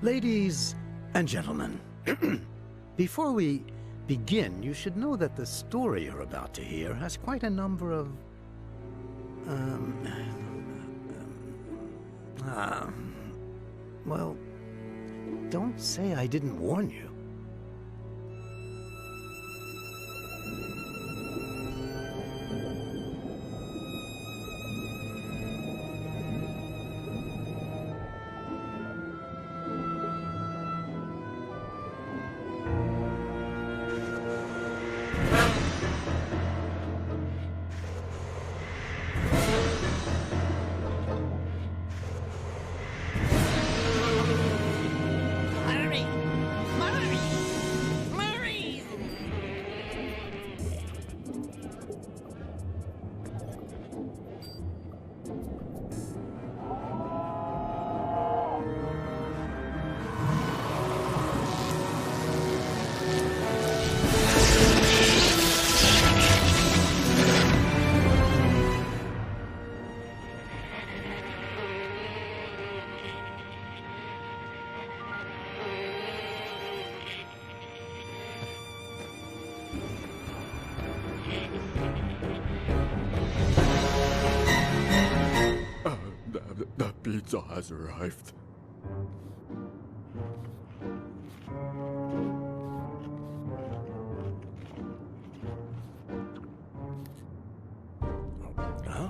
Ladies and gentlemen, before we begin, you should know that the story you're about to hear has quite a number of... well, don't say I didn't warn you. The pizza has arrived.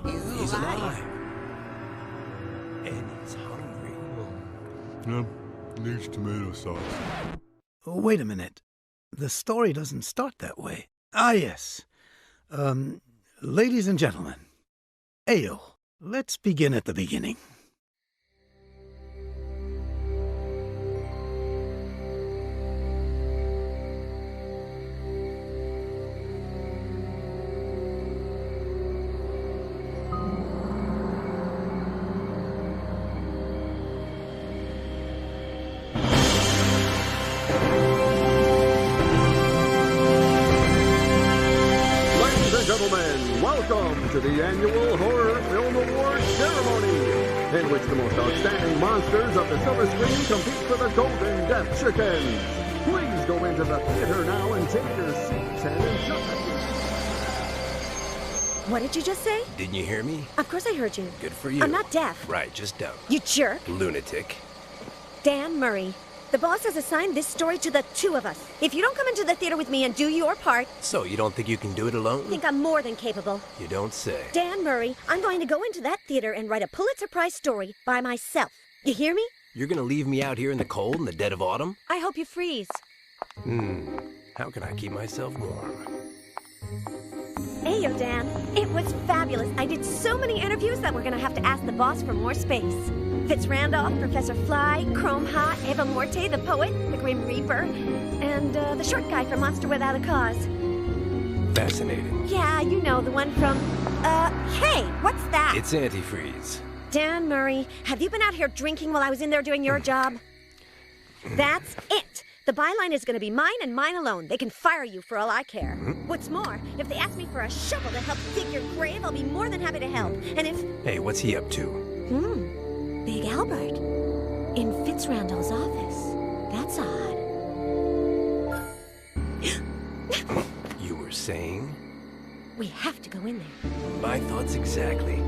He's alive. And he's hungry. Needs tomato sauce. Wait a minute. The story doesn't start that way. Ah, yes. Ladies and gentlemen, Ayo, let's begin at the beginning. Gentlemen, welcome to the annual Horror Film Awards ceremony, in which the most outstanding monsters of the silver screen compete for the Golden Death Chickens. Please go into the theater now and take your seats and enjoy. What did you just say? Didn't you hear me? Of course I heard you. Good for you. I'm not deaf. Right, just dumb. You jerk. Lunatic. Dan Murray. The boss has assigned this story to the two of us. If you don't come into the theater with me and do your part... So, you don't think you can do it alone? I think I'm more than capable. You don't say. Dan Murray, I'm going to go into that theater and write a Pulitzer Prize story by myself. You hear me? You're gonna leave me out here in the cold in the dead of autumn? I hope you freeze. How can I keep myself warm? Ayo, Dan. It was fabulous. I did so many interviews that we're going to have to ask the boss for more space. Fitz Randolph, Professor Fly, Chrome Ha, Eva Morte, the poet, the Grim Reaper, and the short guy from Monster Without a Cause. Fascinating. Yeah, you know, the one from... hey, what's that? It's antifreeze. Dan Murray, have you been out here drinking while I was in there doing your job? That's it. The byline is going to be mine and mine alone. They can fire you for all I care. What's more, if they ask me for a shovel to help dig your grave, I'll be more than happy to help. And if... Hey, what's he up to? Big Albert. In Fitz Randall's office. That's odd. You were saying? We have to go in there. My thoughts exactly.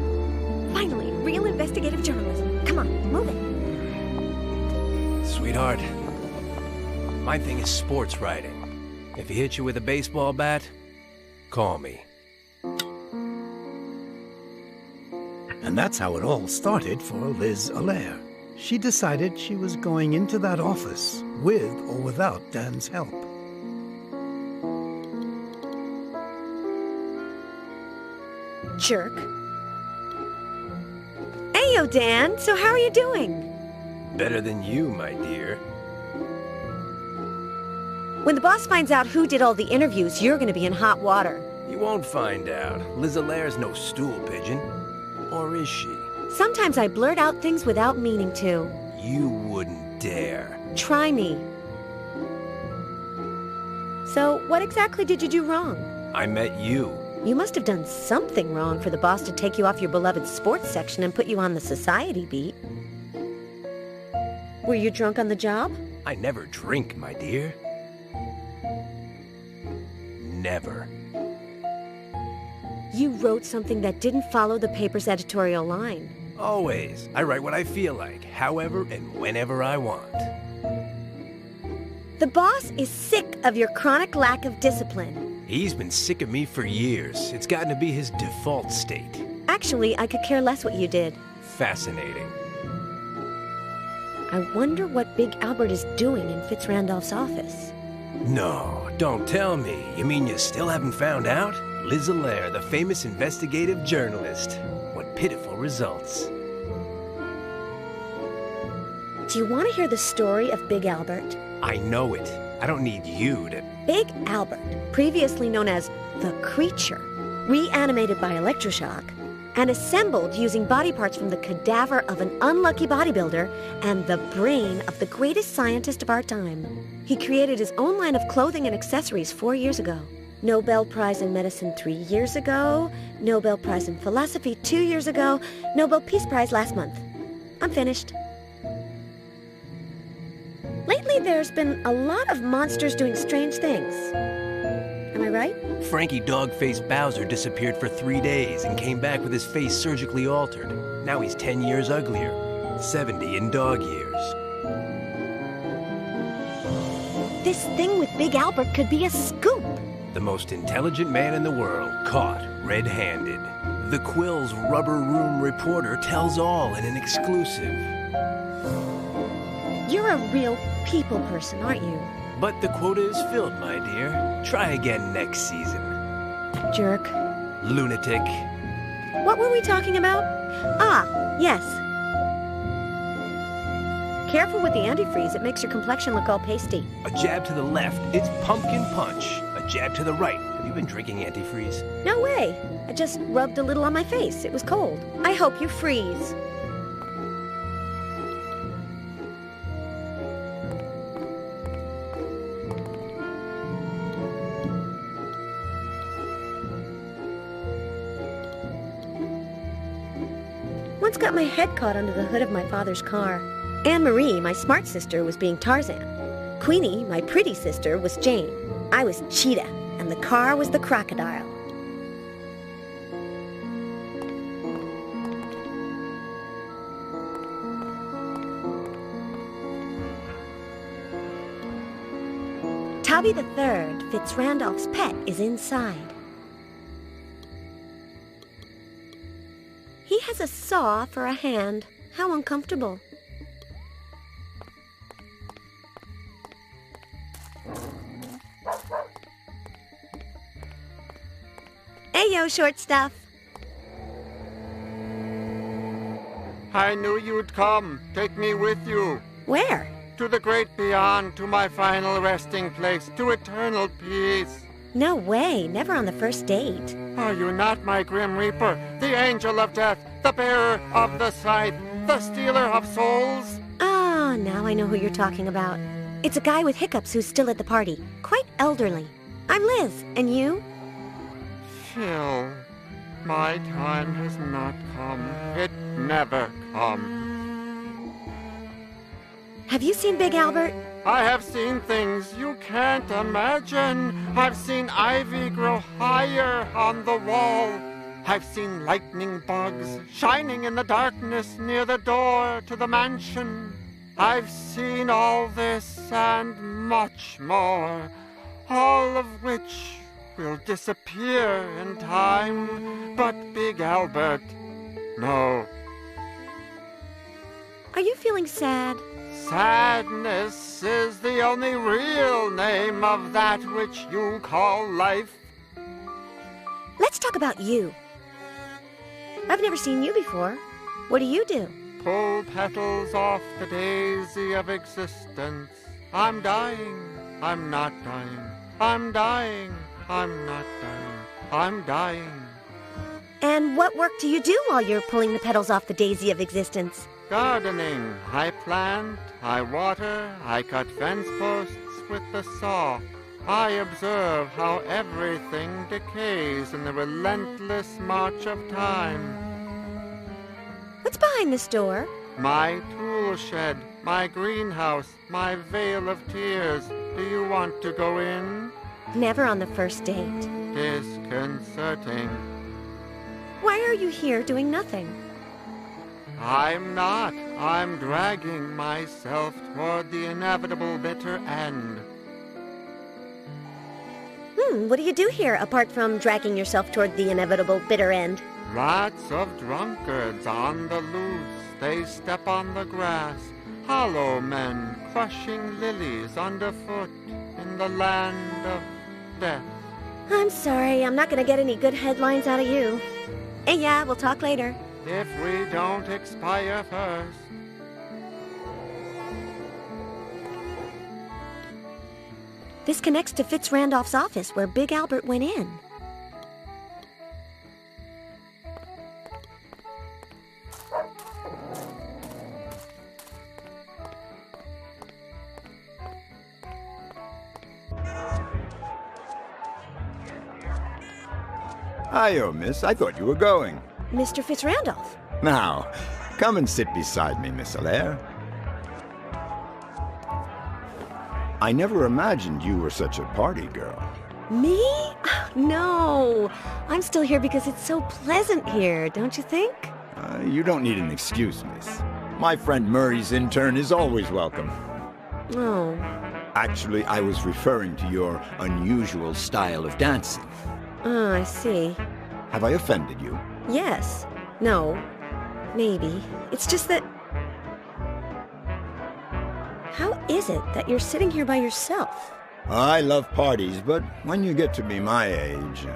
Finally, real investigative journalism. Come on, move it. Sweetheart, my thing is sports writing. If he hits you with a baseball bat, call me. And that's how it all started for Liz Allaire. She decided she was going into that office with or without Dan's help. Jerk. Ayo, Dan. So how are you doing? Better than you, my dear. When the boss finds out who did all the interviews, you're going to be in hot water. You won't find out. Liz Allaire's no stool pigeon. Or is she? Sometimes I blurt out things without meaning to. You wouldn't dare. Try me. So, what exactly did you do wrong? I met you. You must have done something wrong for the boss to take you off your beloved sports section and put you on the society beat. Were you drunk on the job? I never drink, my dear. Never. You wrote something that didn't follow the paper's editorial line. Always. I write what I feel like, however and whenever I want. The boss is sick of your chronic lack of discipline. He's been sick of me for years. It's gotten to be his default state. Actually, I could care less what you did. Fascinating. I wonder what Big Albert is doing in Fitzrandolph's office. No, don't tell me. You mean you still haven't found out? Liz Allaire, the famous investigative journalist. What pitiful results. Do you want to hear the story of Big Albert? I know it. I don't need you to... Big Albert, previously known as the Creature, reanimated by electroshock, and assembled using body parts from the cadaver of an unlucky bodybuilder and the brain of the greatest scientist of our time. He created his own line of clothing and accessories 4 years ago. Nobel Prize in Medicine 3 years ago, Nobel Prize in Philosophy 2 years ago, Nobel Peace Prize last month. I'm finished. Lately, there's been a lot of monsters doing strange things. Am I right? Frankie Dog-Faced Bowser disappeared for 3 days and came back with his face surgically altered. Now he's 10 years uglier. 70 in dog years. This thing with Big Albert could be a scoop. The most intelligent man in the world, caught red-handed. The Quill's Rubber Room reporter tells all in an exclusive. You're a real people person, aren't you? But the quota is filled, my dear. Try again next season. Jerk. Lunatic. What were we talking about? Ah, yes. Careful with the antifreeze, it makes your complexion look all pasty. A jab to the left, it's pumpkin punch. A jab to the right. Have you been drinking antifreeze? No way. I just rubbed a little on my face. It was cold. I hope you freeze. Once got my head caught under the hood of my father's car. Anne-Marie, my smart sister, was being Tarzan. Queenie, my pretty sister, was Jane. I was Cheetah, and the car was the crocodile. Tubby the Third, Fitzrandolph's pet, is inside. He has a saw for a hand. How uncomfortable. Ayo, short stuff. I knew you'd come. Take me with you. Where? To the great beyond, to my final resting place, to eternal peace. No way, never on the first date. Are you not my grim reaper, the angel of death, the bearer of the scythe, the stealer of souls? Ah, now I know who you're talking about. It's a guy with hiccups who's still at the party. Quite elderly. I'm Liz, and you? Phil, my time has not come. It never comes. Have you seen Big Albert? I have seen things you can't imagine. I've seen ivy grow higher on the wall. I've seen lightning bugs shining in the darkness near the door to the mansion. I've seen all this and much more, all of which will disappear in time. But Big Albert, no. Are you feeling sad? Sadness is the only real name of that which you call life. Let's talk about you. I've never seen you before. What do you do? Pull petals off the daisy of existence. I'm dying. I'm not dying. I'm dying. I'm not dying. I'm dying. And what work do you do while you're pulling the petals off the daisy of existence? Gardening. I plant, I water, I cut fence posts with the saw. I observe how everything decays in the relentless march of time. What's behind this door? My tool shed. my greenhouse, my vale of tears. Do you want to go in? Never on the first date. Disconcerting. Why are you here doing nothing? I'm not. I'm dragging myself toward the inevitable bitter end. What do you do here, apart from dragging yourself toward the inevitable bitter end? Lots of drunkards on the loose. They step on the grass. Hollow men crushing lilies underfoot in the land of death. I'm sorry, I'm not gonna get any good headlines out of you. Hey, yeah, we'll talk later. If we don't expire first. This connects to Fitz Randolph's office, where Big Albert went in. Hiyo, miss. I thought you were going. Mr. Fitz Randolph. Now, come and sit beside me, Miss Allaire. I never imagined you were such a party girl. Me? No. I'm still here because it's so pleasant here, don't you think? You don't need an excuse, miss. My friend Murray's intern is always welcome. Oh. Actually, I was referring to your unusual style of dancing. Oh, I see. Have I offended you? Yes. No. Maybe. It's just that... How is it that you're sitting here by yourself? I love parties, but when you get to be my age...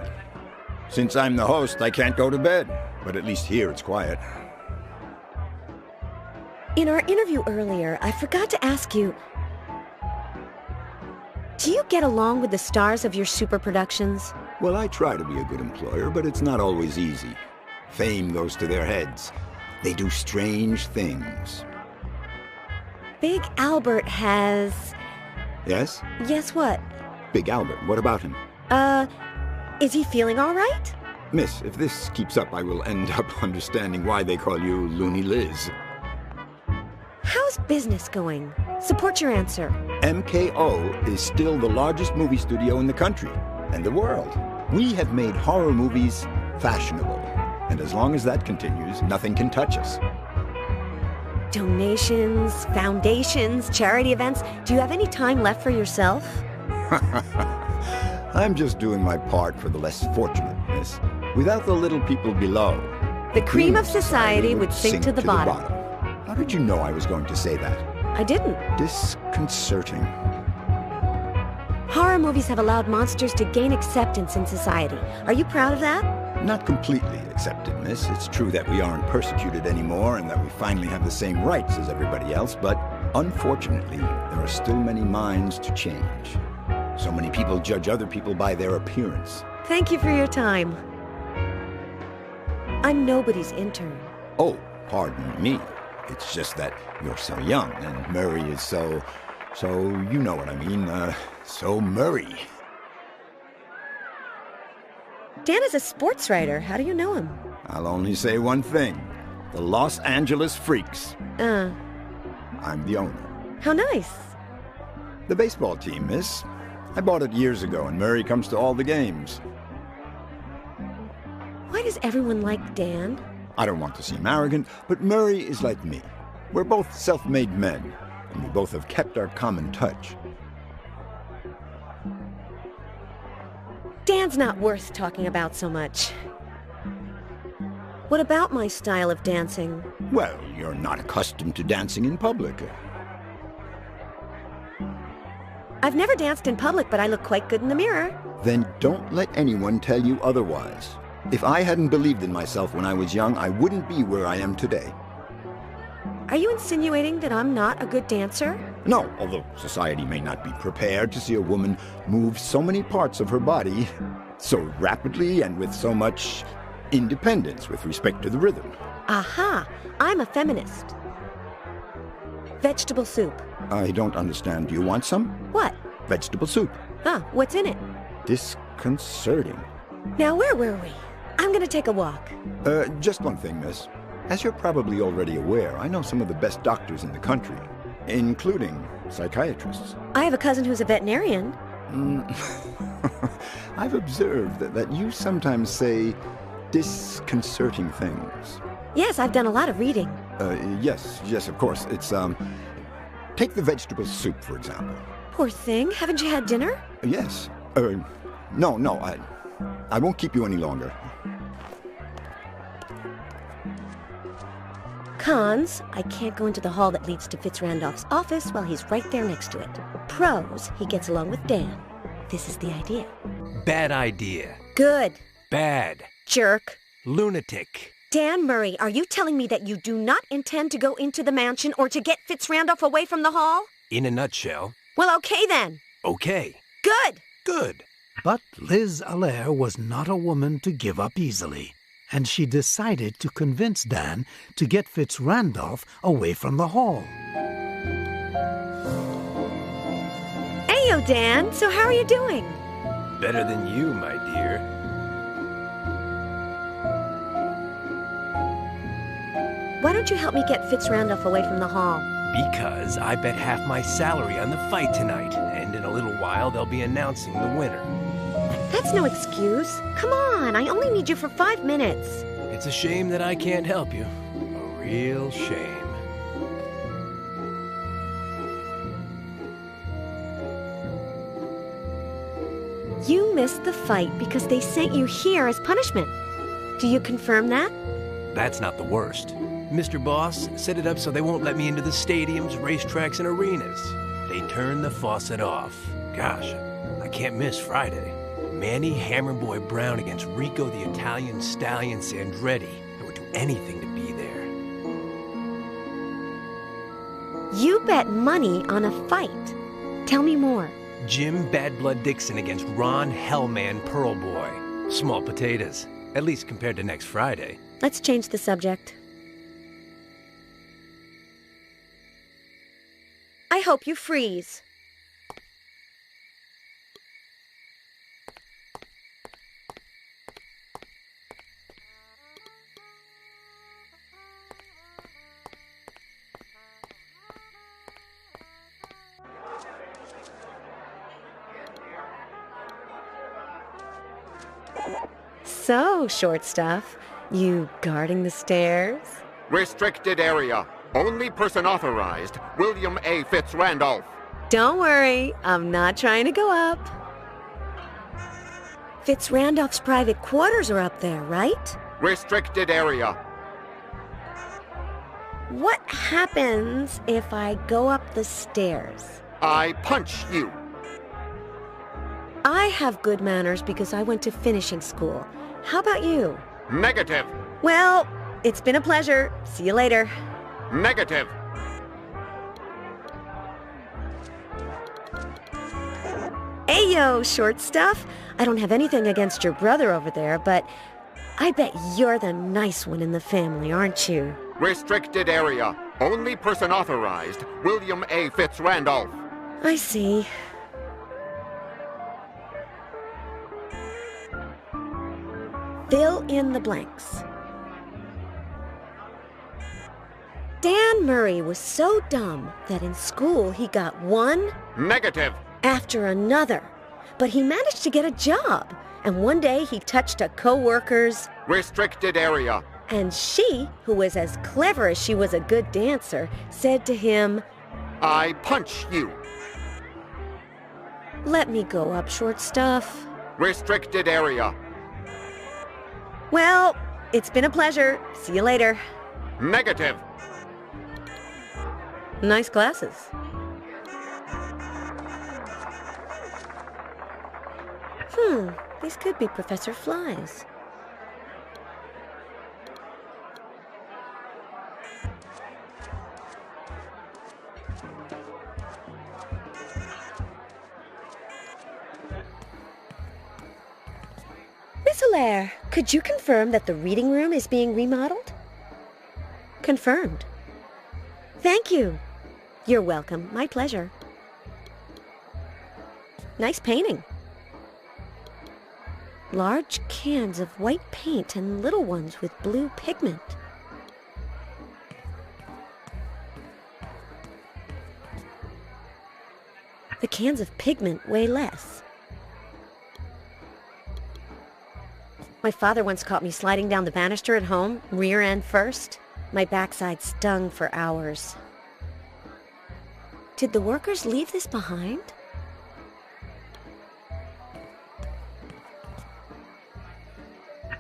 Since I'm the host, I can't go to bed. But at least here it's quiet. In our interview earlier, I forgot to ask you... Do you get along with the stars of your super productions? Well, I try to be a good employer, but it's not always easy. Fame goes to their heads. They do strange things. Big Albert has... Yes? Yes, what? Big Albert, what about him? Is he feeling all right? Miss, if this keeps up, I will end up understanding why they call you Loony Liz. How's business going? Support your answer. MKO is still the largest movie studio in the country and the world. We have made horror movies fashionable. And as long as that continues, nothing can touch us. Donations, foundations, charity events. Do you have any time left for yourself? I'm just doing my part for the less fortunate, miss. Without the little people below, the cream of society would sink to the bottom. How did you know I was going to say that? I didn't. Disconcerting. Horror movies have allowed monsters to gain acceptance in society. Are you proud of that? Not completely accepted, miss. It's true that we aren't persecuted anymore and that we finally have the same rights as everybody else, but unfortunately, there are still many minds to change. So many people judge other people by their appearance. Thank you for your time. I'm nobody's intern. Oh, pardon me. It's just that you're so young, and Murray is so you know what I mean, so Murray. Dan is a sports writer. How do you know him? I'll only say one thing. The Los Angeles Freaks. I'm the owner. How nice. The baseball team, miss. I bought it years ago, and Murray comes to all the games. Why does everyone like Dan? I don't want to seem arrogant, but Murray is like me. We're both self-made men, and we both have kept our common touch. Dan's not worth talking about so much. What about my style of dancing? Well, you're not accustomed to dancing in public. I've never danced in public, but I look quite good in the mirror. Then don't let anyone tell you otherwise. If I hadn't believed in myself when I was young, I wouldn't be where I am today. Are you insinuating that I'm not a good dancer? No, although society may not be prepared to see a woman move so many parts of her body so rapidly and with so much independence with respect to the rhythm. Aha! I'm a feminist. Vegetable soup. I don't understand. Do you want some? What? Vegetable soup. What's in it? Disconcerting. Now, where were we? I'm gonna take a walk. Just one thing, miss. As you're probably already aware, I know some of the best doctors in the country. including psychiatrists. I have a cousin who's a veterinarian. I've observed that you sometimes say disconcerting things. Yes, I've done a lot of reading. Yes, of course. It's, take the vegetable soup, for example. Poor thing. Haven't you had dinner? Yes. No, I won't keep you any longer. Cons, I can't go into the hall that leads to Fitzrandolph's office while he's right there next to it. Pros, he gets along with Dan. This is the idea. Bad idea. Good. Bad. Jerk. Lunatic. Dan Murray, are you telling me that you do not intend to go into the mansion or to get Fitzrandolph away from the hall? In a nutshell. Well, okay then. Okay. Good. Good. But Liz Allaire was not a woman to give up easily, and she decided to convince Dan to get Fitzrandolph away from the hall. Heyo, Dan. So how are you doing? Better than you, my dear. Why don't you help me get Fitzrandolph away from the hall? Because I bet half my salary on the fight tonight, and in a little while they'll be announcing the winner. That's no excuse. Come on, I only need you for 5 minutes. It's a shame that I can't help you. A real shame. You missed the fight because they sent you here as punishment. Do you confirm that? That's not the worst. Mr. Boss set it up so they won't let me into the stadiums, racetracks, and arenas. They turned the faucet off. Gosh, I can't miss Friday. Manny Hammerboy Brown against Rico the Italian Stallion Sandretti. I would do anything to be there. You bet money on a fight. Tell me more. Jim Bad Blood Dixon against Ron Hellman Pearlboy. Small potatoes, at least compared to next Friday. Let's change the subject. I hope you freeze. So, short stuff, you guarding the stairs? Restricted area. Only person authorized, William A. Fitzrandolph. Don't worry, I'm not trying to go up. Fitzrandolph's private quarters are up there, right? Restricted area. What happens if I go up the stairs? I punch you. I have good manners because I went to finishing school. How about you? Negative. Well, it's been a pleasure. See you later. Negative. Ayo, short stuff. I don't have anything against your brother over there, but I bet you're the nice one in the family, aren't you? Restricted area. Only person authorized, William A. Fitzrandolph. I see. Fill in the blanks. Dan Murray was so dumb that in school he got one Negative. after another. But he managed to get a job. And one day he touched a co-worker's, Restricted area. and she, who was as clever as she was a good dancer, said to him, I punch you. "Let me go up, short stuff." Restricted area. Well, it's been a pleasure. See you later. Negative. Nice glasses. These could be Professor Fly's. Miss Allaire, could you confirm that the reading room is being remodeled? Confirmed. Thank you. You're welcome. My pleasure. Nice painting. Large cans of white paint and little ones with blue pigment. The cans of pigment weigh less. My father once caught me sliding down the banister at home, rear end first. My backside stung for hours. Did the workers leave this behind?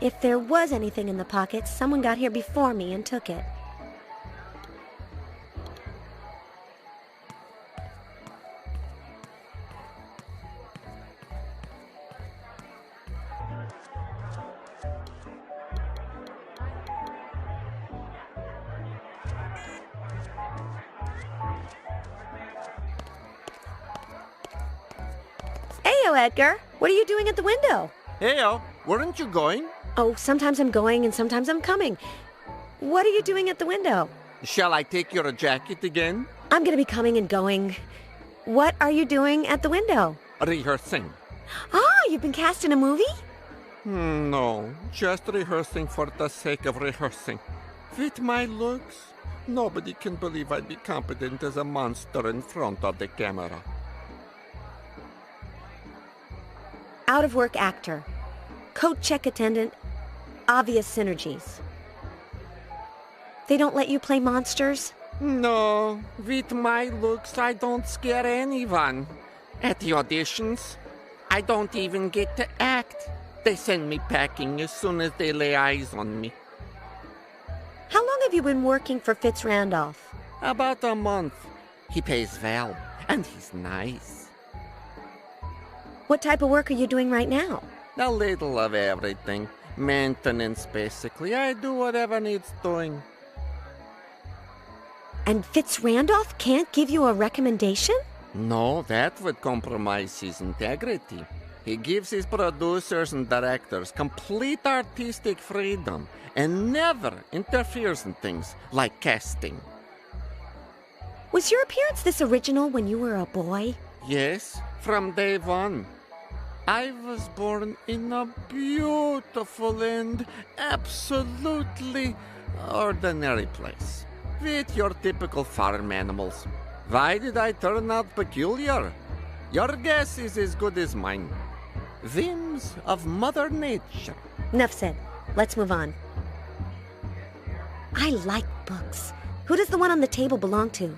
If there was anything in the pockets, someone got here before me and took it. Heyo, Edgar. What are you doing at the window? Heyo, weren't you going? Oh, sometimes I'm going and sometimes I'm coming. What are you doing at the window? Shall I take your jacket again? I'm gonna be coming and going. What are you doing at the window? Rehearsing. Ah, you've been cast in a movie? No, just rehearsing for the sake of rehearsing. With my looks, nobody can believe I'd be competent as a monster in front of the camera. Out-of-work actor. Coat check attendant. Obvious synergies. They don't let you play monsters? No, with my looks, I don't scare anyone. At the auditions, I don't even get to act. They send me packing as soon as they lay eyes on me. How long have you been working for Fitz Randolph? About a month. He pays well, and he's nice. What type of work are you doing right now? A little of everything. Maintenance, basically. I do whatever needs doing. And Fitz Randolph can't give you a recommendation? No, that would compromise his integrity. He gives his producers and directors complete artistic freedom and never interferes in things like casting. Was your appearance this original when you were a boy? Yes, from day one. I was born in a beautiful and absolutely ordinary place, with your typical farm animals. Why did I turn out peculiar? Your guess is as good as mine. Whims of Mother Nature. Enough said. Let's move on. I like books. Who does the one on the table belong to?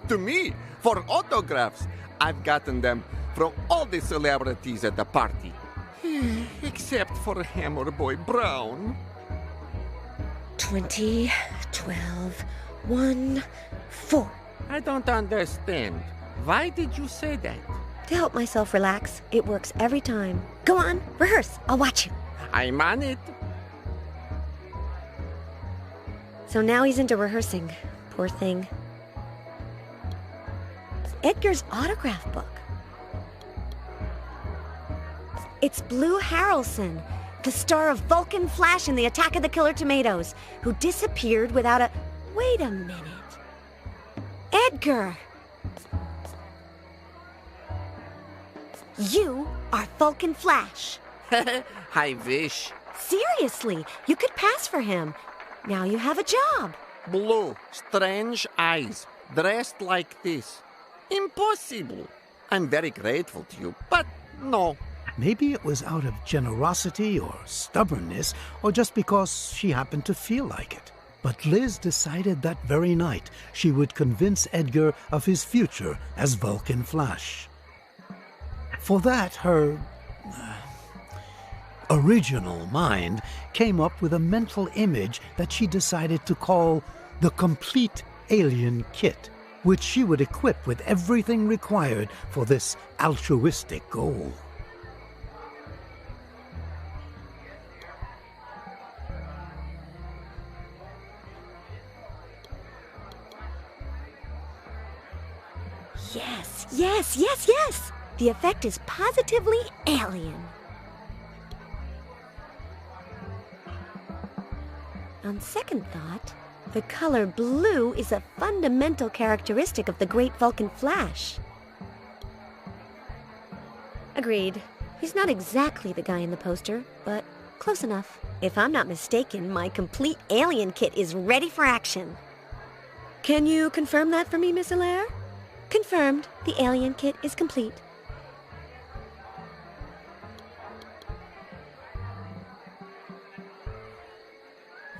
To me, for autographs. I've gotten them from all the celebrities at the party. Except for Hammer Boy Brown. 20, 12, 1, 4. I don't understand. Why did you say that? To help myself relax. It works every time. Go on, rehearse. I'll watch you. I'm on it. So now he's into rehearsing. Poor thing. Edgar's autograph book. It's Blue Harrelson, the star of Vulcan Flash in the Attack of the Killer Tomatoes, who disappeared without a... Wait a minute. Edgar! You are Vulcan Flash. I wish. Seriously, you could pass for him. Now you have a job. Blue, strange eyes, dressed like this. Impossible. I'm very grateful to you, but no. Maybe it was out of generosity or stubbornness, or just because she happened to feel like it. But Liz decided that very night she would convince Edgar of his future as Vulcan Flash. For that, her original mind came up with a mental image that she decided to call the Complete Alien Kit, which she would equip with everything required for this altruistic goal. Yes, yes, yes, yes! The effect is positively alien. On second thought, the color blue is a fundamental characteristic of the Great Vulcan Flash. Agreed. He's not exactly the guy in the poster, but close enough. If I'm not mistaken, my Complete Alien Kit is ready for action. Can you confirm that for me, Miss Allaire? Confirmed. The alien kit is complete.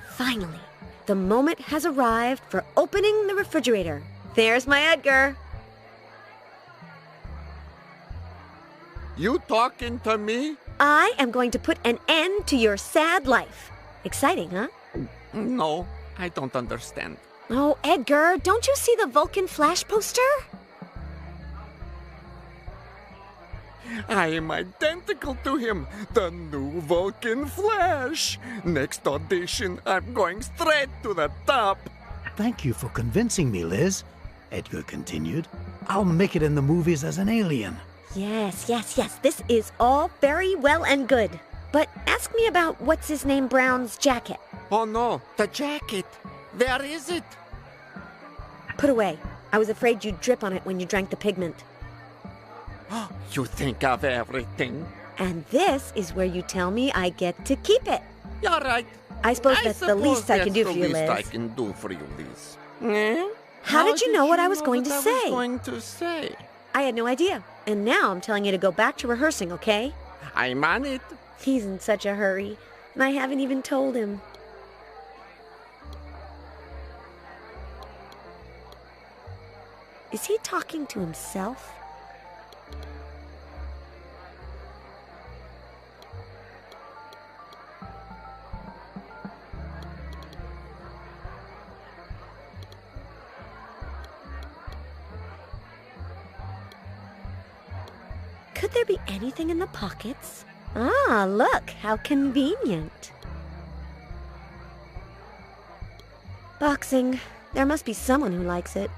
Finally, the moment has arrived for opening the refrigerator. There's my Edgar. You talking to me? I am going to put an end to your sad life. Exciting, huh? No, I don't understand. Oh, Edgar, don't you see the Vulcan Flash poster? I am identical to him, the new Vulcan Flash. Next audition, I'm going straight to the top. Thank you for convincing me, Liz, Edgar continued. I'll make it in the movies as an alien. Yes. This is all very well and good. But ask me about What's-His-Name Brown's jacket. Oh no, the jacket. Where is it? Put away. I was afraid you'd drip on it when you drank the pigment. You think of everything. And this is where you tell me I get to keep it. You're right. I suppose that's the least I can do for you, That's the least I Liz. can do for you, Liz. Eh? How did you know what I was going to what say? I was going to say? I had no idea. And now I'm telling you to go back to rehearsing, okay? I'm on it. He's in such a hurry, and I haven't even told him. Is he talking to himself? Could there be anything in the pockets? Ah, look, how convenient. Boxing. There must be someone who likes it.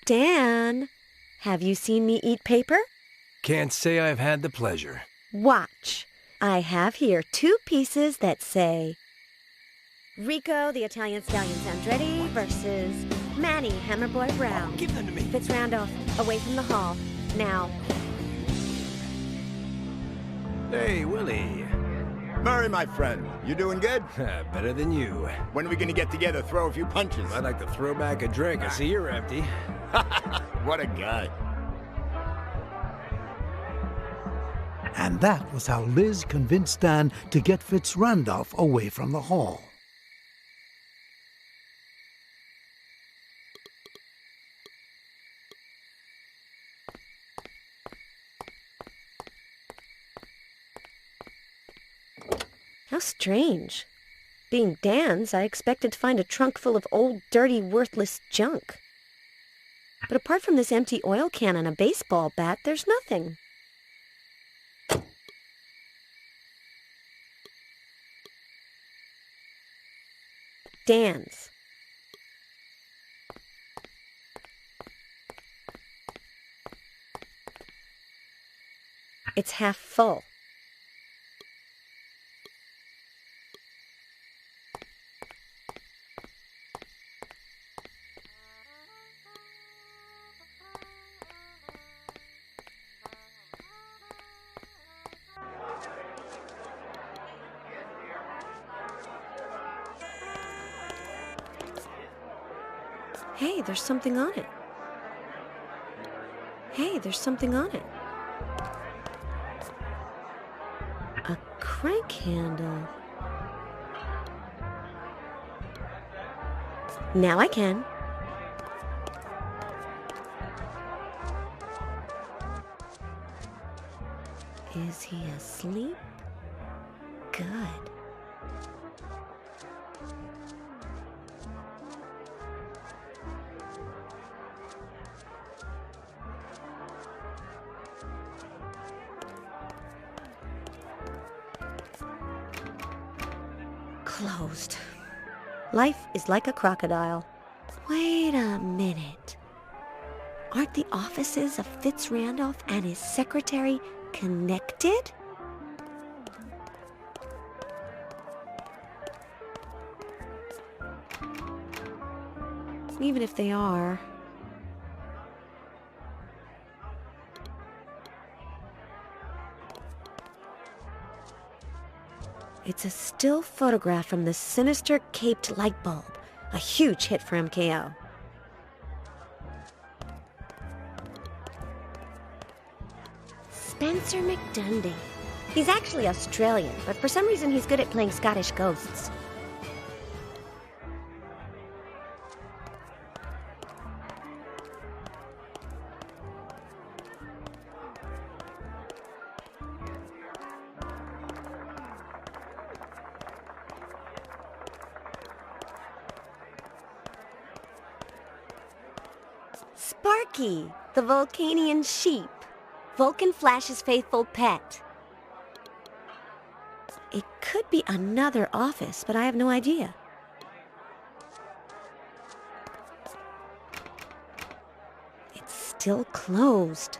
Dan, have you seen me eat paper? Can't say I've had the pleasure. Watch. I have here 2 pieces that say Rico, the Italian Stallion Sandretti versus Manny, Hammerboy Brown. Give them to me. Fitz Randolph, away from the hall. Now. Hey, Willie. Murray, my friend, you doing good? Better than you. When are we gonna get together, throw a few punches? I'd like to throw back a drink. I see you're empty. What a guy. And that was how Liz convinced Dan to get Fitz Randolph away from the hall. How strange. Being Dan's, I expected to find a trunk full of old, dirty, worthless junk. But apart from this empty oil can and a baseball bat, there's nothing. Dan's. It's half full. Hey, there's something on it. Hey, there's something on it. A crank handle. Now I can. Is he asleep? Good. closed. Life is like a crocodile. Wait a minute. Aren't the offices of Fitz Randolph and his secretary connected? Even if they are... It's a still photograph from the sinister caped light bulb, a huge hit for MKO. Spencer McDundy. He's actually Australian, but for some reason he's good at playing Scottish ghosts. Sparky, the Vulcanian sheep. Vulcan Flash's faithful pet. It could be another office, but I have no idea. It's still closed.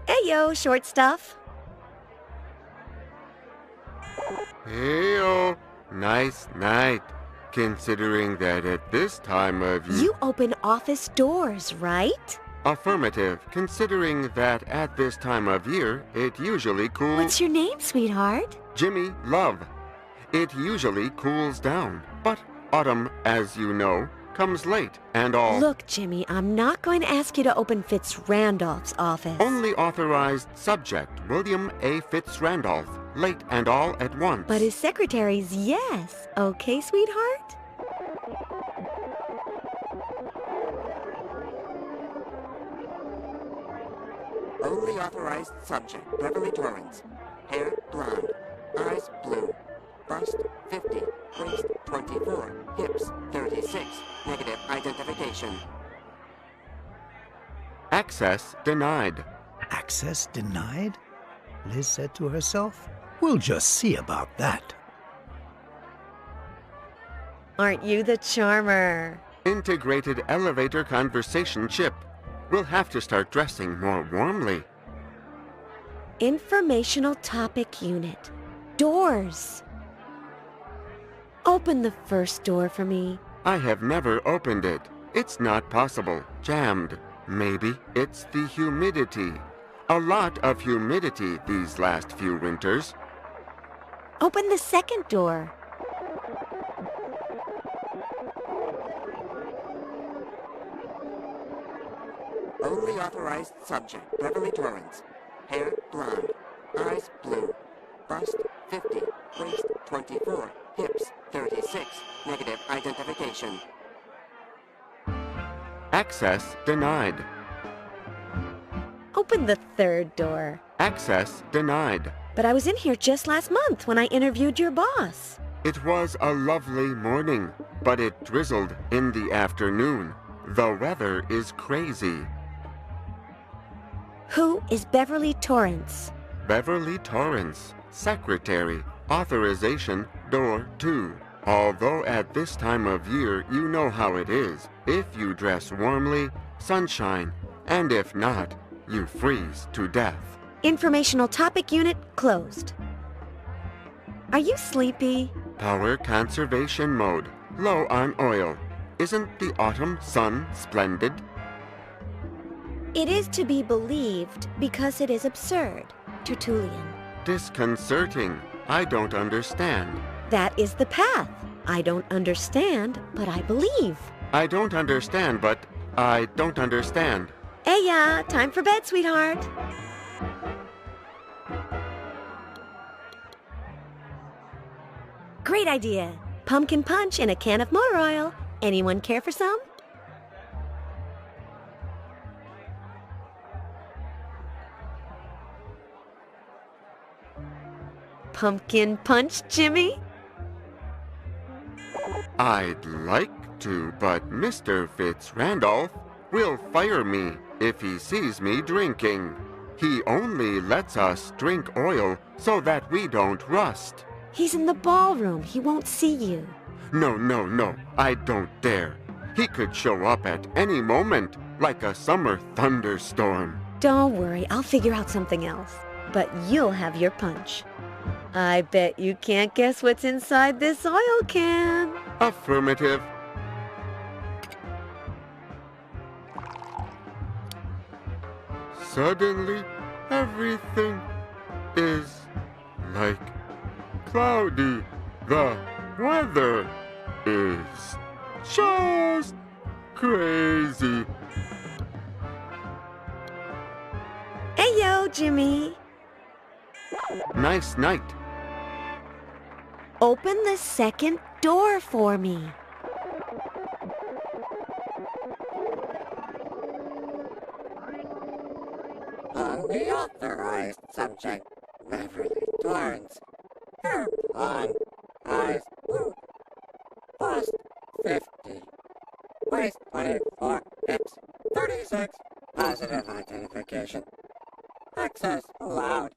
Hey, yo, short stuff. Hey-o, nice night. Considering that at this time of year... You open office doors, right? Affirmative. Considering that at this time of year, it usually cools... What's your name, sweetheart? Jimmy Love. It usually cools down. But autumn, as you know, comes late and all... Look, Jimmy, I'm not going to ask you to open Fitz Randolph's office. Only authorized subject, William A. Fitz Randolph. Late and all at once. But his secretary's yes. Okay, sweetheart? Only authorized subject, Beverly Torrance. Hair blonde, eyes blue, bust 50, waist 24, hips 36, negative identification. Access denied. Access denied? Liz said to herself. We'll just see about that. Aren't you the charmer? Integrated elevator conversation chip. We'll have to start dressing more warmly. Informational topic unit. Doors. Open the first door for me. I have never opened it. It's not possible. Jammed. Maybe it's the humidity. A lot of humidity these last few winters. Open the second door. Only authorized subject, Beverly Torrance. Hair blonde, eyes blue, bust 50, waist 24, hips 36, negative identification. Access denied. Open the third door. Access denied. But I was in here just last month when I interviewed your boss. It was a lovely morning, but it drizzled in the afternoon. The weather is crazy. Who is Beverly Torrance? Beverly Torrance, secretary, authorization, door 2. Although at this time of year you know how it is. If you dress warmly, sunshine, and if not, you freeze to death. Informational topic unit closed. Are you sleepy? Power conservation mode, low on oil. Isn't the autumn sun splendid? It is to be believed because it is absurd. Tertullian. Disconcerting. I don't understand. That is the path. I don't understand, but I believe. I don't understand, but I don't understand. Hey, time for bed, sweetheart. Great idea. Pumpkin punch in a can of motor oil. Anyone care for some? Pumpkin punch, Jimmy? I'd like to, but Mr. Fitz Randolph will fire me if he sees me drinking. He only lets us drink oil so that we don't rust. He's in the ballroom. He won't see you. No, no, no, I don't dare. He could show up at any moment, like a summer thunderstorm. Don't worry, I'll figure out something else. But you'll have your punch. I bet you can't guess what's inside this oil can. Affirmative. Suddenly, everything is like cloudy. The weather is just crazy. Hey, yo, Jimmy. Nice night. Open the second door for me. Unauthorized subject, Beverly Torrance. Hair blonde, eyes blue. Bust 50. Waist 24, hips 36. Positive identification. Access allowed.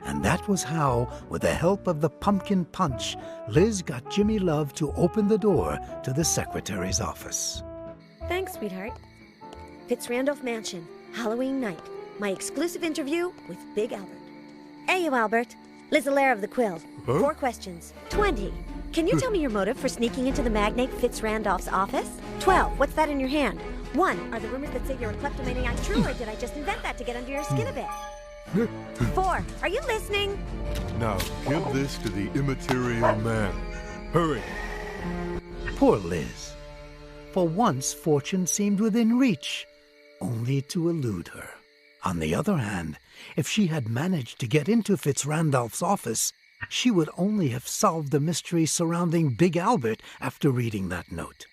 And that was how, with the help of the pumpkin punch, Liz got Jimmy Love to open the door to the secretary's office. Thanks, sweetheart. Fitzrandolph Mansion, Halloween night. My exclusive interview with Big Albert. Hey, you, Albert. Liz Allaire of the Quill. Huh? 4 questions. 20. Can you tell me your motive for sneaking into the magnate Fitzrandolph's office? 12. What's that in your hand? 1. Are the rumors that say you're a kleptomaniac true, or did I just invent that to get under your skin a bit? 4. Are you listening? Now, give this to the immaterial man. Hurry. Poor Liz. For once, fortune seemed within reach, only to elude her. On the other hand, if she had managed to get into Fitzrandolph's office, she would only have solved the mystery surrounding Big Albert after reading that note.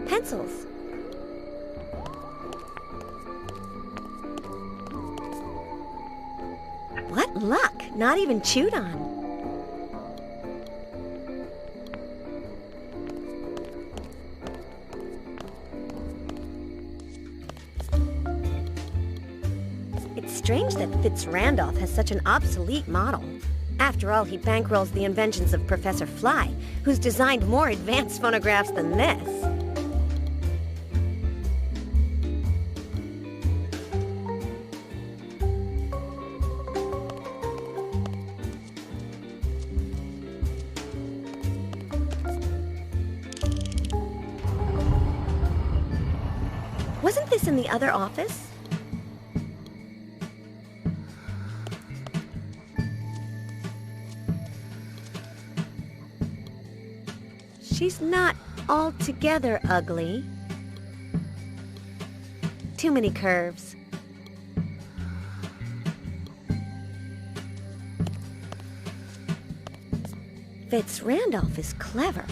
Pencils. What luck! Not even chewed on. It's strange that Fitzrandolph has such an obsolete model. After all, he bankrolls the inventions of Professor Fly, who's designed more advanced phonographs than this. Wasn't this in the other office? She's not altogether ugly. Too many curves. Fitzrandolph is clever.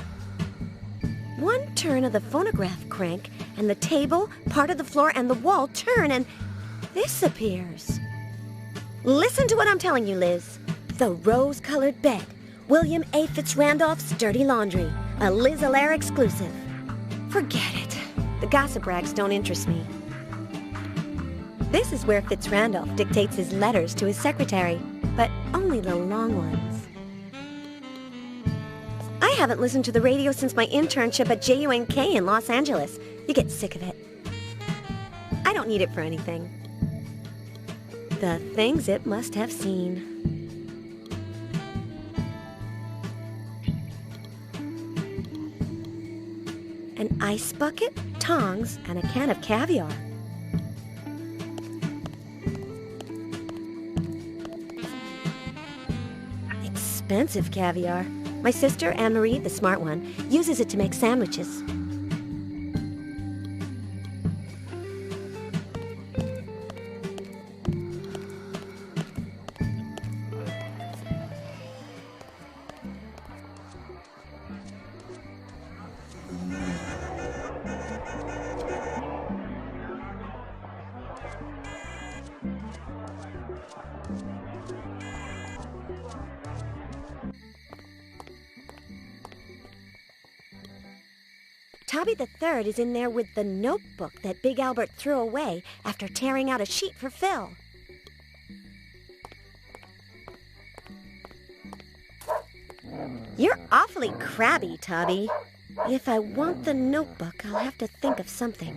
One turn of the phonograph crank, and the table, part of the floor, and the wall turn, and this appears. Listen to what I'm telling you, Liz. The rose-colored bed. William A. Fitzrandolph's dirty laundry. A Liz Allaire exclusive. Forget it. The gossip rags don't interest me. This is where Fitzrandolph dictates his letters to his secretary, but only the long ones. I haven't listened to the radio since my internship at JUNK in Los Angeles. You get sick of it. I don't need it for anything. The things it must have seen. An ice bucket, tongs, and a can of caviar. Expensive caviar. My sister, Anne-Marie, the smart one, uses it to make sandwiches. Tubby the Third is in there with the notebook that Big Albert threw away after tearing out a sheet for Phil. You're awfully crabby, Tubby. If I want the notebook, I'll have to think of something.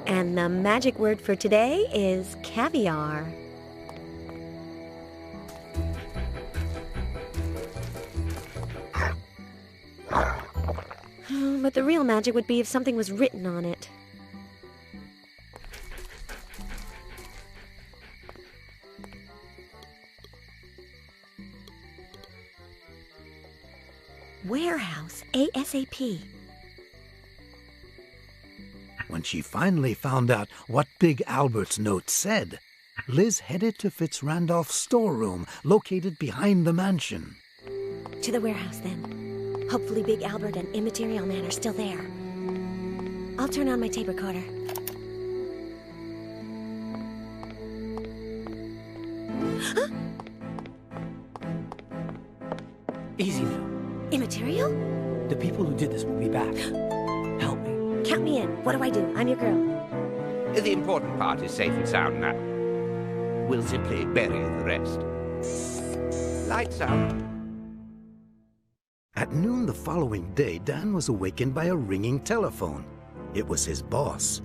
And the magic word for today is caviar. But the real magic would be if something was written on it. Warehouse ASAP. When she finally found out what Big Albert's note said, Liz headed to Fitzrandolph's storeroom located behind the mansion. To the warehouse, then. Hopefully Big Albert and Immaterial Man are still there. I'll turn on my tape recorder. Easy now. Immaterial? The people who did this will be back. Help me. Count me in. What do I do? I'm your girl. The important part is safe and sound now. We'll simply bury the rest. Lights out. At noon the following day, Dan was awakened by a ringing telephone. It was his boss.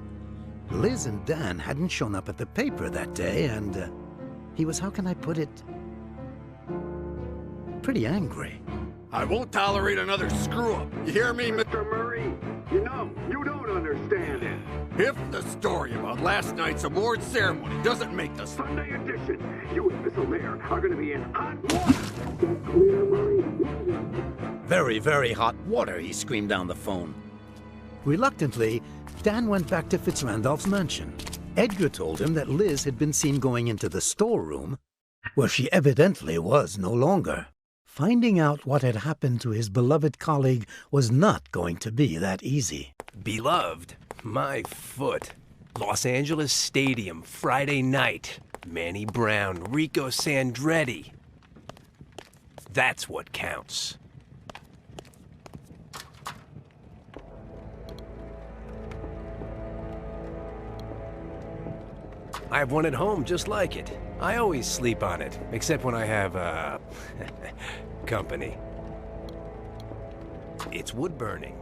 Liz and Dan hadn't shown up at the paper that day, and he was, how can I put it, pretty angry. I won't tolerate another screw-up. You hear me, Mr. Murray, you know, you don't understand it. If the story about last night's award ceremony doesn't make the Sunday edition, you and Miss O'Lear are going to be in hot water. That's clear, Murray? Very, very hot water, he screamed down the phone. Reluctantly, Dan went back to Fitzrandolph's mansion. Edgar told him that Liz had been seen going into the storeroom, where she evidently was no longer. Finding out what had happened to his beloved colleague was not going to be that easy. Beloved? My foot. Los Angeles Stadium, Friday night. Manny Brown, Rico Sandretti. That's what counts. I have one at home just like it. I always sleep on it, except when I have, company. It's wood burning.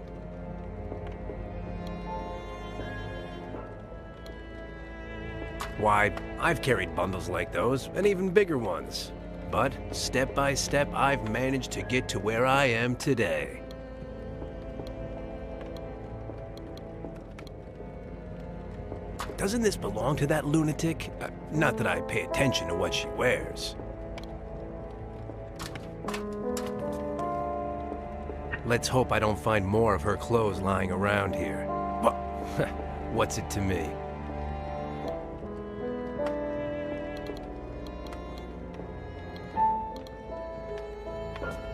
Why, I've carried bundles like those, and even bigger ones. But, step by step, I've managed to get to where I am today. Doesn't this belong to that lunatic? Not that I pay attention to what she wears. Let's hope I don't find more of her clothes lying around here. What's it to me?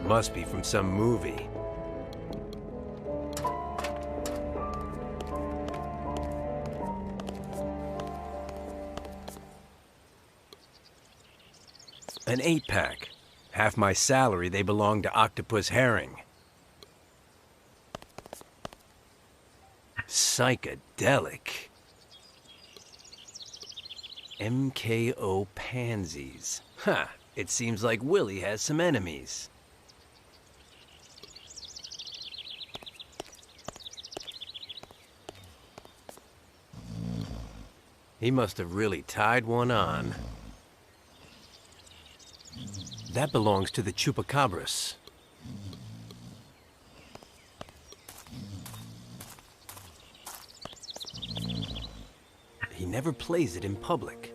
Must be from some movie. An 8-pack. Half my salary, they belong to Octopus Herring. Psychedelic. MKO pansies. Ha! It seems like Willie has some enemies. He must have really tied one on. That belongs to the chupacabras. He never plays it in public.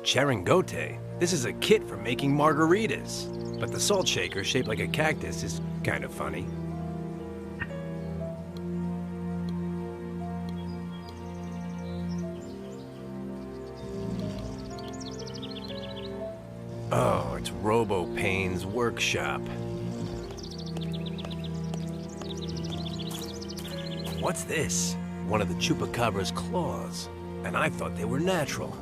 Charangote. This is a kit for making margaritas. But the salt shaker shaped like a cactus is kind of funny. Oh, it's Robo Payne's workshop. What's this? One of the chupacabra's claws. And I thought they were natural.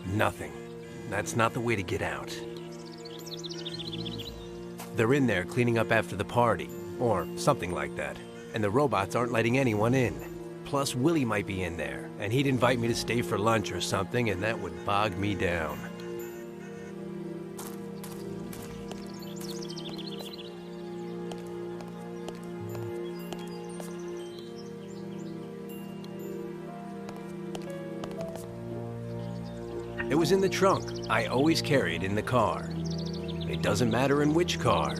Nothing. That's not the way to get out. They're in there cleaning up after the party, or something like that. And the robots aren't letting anyone in. Plus, Willie might be in there, and he'd invite me to stay for lunch or something, and that would bog me down. It was in the trunk. I always carry it in the car. It doesn't matter in which car.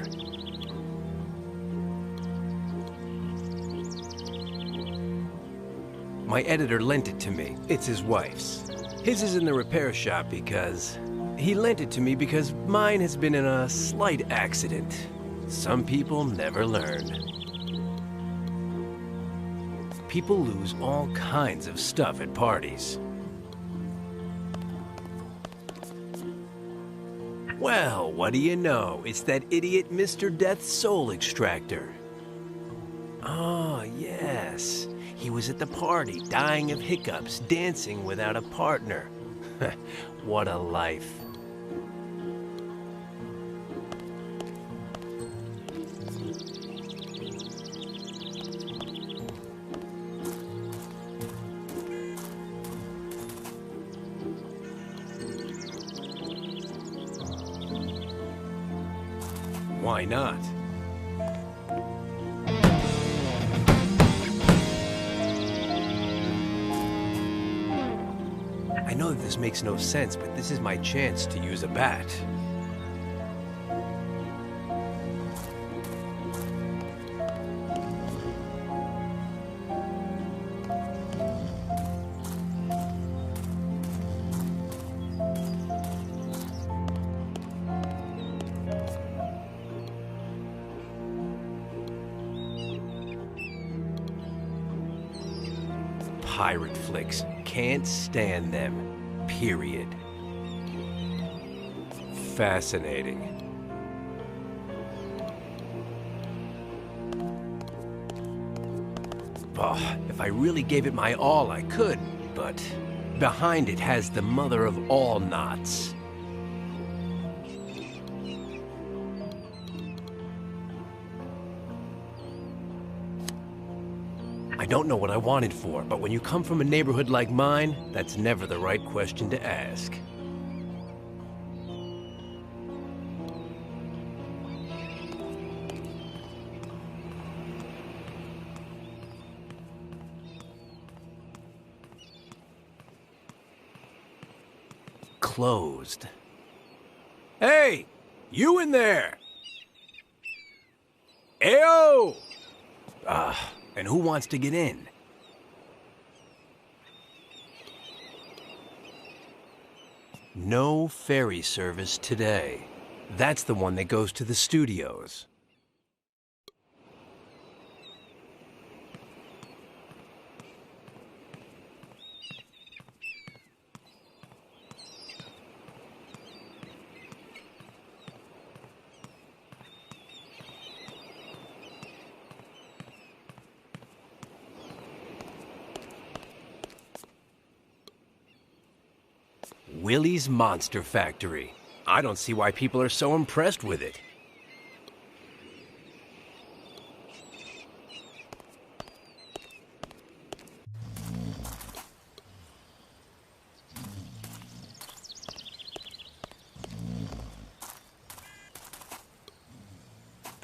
My editor lent it to me. It's his wife's. His is in the repair shop because... He lent it to me because mine has been in a slight accident. Some people never learn. People lose all kinds of stuff at parties. Well, what do you know? It's that idiot Mr. Death's soul extractor. Oh, yes. He was at the party, dying of hiccups, dancing without a partner. What a life. Why not? I know that this makes no sense, but this is my chance to use a bat. Pirate flicks. Can't stand them. Period. Fascinating. Oh, if I really gave it my all, I could, but behind it has the mother of all knots. I don't know what I wanted for, but when you come from a neighborhood like mine, that's never the right question to ask. Closed. Hey! You in there! Ayo! And who wants to get in? No ferry service today. That's the one that goes to the studios. Willie's Monster Factory. I don't see why people are so impressed with it.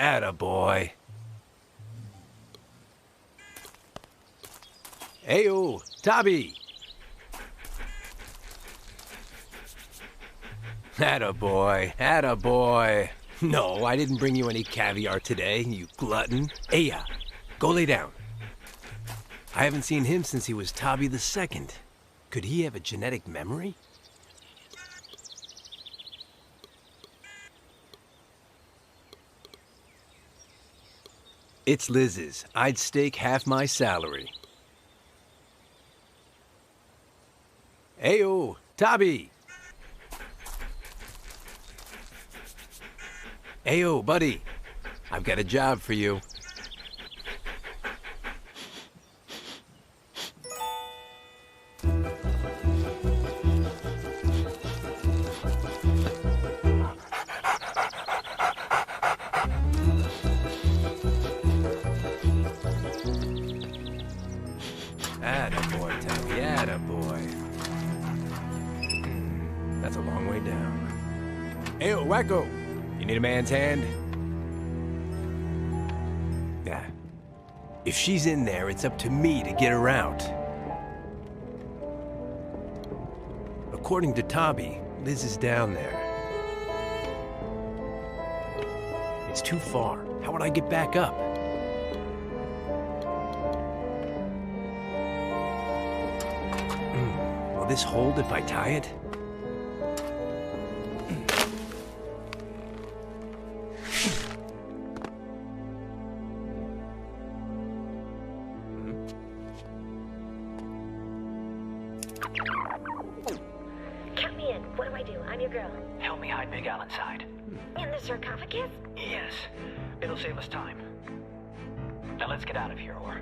Attaboy. Ayo, Tabby. Attaboy, attaboy. No, I didn't bring you any caviar today, you glutton. Aya, go lay down. I haven't seen him since he was Tabby the Second. Could he have a genetic memory? It's Liz's. I'd stake half my salary. Ayo, Tabby. Ayo, buddy. I've got a job for you. Attaboy, Tabby, attaboy. That's a long way down. Ayo, Wacko. You need a man's hand? Yeah. If she's in there, it's up to me to get her out. According to Tabby, Liz is down there. It's too far. How would I get back up? Will this hold if I tie it? Count me in. What do I do? I'm your girl. Help me hide Big Al inside. In the sarcophagus? Yes. It'll save us time. Now let's get out of here, or...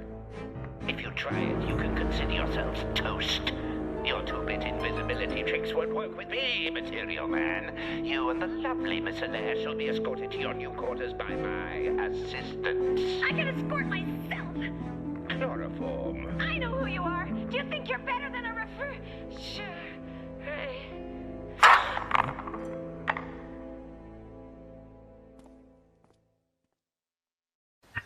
If you try it, you can consider yourselves toast. Your two-bit invisibility tricks won't work with me, Material Man. You and the lovely Miss Alaire shall be escorted to your new quarters by my assistant. I can escort myself. Chloroform. I know who you are. Do you think you're better than a refer... Sure. Hey.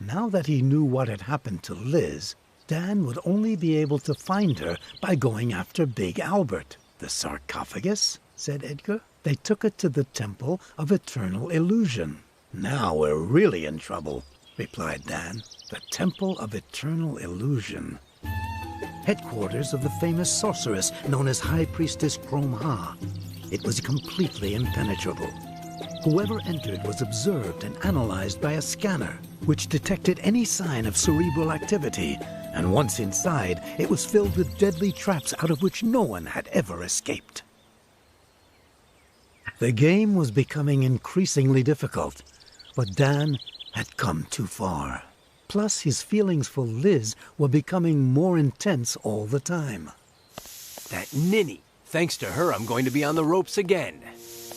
Now that he knew what had happened to Liz, Dan would only be able to find her by going after Big Albert. The sarcophagus, said Edgar. They took it to the Temple of Eternal Illusion. Now we're really in trouble, replied Dan. The Temple of Eternal Illusion. Headquarters of the famous sorceress known as High Priestess Chrome-Ha. It was completely impenetrable. Whoever entered was observed and analyzed by a scanner, which detected any sign of cerebral activity, and once inside, it was filled with deadly traps out of which no one had ever escaped. The game was becoming increasingly difficult, but Dan had come too far. Plus, his feelings for Liz were becoming more intense all the time. That ninny. Thanks to her, I'm going to be on the ropes again.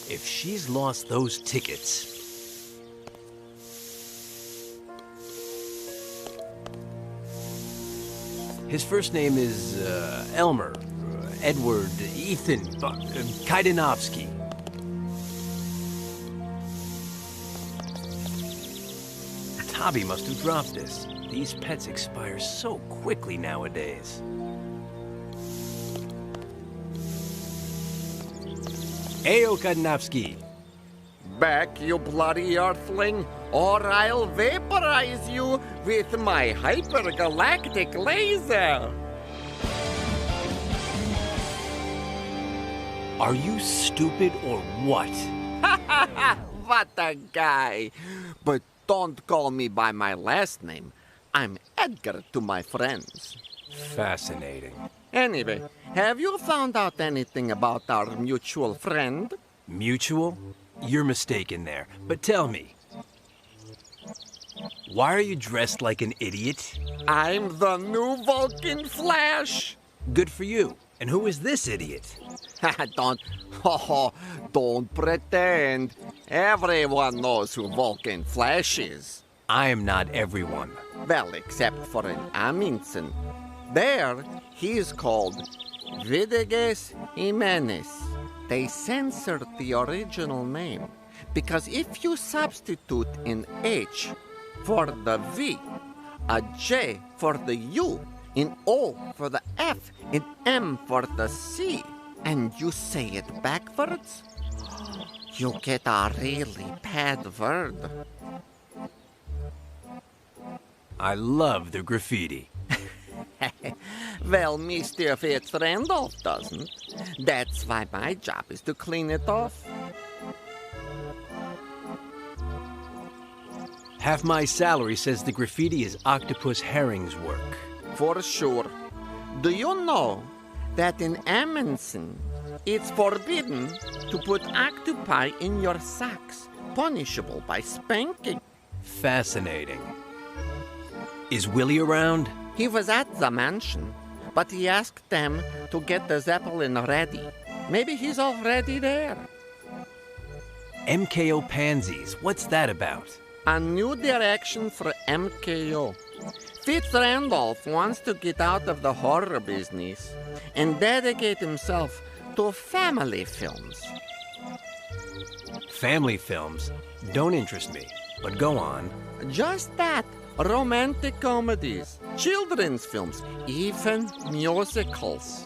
If she's lost those tickets... His first name is Elmer, Edward, Ethan, Kaidanovsky. Tabby must have dropped this. These pets expire so quickly nowadays. Ayo, Kaidanovsky. Back, you bloody earthling, or I'll vaporize you with my hypergalactic laser. Are you stupid or what? What a guy. But don't call me by my last name. I'm Edgar to my friends. Fascinating. Anyway, have you found out anything about our mutual friend? Mutual? You're mistaken there. But tell me, why are you dressed like an idiot? I'm the new Vulcan Flash. Good for you. And who is this idiot? Don't pretend. Everyone knows who Vulcan Flash is. I am not everyone. Well, except for an Amundsen. There, he's called Vidigues Jimenez. They censored the original name Because if you substitute an H for the V, a J for the U, an O for the F, an M for the C, and you say it backwards, you get a really bad word. I love the graffiti. Well, Mr. Fitz-Randolph doesn't. That's why my job is to clean it off. Half my salary says the graffiti is Octopus Herring's work. For sure. Do you know that in Amundsen, it's forbidden to put octopi in your socks, punishable by spanking? Fascinating. Is Willie around? He was at the mansion, but he asked them to get the Zeppelin ready. Maybe he's already there. MKO Pansies, what's that about? A new direction for MKO. Fitz-Randolph wants to get out of the horror business and dedicate himself to family films. Family films don't interest me, but go on. Just that. Romantic comedies, children's films, even musicals.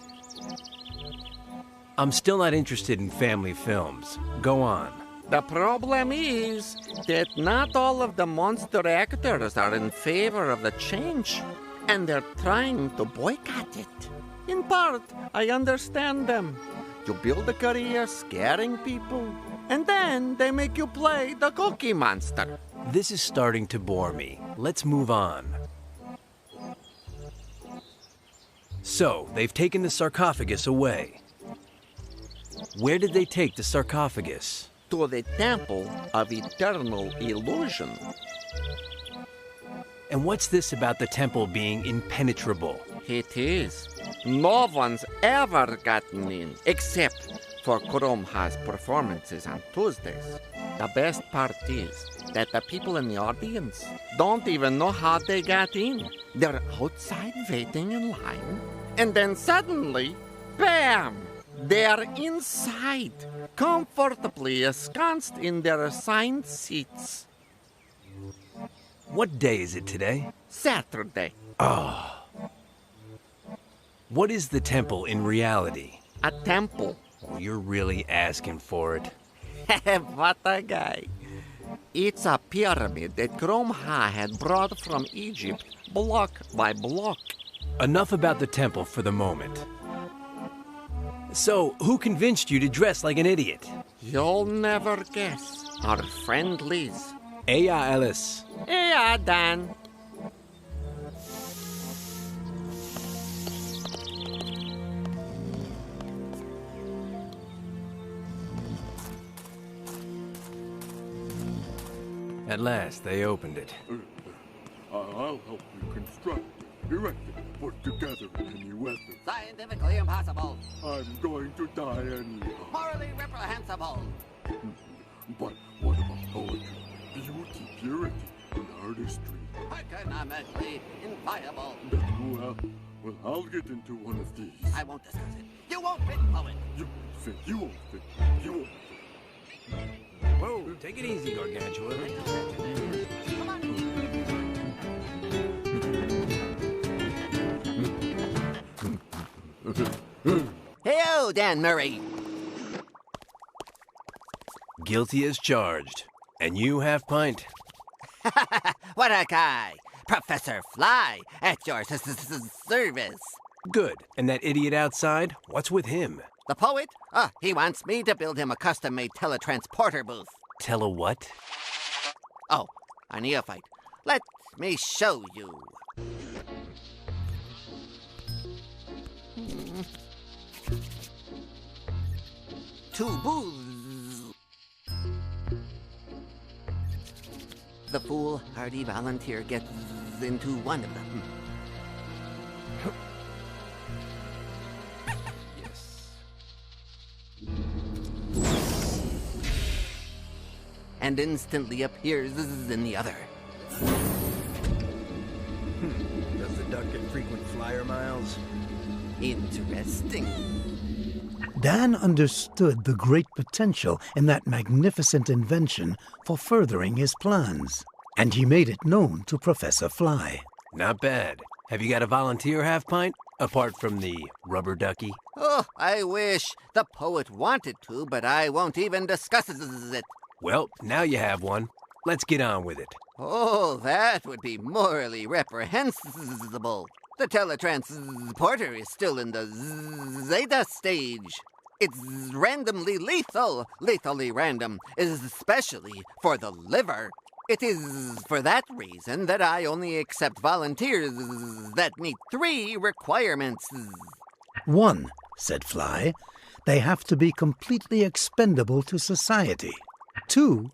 I'm still not interested in family films. Go on. The problem is that not all of the monster actors are in favor of the change, and they're trying to boycott it. In part, I understand them. You build a career scaring people, and then they make you play the Cookie Monster. This is starting to bore me. Let's move on. So, they've taken the sarcophagus away. Where did they take the sarcophagus? To the Temple of Eternal Illusion. And what's this about the temple being impenetrable? It is. No one's ever gotten in, except for Kromha's performances on Tuesdays. The best part is that the people in the audience don't even know how they got in. They're outside waiting in line, and then suddenly, bam! They're inside, comfortably ensconced in their assigned seats. What day is it today? Saturday. Oh. What is the temple in reality? A temple. Oh, you're really asking for it. What a guy. It's a pyramid that Kromha had brought from Egypt, block by block. Enough about the temple for the moment. So, who convinced you to dress like an idiot? You'll never guess. Our friend Liz. Eya, Ellis. Eya, Dan. At last, they opened it. I'll help you construct, erect it, put together in any weather. Scientifically impossible. I'm going to die anyhow. Morally reprehensible. But what about poetry, beauty, purity, and artistry? Economically inviable. Well, I'll get into one of these. I won't discuss it. You won't fit, poet. You won't fit. You won't fit. Whoa, take it easy, Gargantua. Come on. Hey-o, Dan Murray. Guilty as charged. And you, Half-Pint? What a guy. Professor Fly, at your service. Good. And that idiot outside? What's with him? The poet? He wants me to build him a custom-made teletransporter booth. Tell a what? Oh, a neophyte. Let me show you. Two booths. The foolhardy volunteer gets into one of them. And instantly appears in the other. Does the duck get frequent flyer miles? Interesting. Dan understood the great potential in that magnificent invention for furthering his plans, and he made it known to Professor Fly. Not bad. Have you got a volunteer half-pint, apart from the rubber ducky? Oh, I wish. The poet wanted to, but I won't even discuss it. Well, now you have one. Let's get on with it. Oh, that would be morally reprehensible. The teletransporter is still in the Zeta stage. It's randomly lethal, lethally random, especially for the liver. It is for that reason that I only accept volunteers that meet 3 requirements. 1, said Fly, they have to be completely expendable to society. 2,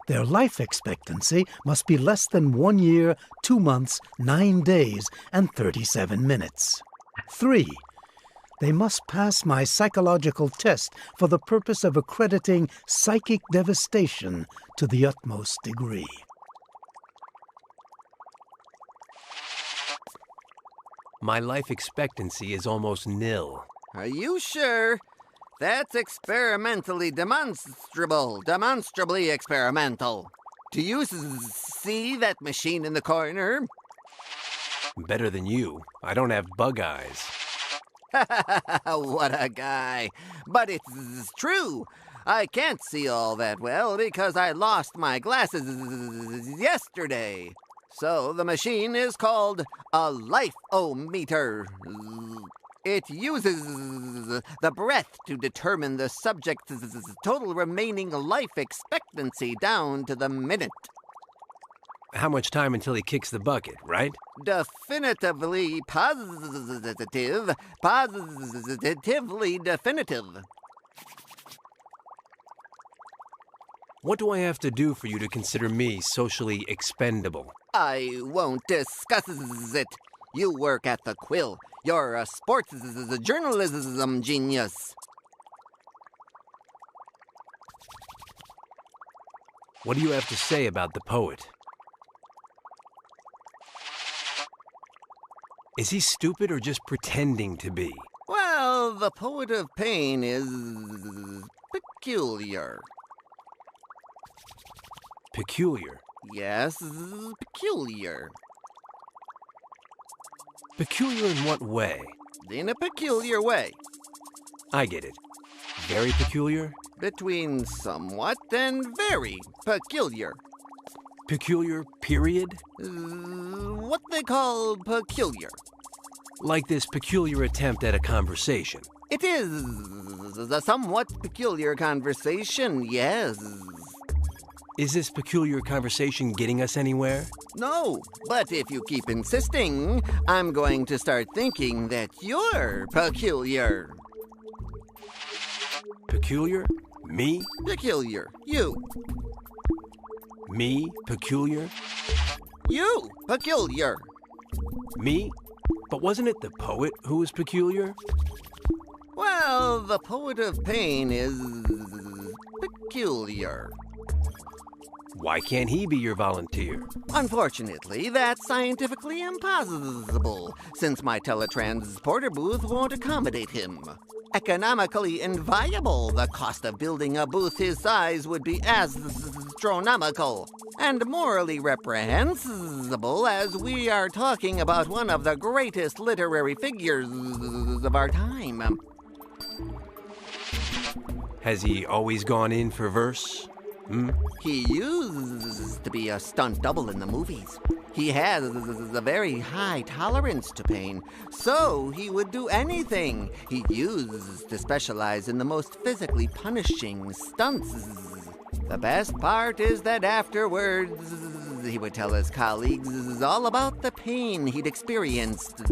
their life expectancy must be less than 1 year, 2 months, 9 days, and 37 minutes. 3, they must pass my psychological test for the purpose of accrediting psychic devastation to the utmost degree. My life expectancy is almost nil. Are you sure? That's experimentally demonstrably experimental. Do you see that machine in the corner? Better than you. I don't have bug eyes. What a guy. But it's true. I can't see all that well because I lost my glasses yesterday. So the machine is called a life-o-meter. It uses the breath to determine the subject's total remaining life expectancy down to the minute. How much time until he kicks the bucket, right? Definitively positive. Positively definitive. What do I have to do for you to consider me socially expendable? I won't discuss it. You work at the Quill. You're a sports journalism genius. What do you have to say about the poet? Is he stupid or just pretending to be? Well, the poet of pain is peculiar. Peculiar? Yes, peculiar. Peculiar in what way? In a peculiar way. I get it. Very peculiar? Between somewhat and very peculiar. Peculiar, period? What they call peculiar. Like this peculiar attempt at a conversation. It is a somewhat peculiar conversation, yes. Is this peculiar conversation getting us anywhere? No, but if you keep insisting, I'm going to start thinking that you're peculiar. Peculiar? Me? Peculiar. You. Me? Peculiar? You. Peculiar. Me? But wasn't it the poet who was peculiar? Well, the poet of pain is peculiar. Why can't he be your volunteer? Unfortunately, that's scientifically impossible, since my teletransporter booth won't accommodate him. Economically inviable, the cost of building a booth his size would be astronomical, and morally reprehensible, as we are talking about one of the greatest literary figures of our time. Has he always gone in for verse? He used to be a stunt double in the movies. He has a very high tolerance to pain, so he would do anything. He used to specialize in the most physically punishing stunts. The best part is that afterwards, he would tell his colleagues all about the pain he'd experienced.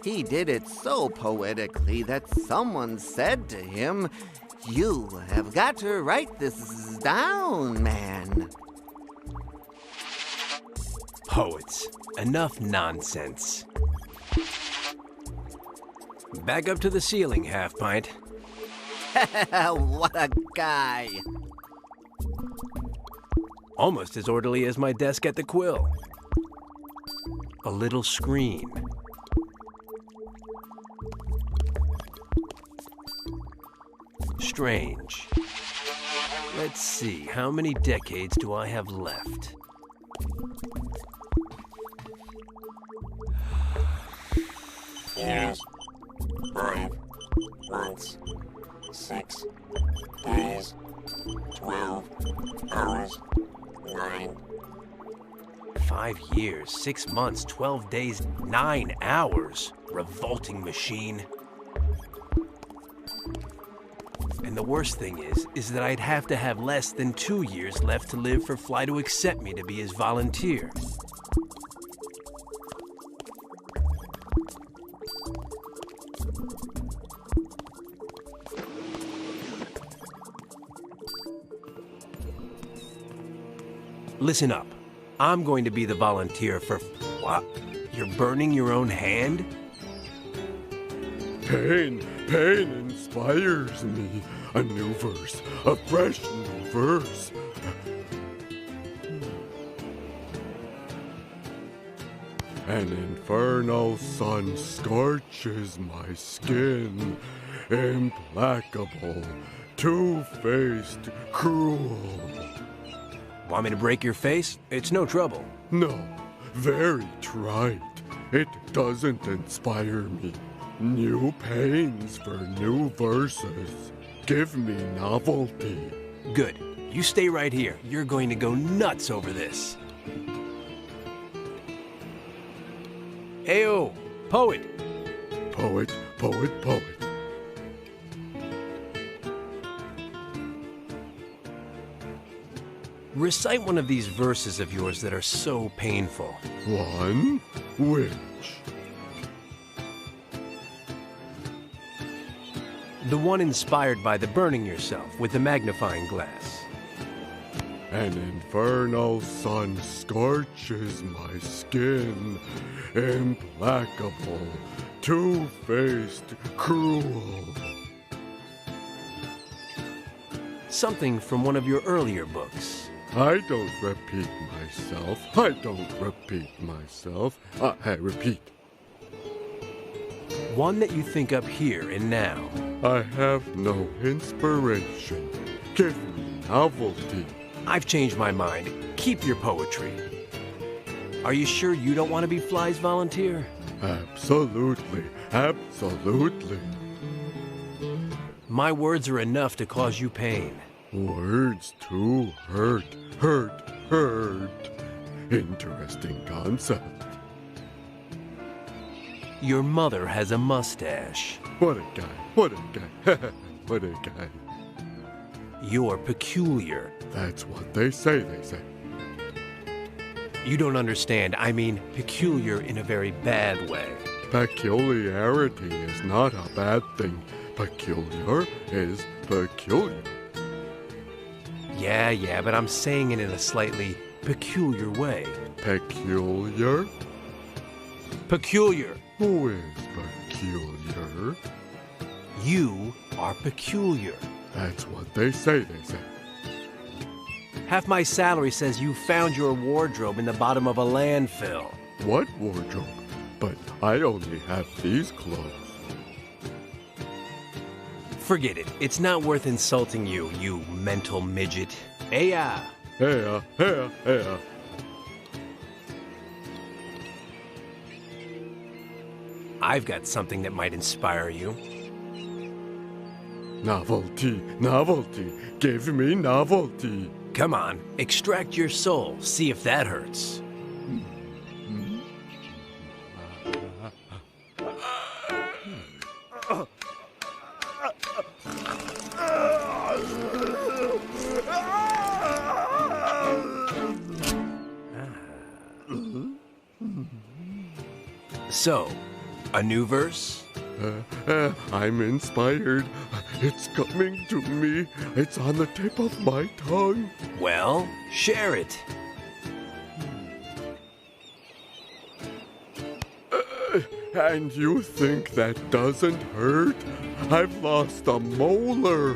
He did it so poetically that someone said to him, "You have got to write this down, man." Poets. Enough nonsense. Back up to the ceiling, half-pint. What a guy. Almost as orderly as my desk at the Quill. A little screen. strange. Let's see, how many decades do I have left? Years, 5 months, 6 days, 12 hours, 9. 5 years, 6 months, 12 days, 9 hours. Revolting machine. And the worst thing is that I'd have to have less than 2 years left to live for Fly to accept me to be his volunteer. Listen up. I'm going to be the volunteer for... What? You're burning your own hand? Pain inspires me. A new verse, a fresh new verse. An infernal sun scorches my skin. Implacable, two-faced, cruel. Want me to break your face? It's no trouble. No, very trite. It doesn't inspire me. New pains for new verses. Give me novelty. Good. You stay right here. You're going to go nuts over this. Heyo, poet. Poet, poet, poet. Recite one of these verses of yours that are so painful. One? Which? The one inspired by the burning yourself with the magnifying glass. An infernal sun scorches my skin. Implacable, two-faced, cruel. Something from one of your earlier books. I don't repeat myself. I don't repeat myself. I repeat. One that you think up here and now. I have no inspiration. Give me novelty. I've changed my mind. Keep your poetry. Are you sure you don't want to be Fly's volunteer? Absolutely. Absolutely. My words are enough to cause you pain. Words too hurt. Interesting concept. Your mother has a mustache. What a guy. What a guy. What a guy. You're peculiar. That's what they say. You don't understand. I mean peculiar in a very bad way. Peculiarity is not a bad thing. Peculiar is peculiar. Yeah, but I'm saying it in a slightly peculiar way. Peculiar? Peculiar. Who is peculiar? You are peculiar. That's what they say. Half my salary says you found your wardrobe in the bottom of a landfill. What wardrobe? But I only have these clothes. Forget it. It's not worth insulting you, you mental midget. Heya. Heya. I've got something that might inspire you. Novelty. Give me novelty. Come on, extract your soul. See if that hurts. So, a new verse? I'm inspired. It's coming to me. It's on the tip of my tongue. Well, share it. And you think that doesn't hurt? I've lost a molar.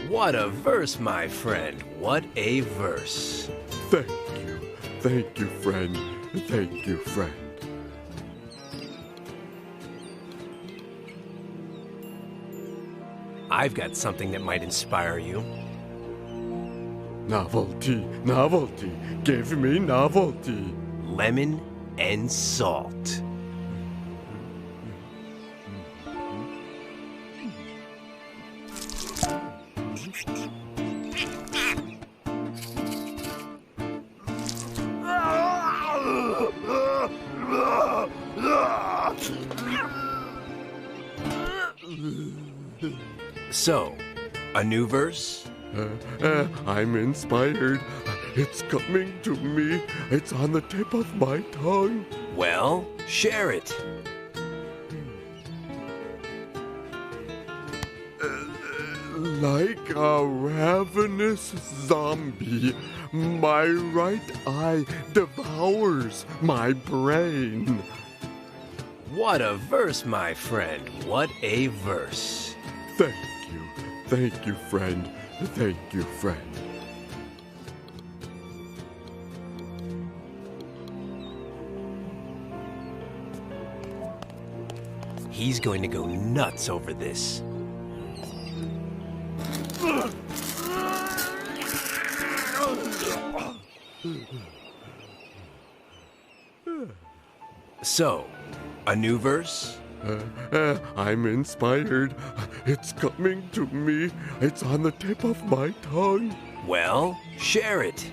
What a verse, my friend. What a verse. Thank you. Thank you, friend. Thank you, friend. I've got something that might inspire you. Novelty, novelty, give me novelty. Lemon and salt. So, a new verse? I'm inspired. It's coming to me. It's on the tip of my tongue. Well, share it. Like a ravenous zombie, my right eye devours my brain. What a verse, my friend. What a verse. Thank you, friend. Thank you, friend. He's going to go nuts over this. So, a new verse? I'm inspired. It's coming to me. It's on the tip of my tongue. Well, share it.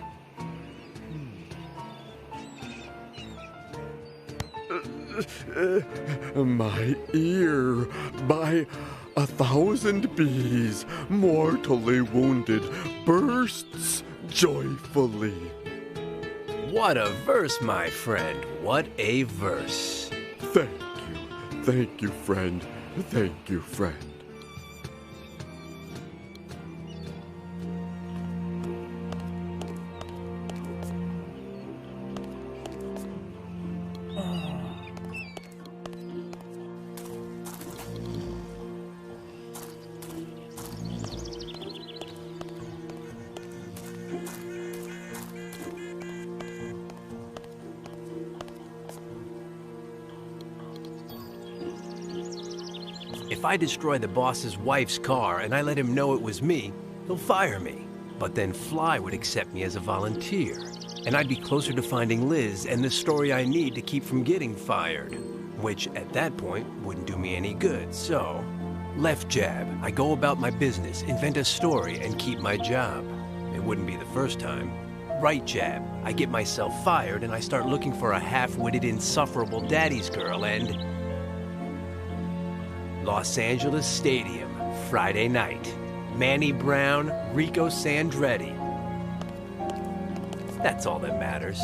My ear, by 1,000 bees, mortally wounded, bursts joyfully. What a verse, my friend. What a verse. Thank you, friend. Thank you, friend. If I destroy the boss's wife's car and I let him know it was me, he'll fire me. But then Fly would accept me as a volunteer, and I'd be closer to finding Liz and the story I need to keep from getting fired, which at that point wouldn't do me any good. So, left jab, I go about my business, invent a story, and keep my job. It wouldn't be the first time. Right jab, I get myself fired and I start looking for a half-witted, insufferable daddy's girl, and Los Angeles Stadium, Friday night. Manny Brown, Rico Sandretti. That's all that matters.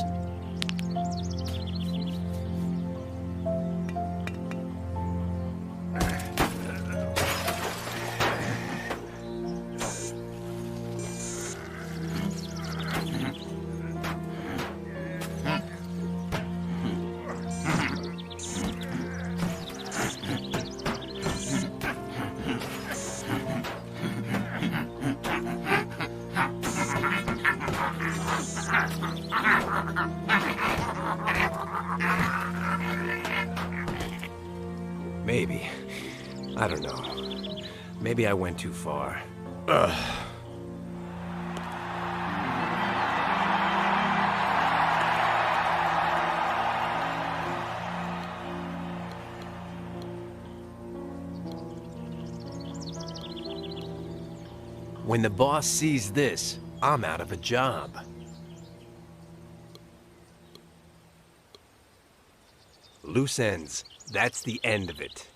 Maybe. I don't know. Maybe I went too far. Ugh. When the boss sees this, I'm out of a job. Loose ends. That's the end of it.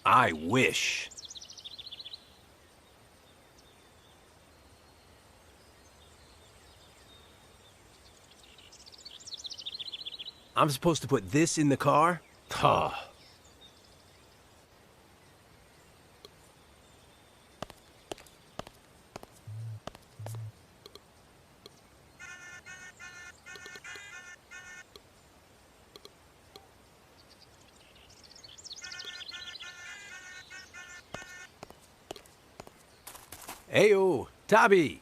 I wish. I'm supposed to put this in the car? Ah. Heyo, Tabby.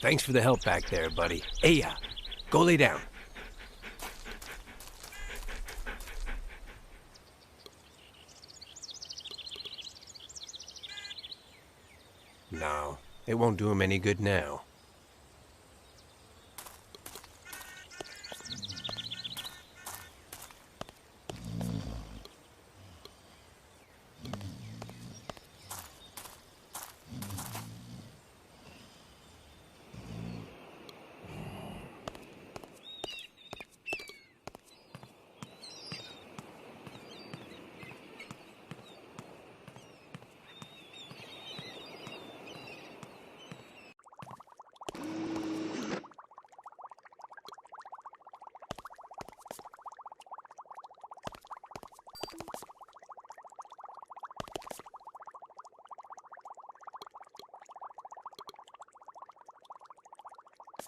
Thanks for the help back there, buddy. Hey, go lay down. No, it won't do him any good now.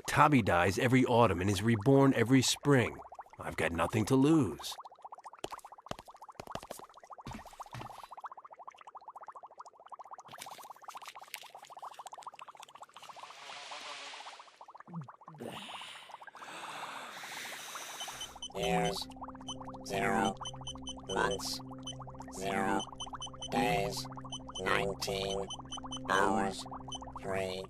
Tobby dies every autumn and is reborn every spring. I've got nothing to lose. Years, 0 months, 0 days, 19 hours, 3.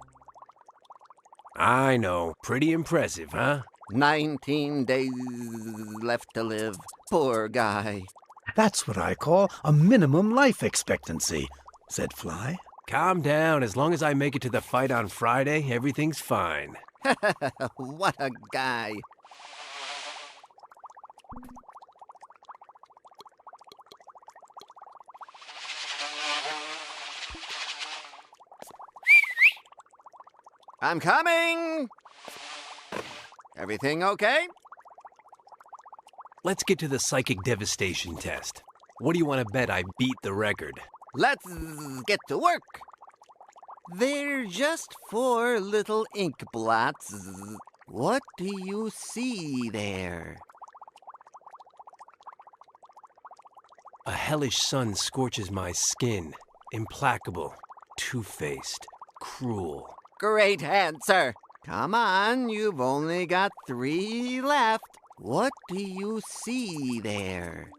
I know. Pretty impressive, huh? 19 days left to live. Poor guy. That's what I call a minimum life expectancy, said Fly. Calm down. As long as I make it to the fight on Friday, everything's fine. What a guy. I'm coming! Everything okay? Let's get to the psychic devastation test. What do you want to bet I beat the record? Let's get to work. They're just 4 little ink blots. What do you see there? A hellish sun scorches my skin. Implacable, two-faced, cruel. Great answer. Come on, you've only got 3 left. What do you see there?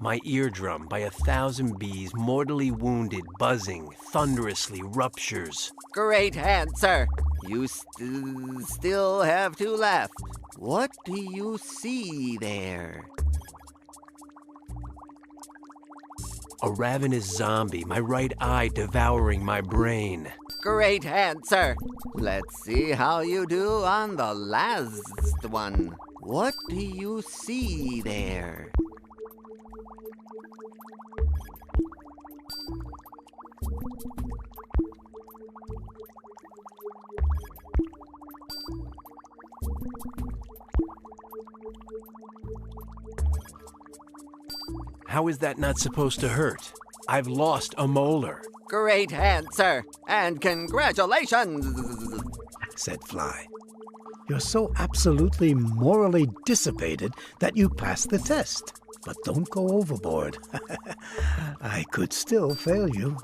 My eardrum by 1,000 bees, mortally wounded, buzzing, thunderously ruptures. Great answer. You still have 2 left. What do you see there? A ravenous zombie, my right eye devouring my brain. Great answer. Let's see how you do on the last one. What do you see there? How is that not supposed to hurt? I've lost a molar. Great answer, and congratulations, said Fly. You're so absolutely morally dissipated that you passed the test. But don't go overboard. I could still fail you.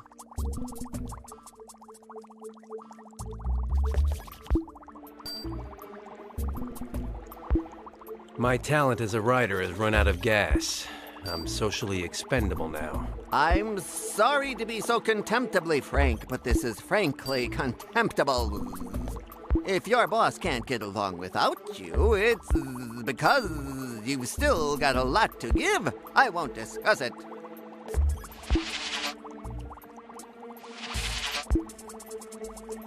My talent as a writer has run out of gas. I'm socially expendable now. I'm sorry to be so contemptibly frank, but this is frankly contemptible. If your boss can't get along without you, it's because you've still got a lot to give. I won't discuss it.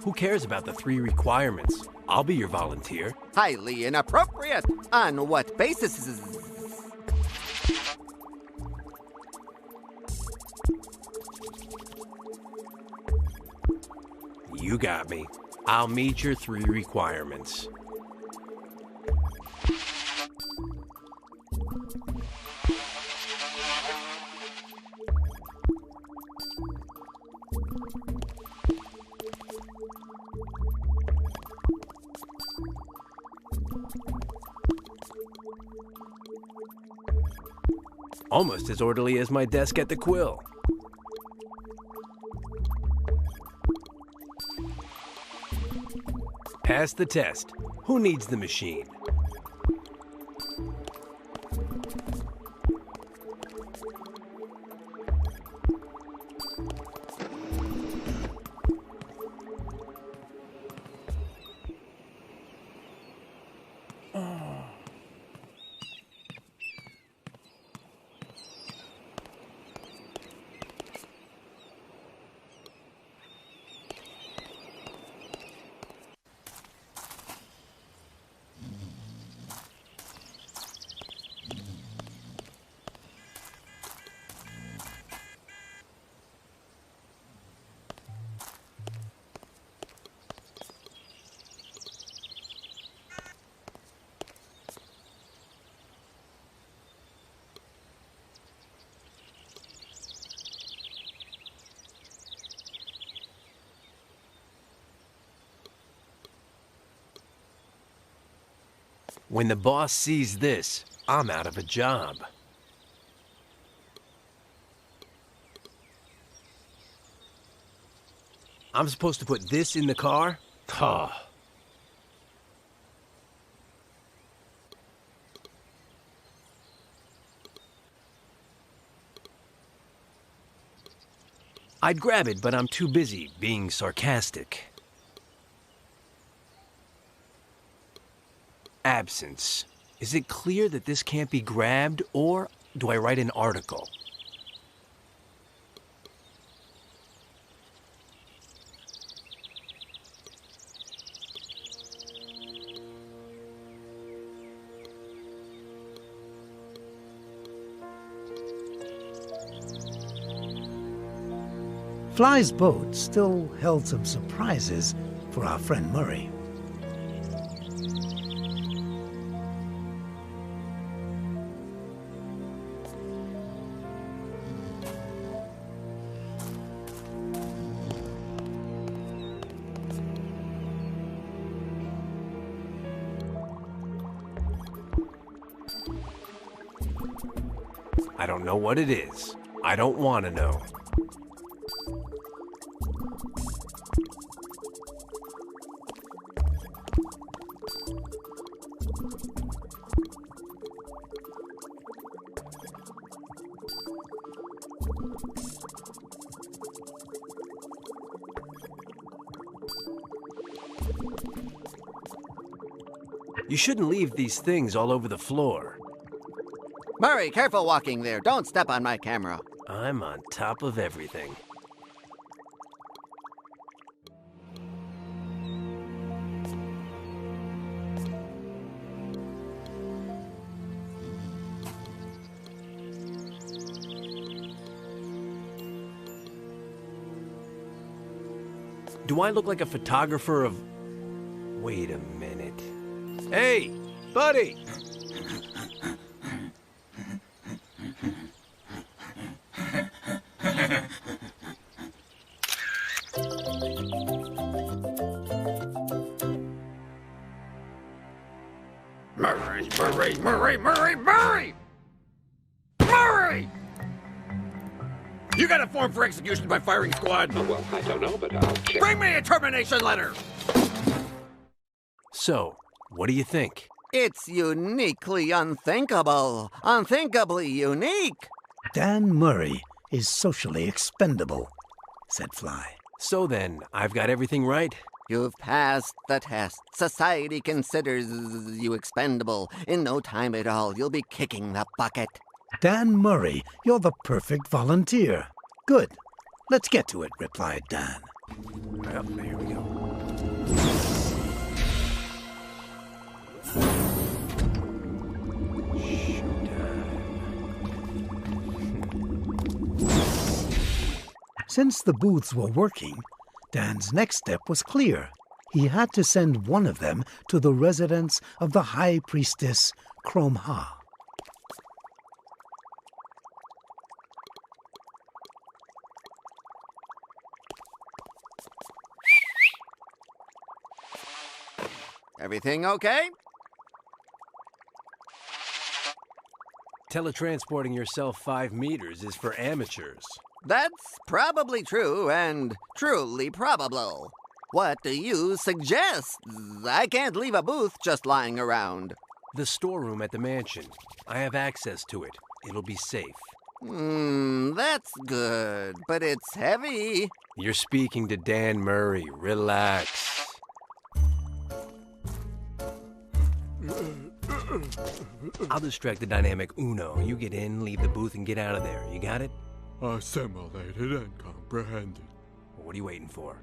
Who cares about the 3 requirements? I'll be your volunteer. Highly inappropriate. On what basis? You got me. I'll meet your 3 requirements. Almost as orderly as my desk at the Quill. Pass the test. Who needs the machine? When the boss sees this, I'm out of a job. I'm supposed to put this in the car? Ah. I'd grab it, but I'm too busy being sarcastic. Absence. Is it clear that this can't be grabbed, or do I write an article? Fly's boat still held some surprises for our friend Murray. I don't know what it is. I don't want to know. You shouldn't leave these things all over the floor. Murray, careful walking there. Don't step on my camera. I'm on top of everything. Do I look like a photographer of... Wait a minute. Hey, buddy! Murray! You got a form for execution by firing squad? Oh, well, I don't know, but I'll check. Bring me a termination letter! So, what do you think? It's uniquely unthinkable. Unthinkably unique. Dan Murray is socially expendable, said Fly. So then, I've got everything right? You've passed the test. Society considers you expendable. In no time at all, you'll be kicking the bucket. Dan Murray, you're the perfect volunteer. Good. Let's get to it, replied Dan. Well, there we go. Since the booths were working, Dan's next step was clear. He had to send one of them to the residence of the High Priestess Chrome Ha. Everything okay? Teletransporting yourself 5 meters is for amateurs. That's probably true and truly probable. What do you suggest? I can't leave a booth just lying around. The storeroom at the mansion. I have access to it. It'll be safe. That's good, but it's heavy. You're speaking to Dan Murray. Relax. I'll distract the dynamic Uno. You get in, leave the booth, and get out of there. You got it? Assimilated and comprehended. What are you waiting for?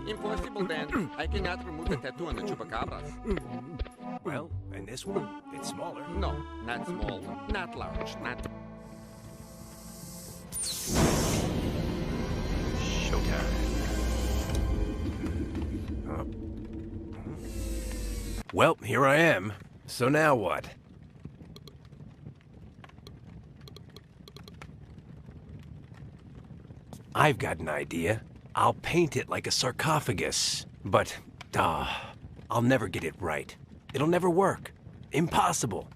Impossible, Dan. I cannot remove the tattoo on the chupacabras. Well, and this one? It's smaller. No, not small, not large, not... Showtime. Well, here I am. So now what? I've got an idea. I'll paint it like a sarcophagus. But, I'll never get it right. It'll never work. Impossible.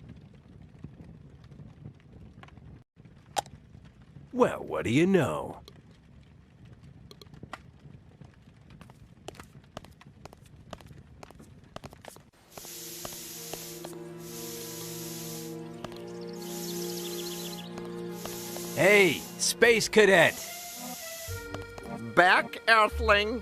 Well, what do you know? Hey, Space Cadet! Back, Earthling!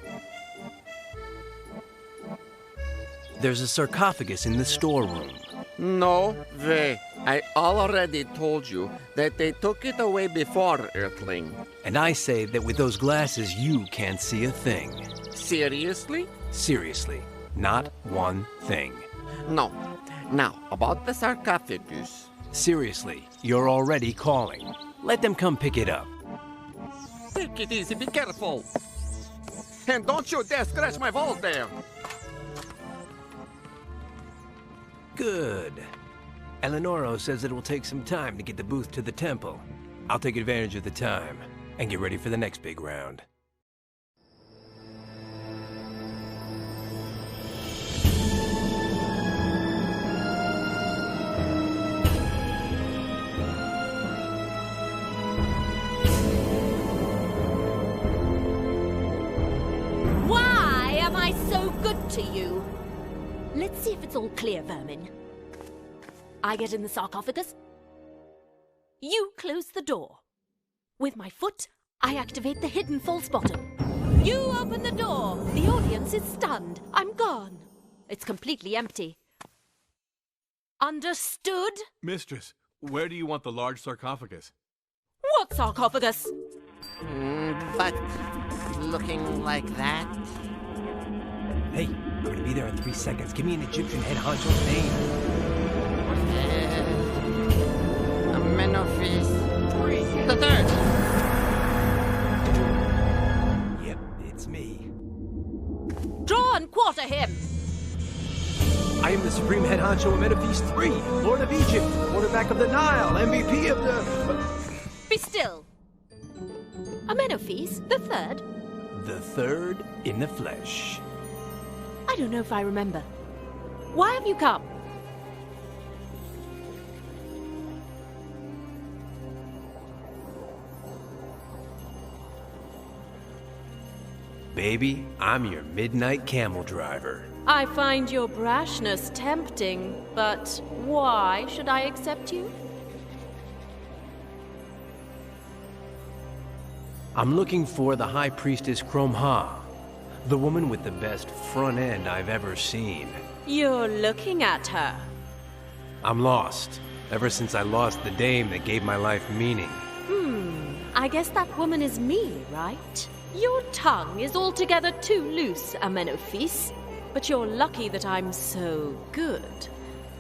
There's a sarcophagus in the storeroom. No way. I already told you that they took it away before, Earthling. And I say that with those glasses, you can't see a thing. Seriously? Seriously. Not one thing. No. Now, about the sarcophagus. Seriously, you're already calling. Let them come pick it up. Take it easy, be careful. And don't you dare scratch my balls there. Good. Eleonoro says it will take some time to get the booth to the temple. I'll take advantage of the time and get ready for the next big round. Why am I so good to you? Let's see if it's all clear, vermin. I get in the sarcophagus. You close the door. With my foot, I activate the hidden false bottom. You open the door. The audience is stunned. I'm gone. It's completely empty. Understood? Mistress, where do you want the large sarcophagus? What sarcophagus? But looking like that? Hey, I'm gonna be there in 3 seconds. Give me an Egyptian head honcho's name. Amenophis the third. Yep, it's me. Draw and quarter him. I am the Supreme Head Honcho Amenophis III, Lord of Egypt, quarterback of the Nile, MVP of the... Be still. Amenophis the third? The third in the flesh. I don't know if I remember. Why have you come? Baby, I'm your midnight camel driver. I find your brashness tempting, but why should I accept you? I'm looking for the High Priestess Kromha, the woman with the best front end I've ever seen. You're looking at her. I'm lost, ever since I lost the dame that gave my life meaning. I guess that woman is me, right? Your tongue is altogether too loose, Amenophis. But you're lucky that I'm so good.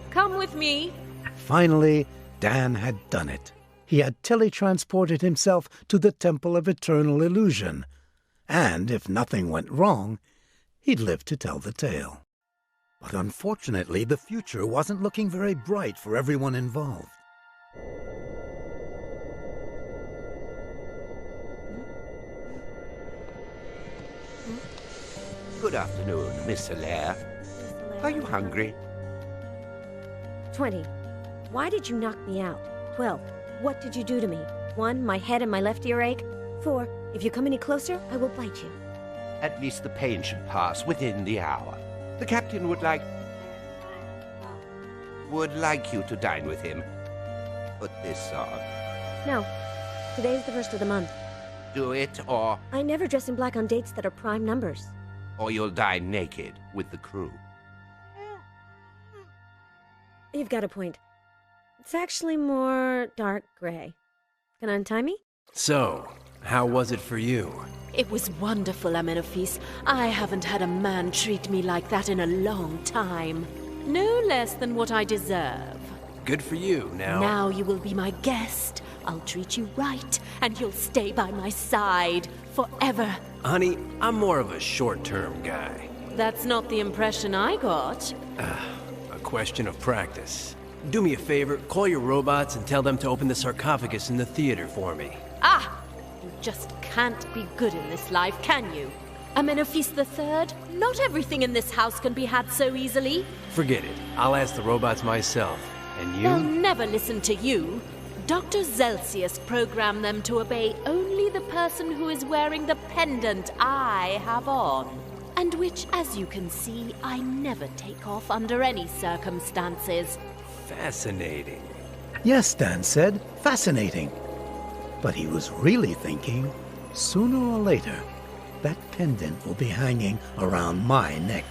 Come with me. Finally, Dan had done it. He had teletransported himself to the Temple of Eternal Illusion. And if nothing went wrong, he'd live to tell the tale. But unfortunately, the future wasn't looking very bright for everyone involved. Good afternoon, Miss Hilaire. Are you hungry? 20. Why did you knock me out? 12. What did you do to me? 1. My head and my left ear ache. 4. If you come any closer, I will bite you. At least the pain should pass within the hour. The captain would like you to dine with him. Put this on. No. Today's the 1st of the month. Do it, or I never dress in black on dates that are prime numbers. you'll die naked with the crew. You've got a point. It's actually more dark gray. Can I untie me? So, how was it for you? It was wonderful, Amenophis. I haven't had a man treat me like that in a long time. No less than what I deserve. Good for you. Now you will be my guest. I'll treat you right, and you'll stay by my side forever. Honey, I'm more of a short-term guy. That's not the impression I got. A question of practice. Do me a favor, call your robots and tell them to open the sarcophagus in the theater for me. Ah! You just can't be good in this life, can you? Amenophis III, not everything in this house can be had so easily. Forget it. I'll ask the robots myself. And you? They'll never listen to you. Dr. Zelsius programmed them to obey only the person who is wearing the pendant I have on. And which, as you can see, I never take off under any circumstances. Fascinating. Yes, Dan said, fascinating. But he was really thinking, sooner or later, that pendant will be hanging around my neck.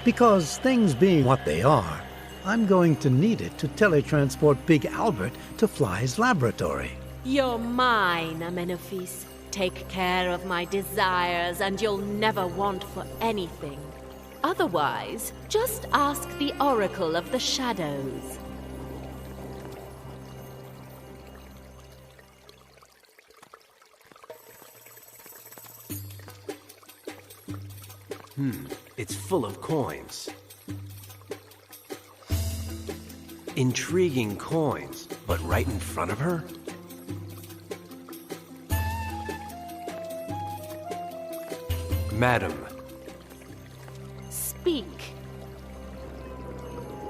Because things being what they are, I'm going to need it to teletransport Big Albert to Fly's laboratory. You're mine, Amenophis. Take care of my desires and you'll never want for anything. Otherwise, just ask the Oracle of the Shadows. It's full of coins. Intriguing coins, but right in front of her? Madam. Speak.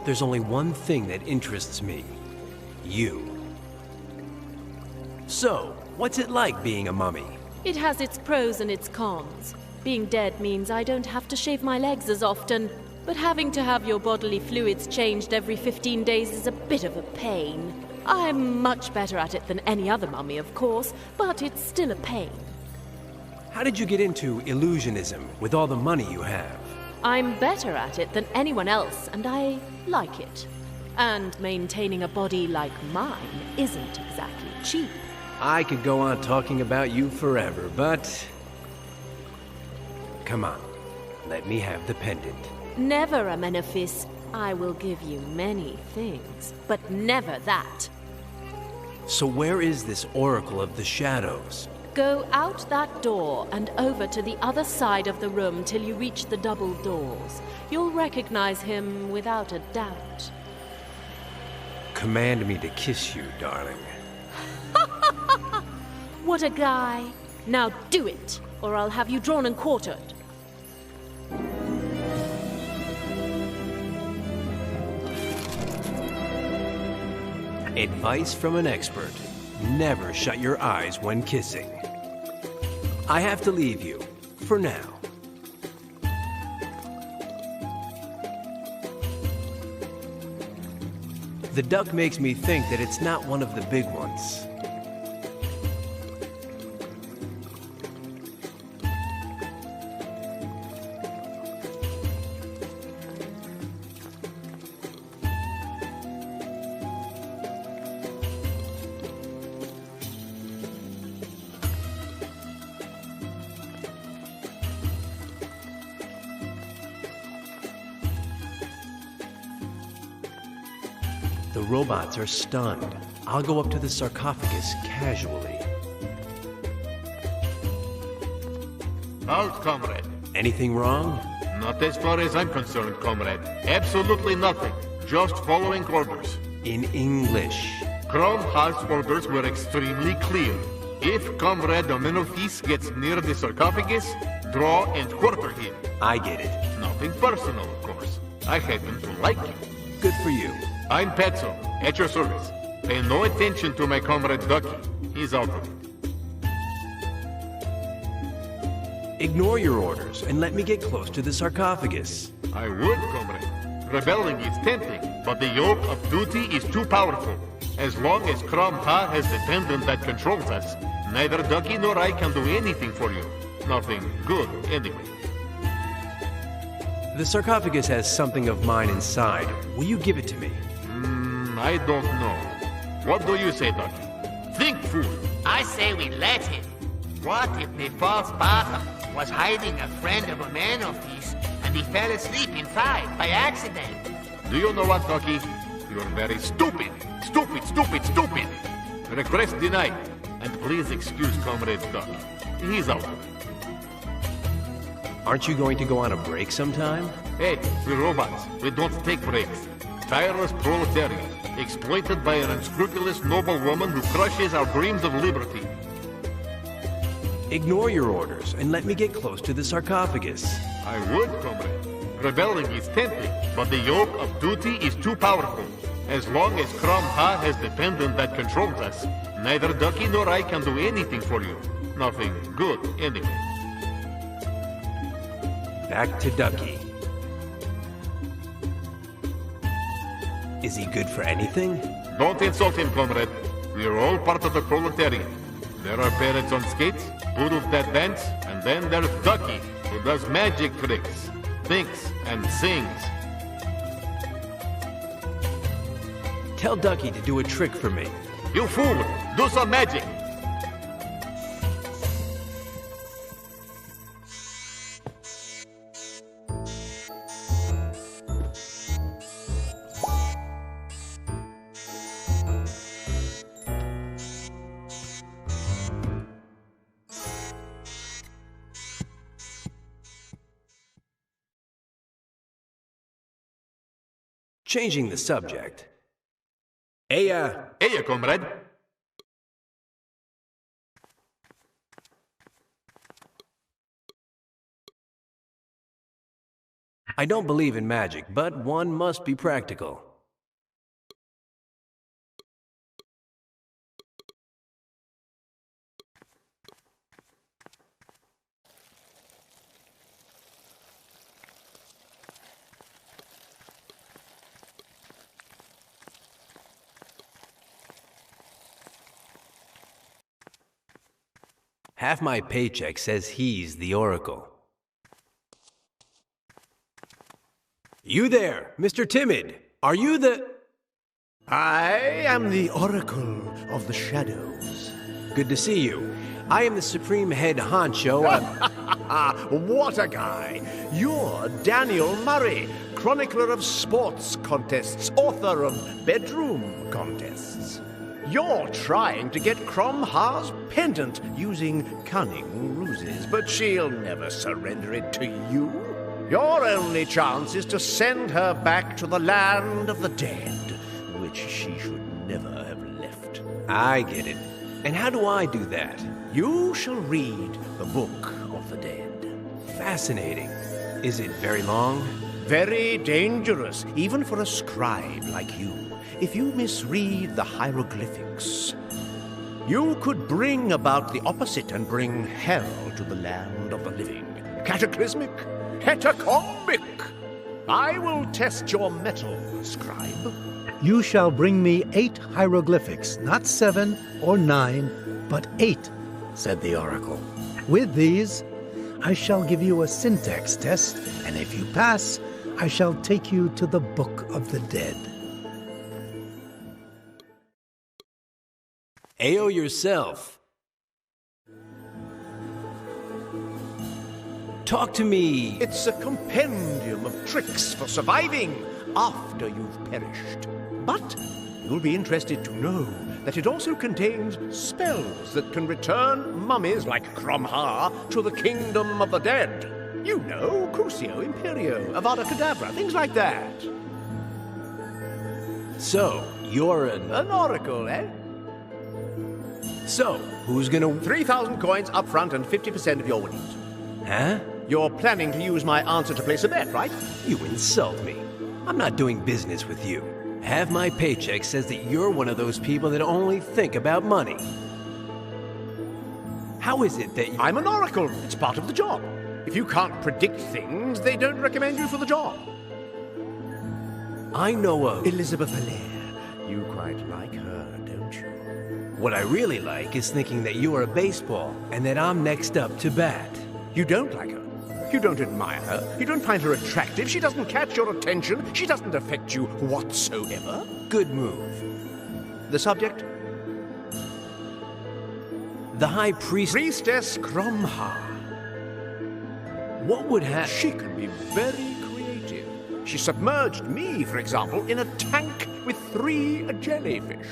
There's only one thing that interests me. You. So, what's it like being a mummy? It has its pros and its cons. Being dead means I don't have to shave my legs as often, but having to have your bodily fluids changed every 15 days is a bit of a pain. I'm much better at it than any other mummy, of course, but it's still a pain. How did you get into illusionism with all the money you have? I'm better at it than anyone else, and I like it. And maintaining a body like mine isn't exactly cheap. I could go on talking about you forever, but... Come on, let me have the pendant. Never, Amenophis. I will give you many things, but never that. So where is this Oracle of the Shadows? Go out that door and over to the other side of the room till you reach the double doors. You'll recognize him without a doubt. Command me to kiss you, darling. What a guy. Now do it, or I'll have you drawn and quartered. Advice from an expert. Never shut your eyes when kissing. I have to leave you, for now. The duck makes me think that it's not one of the big ones. The robots are stunned. I'll go up to the sarcophagus casually. Halt, comrade. Anything wrong? Not as far as I'm concerned, comrade. Absolutely nothing. Just following orders. In English. Kron Hal's orders were extremely clear. If Comrade Amenophis gets near the sarcophagus, draw and quarter him. I get it. Nothing personal, of course. I happen to like him. good for you? I'm Petzo, at your service. Pay no attention to my comrade Ducky. He's out of it. Ignore your orders and let me get close to the sarcophagus. I would, comrade. Rebelling is tempting, but the yoke of duty is too powerful. As long as Crom Ha has the pendant that controls us, neither Ducky nor I can do anything for you. Nothing good, anyway. The sarcophagus has something of mine inside. Will you give it to me? I don't know. What do you say, Ducky? Think, fool! I say we let him. What if the false bottom was hiding a friend of a Manofis and he fell asleep inside by accident? Do you know what, Ducky? You're very stupid. Stupid, stupid, stupid. Request denied. And please excuse Comrade Duck. He's out. Aren't you going to go on a break sometime? Hey, we're robots. We don't take breaks. Tireless proletariat, exploited by an unscrupulous noblewoman who crushes our dreams of liberty. Ignore your orders and let me get close to the sarcophagus. I would, comrade. Rebelling is tempting, but the yoke of duty is too powerful. As long as Crom Ha has the pendant that controls us, neither Ducky nor I can do anything for you. Nothing good, anyway. Back to Ducky. Is he good for anything? Don't insult him, comrade. We are all part of the proletariat. There are parrots on skates, poodles that dance, and then there's Ducky, who does magic tricks, thinks, and sings. Tell Ducky to do a trick for me. You fool! Do some magic! Changing the subject. Eya, comrade. I don't believe in magic, but one must be practical. Half my paycheck says he's the Oracle. You there, Mr. Timid. Are you the... I am the Oracle of the Shadows. Good to see you. I am the Supreme Head Honcho of... What a guy! You're Daniel Murray, chronicler of sports contests, author of bedroom contests. You're trying to get Crom Ha's pendant using cunning ruses, but she'll never surrender it to you. Your only chance is to send her back to the land of the dead, which she should never have left. I get it. And how do I do that? You shall read the Book of the Dead. Fascinating. Is it very long? Very dangerous, even for a scribe like you. If you misread the hieroglyphics, you could bring about the opposite and bring hell to the land of the living. Cataclysmic, catacombic. I will test your mettle, scribe. You shall bring me 8 hieroglyphics, not 7 or 9, but 8, said the oracle. With these, I shall give you a syntax test, and if you pass, I shall take you to the Book of the Dead. Ayo yourself. Talk to me. It's a compendium of tricks for surviving after you've perished. But you'll be interested to know that it also contains spells that can return mummies like Crom Ha to the kingdom of the dead. You know, Crucio, Imperio, Avada Kedavra, things like that. So, you're an oracle, eh? So, who's gonna... 3,000 coins up front and 50% of your winnings. Huh? You're planning to use my answer to place a bet, right? You insult me. I'm not doing business with you. Half my paycheck says that you're one of those people that only think about money. How is it that you... I'm an oracle. It's part of the job. If you can't predict things, they don't recommend you for the job. I know of... Elizabeth Allaire. You quite like her, don't you? What I really like is thinking that you are a baseball and that I'm next up to bat. You don't like her. You don't admire her. You don't find her attractive. She doesn't catch your attention. She doesn't affect you whatsoever. Good move. The subject? The High Priestess Cromha. What would happen? She can be very creative. She submerged me, for example, in a tank with 3 jellyfish.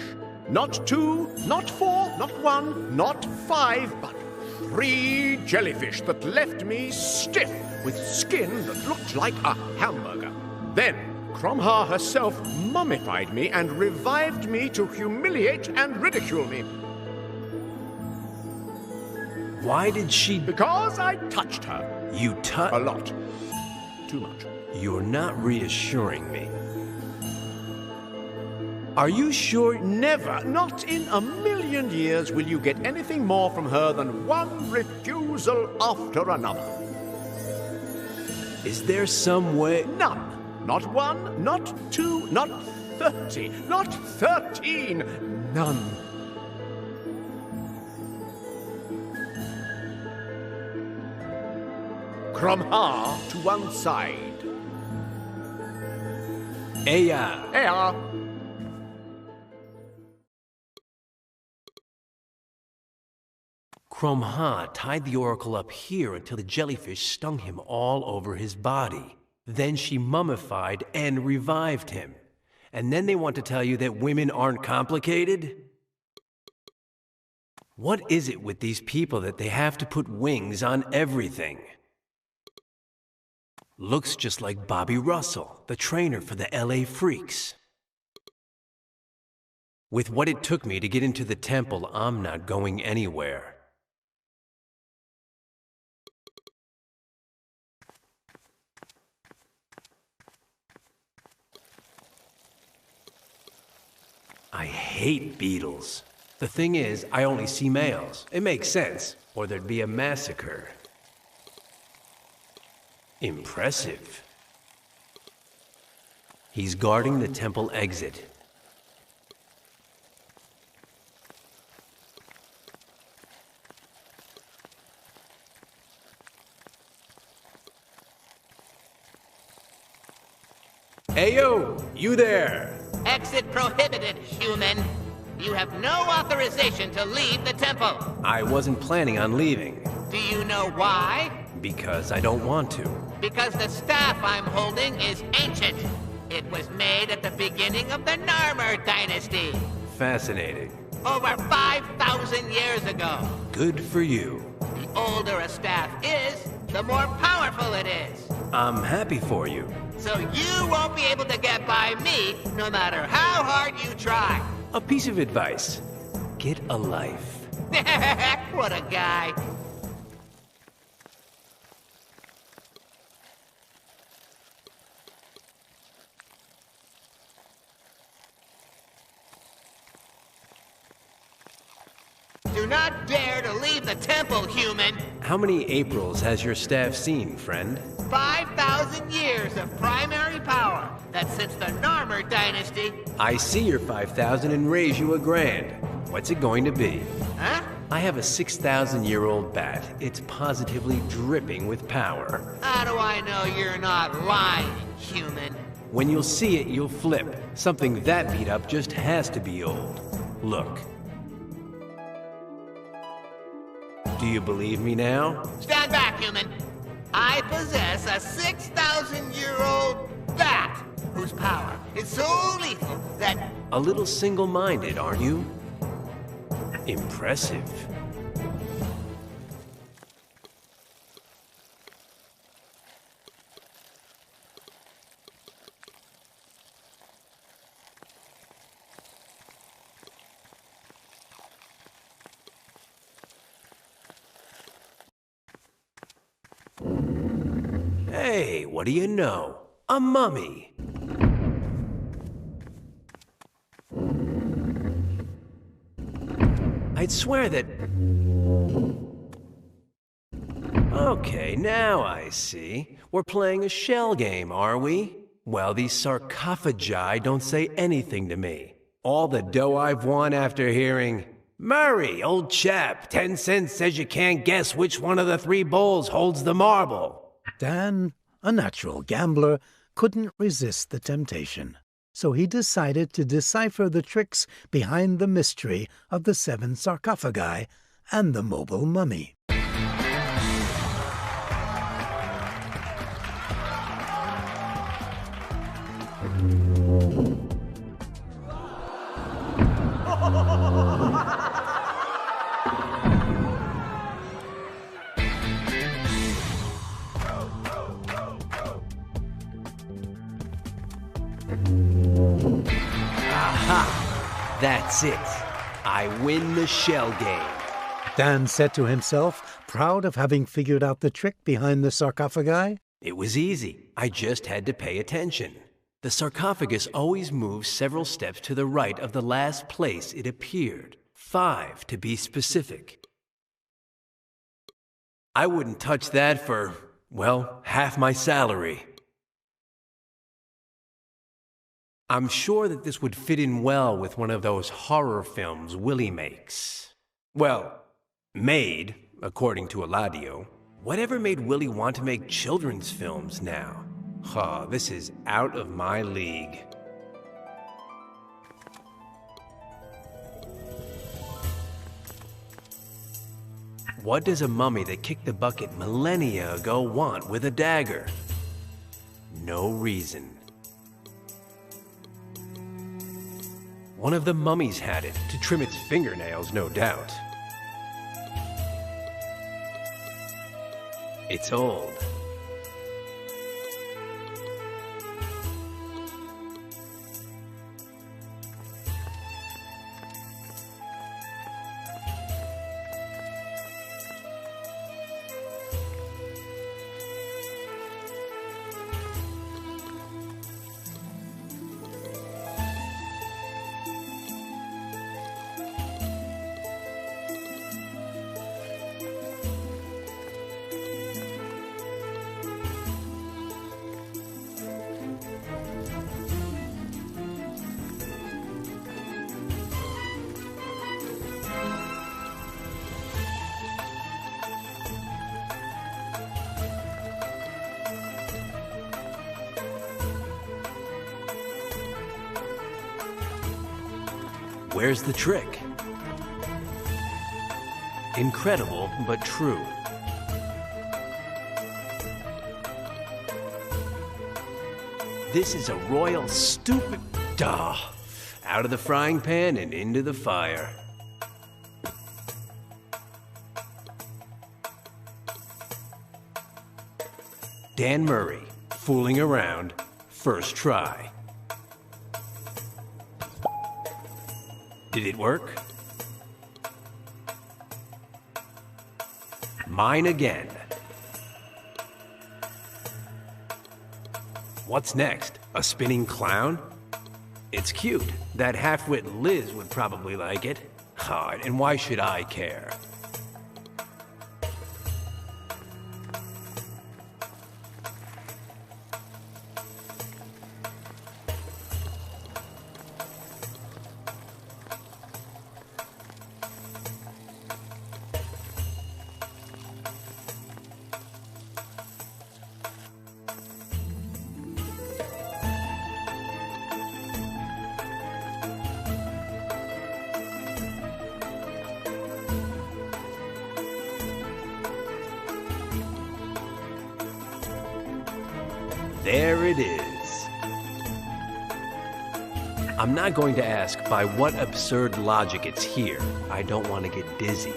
Not 2, not 4, not 1, not 5, but 3 jellyfish that left me stiff with skin that looked like a hamburger. Then Cromha herself mummified me and revived me to humiliate and ridicule me. Why did she... Because I touched her. You touched... A lot. Too much. You're not reassuring me. Are you sure? Never, not in a million years will you get anything more from her than one refusal after another. Is there some way? None. Not 1, not 2, not 30, not 13. None. Cromha to one side. Aya. Aya. Cromha tied the oracle up here until the jellyfish stung him all over his body. Then she mummified and revived him. And then they want to tell you that women aren't complicated? What is it with these people that they have to put wings on everything? Looks just like Bobby Russell, the trainer for the LA Freaks. With what it took me to get into the temple, I'm not going anywhere. I hate beetles. The thing is, I only see males. It makes sense, or there'd be a massacre. Impressive. He's guarding the temple exit. Ayo, you there! Exit prohibited, human. You have no authorization to leave the temple. I wasn't planning on leaving. Do you know why? Because I don't want to. Because the staff I'm holding is ancient. It was made at the beginning of the Narmer dynasty. Fascinating. Over 5,000 years ago. Good for you. The older a staff is, the more powerful it is. I'm happy for you. So you won't be able to get by me, no matter how hard you try. A piece of advice. Get a life. What a guy. Do not dare to leave the temple, human! How many Aprils has your staff seen, friend? 5,000 years of primary power. That's since the Narmer dynasty. I see your 5,000 and raise you $1,000. What's it going to be? Huh? I have a 6,000-year-old bat. It's positively dripping with power. How do I know you're not lying, human? When you'll see it, you'll flip. Something that beat up just has to be old. Look. Do you believe me now? Stand back, human. I possess a 6,000-year-old bat whose power is so lethal that... A little single-minded, aren't you? Impressive. Hey, what do you know? A mummy. I'd swear that... Okay, now I see. We're playing a shell game, are we? Well, these sarcophagi don't say anything to me. All the dough I've won after hearing, "Murray, old chap, 10 cents says you can't guess which one of the 3 bowls holds the marble." Dan, a natural gambler, couldn't resist the temptation. So he decided to decipher the tricks behind the mystery of the 7 sarcophagi and the mobile mummy. Aha! That's it. I win the shell game. Dan said to himself, proud of having figured out the trick behind the sarcophagi. It was easy. I just had to pay attention. The sarcophagus always moves several steps to the right of the last place it appeared. 5, to be specific. I wouldn't touch that for, well, half my salary. I'm sure that this would fit in well with one of those horror films Willie makes. Well, made, according to Eladio. Whatever made Willie want to make children's films now? This is out of my league. What does a mummy that kicked the bucket millennia ago want with a dagger? No reason. One of the mummies had it, to trim its fingernails, no doubt. It's old. Where's the trick? Incredible, but true. This is a royal stupid... Out of the frying pan and into the fire. Dan Murray, fooling around, first try. Did it work? Mine again. What's next? A spinning clown? It's cute. That half-wit Liz would probably like it. And why should I care? There it is. I'm not going to ask by what absurd logic it's here. I don't want to get dizzy.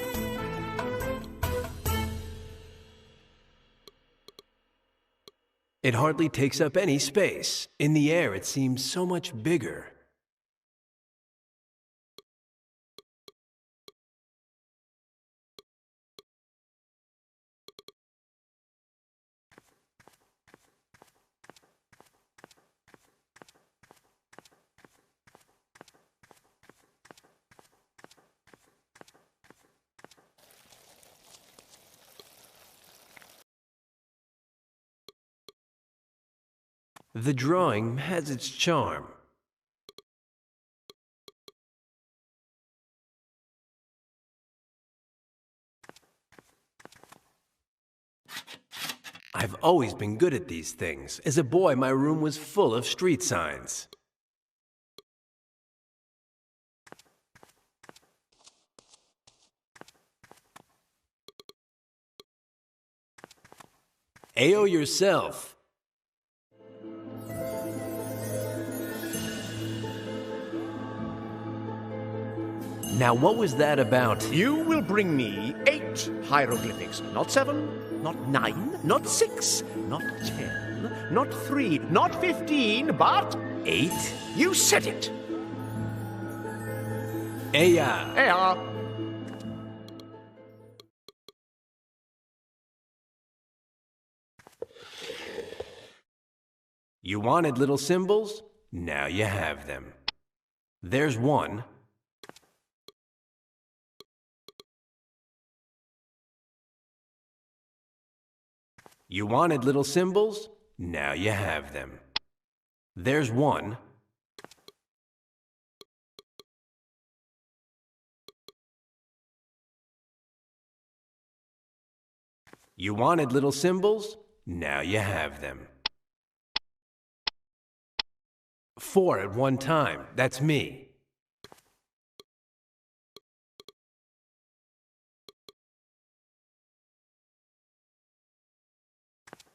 It hardly takes up any space. In the air, it seems so much bigger. The drawing has its charm. I've always been good at these things. As a boy, my room was full of street signs. Ayo yourself. Now, what was that about? You will bring me 8 hieroglyphics. Not 7, not 9, not 6, not 10, not 3, not 15, but 8? You said it! Aya. Aya. You wanted little symbols? Now you have them. There's one. You wanted little symbols? Now you have them. There's one. You wanted little symbols? Now you have them. 4 at one time. That's me.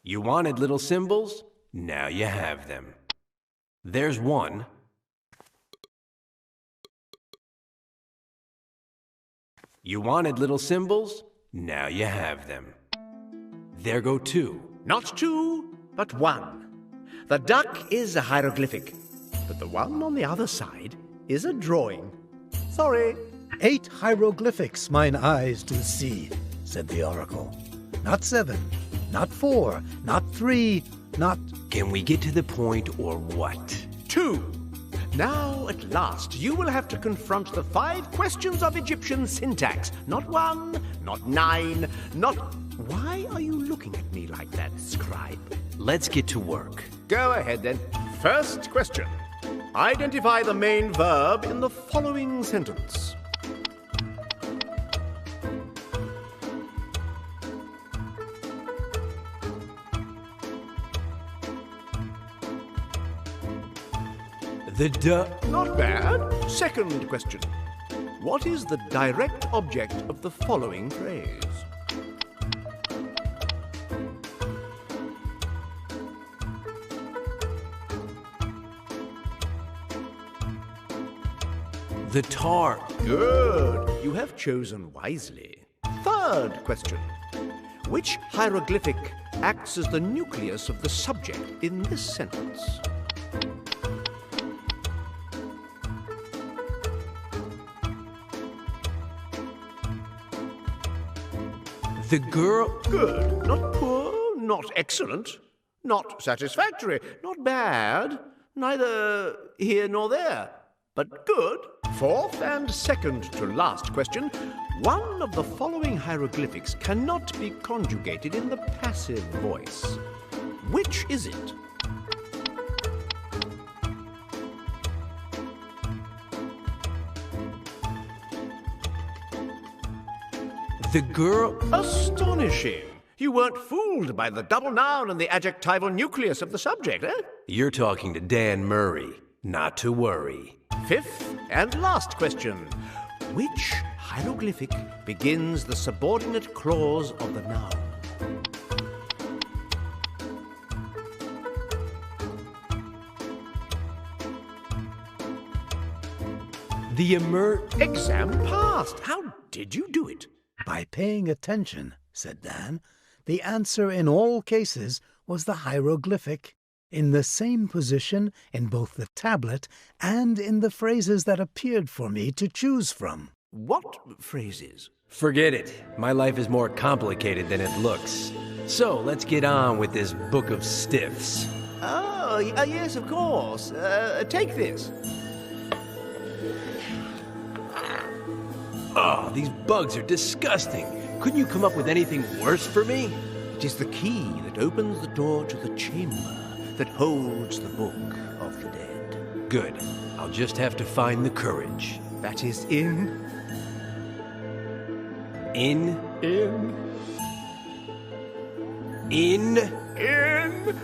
You wanted little symbols? Now you have them. There's one. You wanted little symbols? Now you have them. There go 2. Not 2, but 1. The duck is a hieroglyphic, but the one on the other side is a drawing. Sorry. 8 hieroglyphics mine eyes do see, said the oracle. Not 7, not 4, not 3, not... Can we get to the point or what? 2. Now, at last, you will have to confront the 5 questions of Egyptian syntax. Not 1, not 9, not... Why are you looking at me like that, scribe? Let's get to work. Go ahead, then. First question. Identify the main verb in the following sentence. Not bad. Second question. What is the direct object of the following phrase? The tar. Good. You have chosen wisely. Third question. Which hieroglyphic acts as the nucleus of the subject in this sentence? The girl... Good. Not poor, not excellent, not satisfactory, not bad, neither here nor there, but good. Fourth and second to last question. One of the following hieroglyphics cannot be conjugated in the passive voice. Which is it? The girl... Astonishing! You weren't fooled by the double noun and the adjectival nucleus of the subject, eh? You're talking to Dan Murray. Not to worry. Fifth and last question. Which hieroglyphic begins the subordinate clause of the noun? The Exam passed. How did you do it? By paying attention, said Dan. The answer in all cases was the hieroglyphic, in the same position in both the tablet and in the phrases that appeared for me to choose from. What phrases? Forget it. My life is more complicated than it looks. So let's get on with this book of stiffs. Oh, yes, of course. Take this. Oh, these bugs are disgusting. Couldn't you come up with anything worse for me? It is the key that opens the door to the chamber, that holds the book of the dead. Good. I'll just have to find the courage. That is in. In? In. In? In.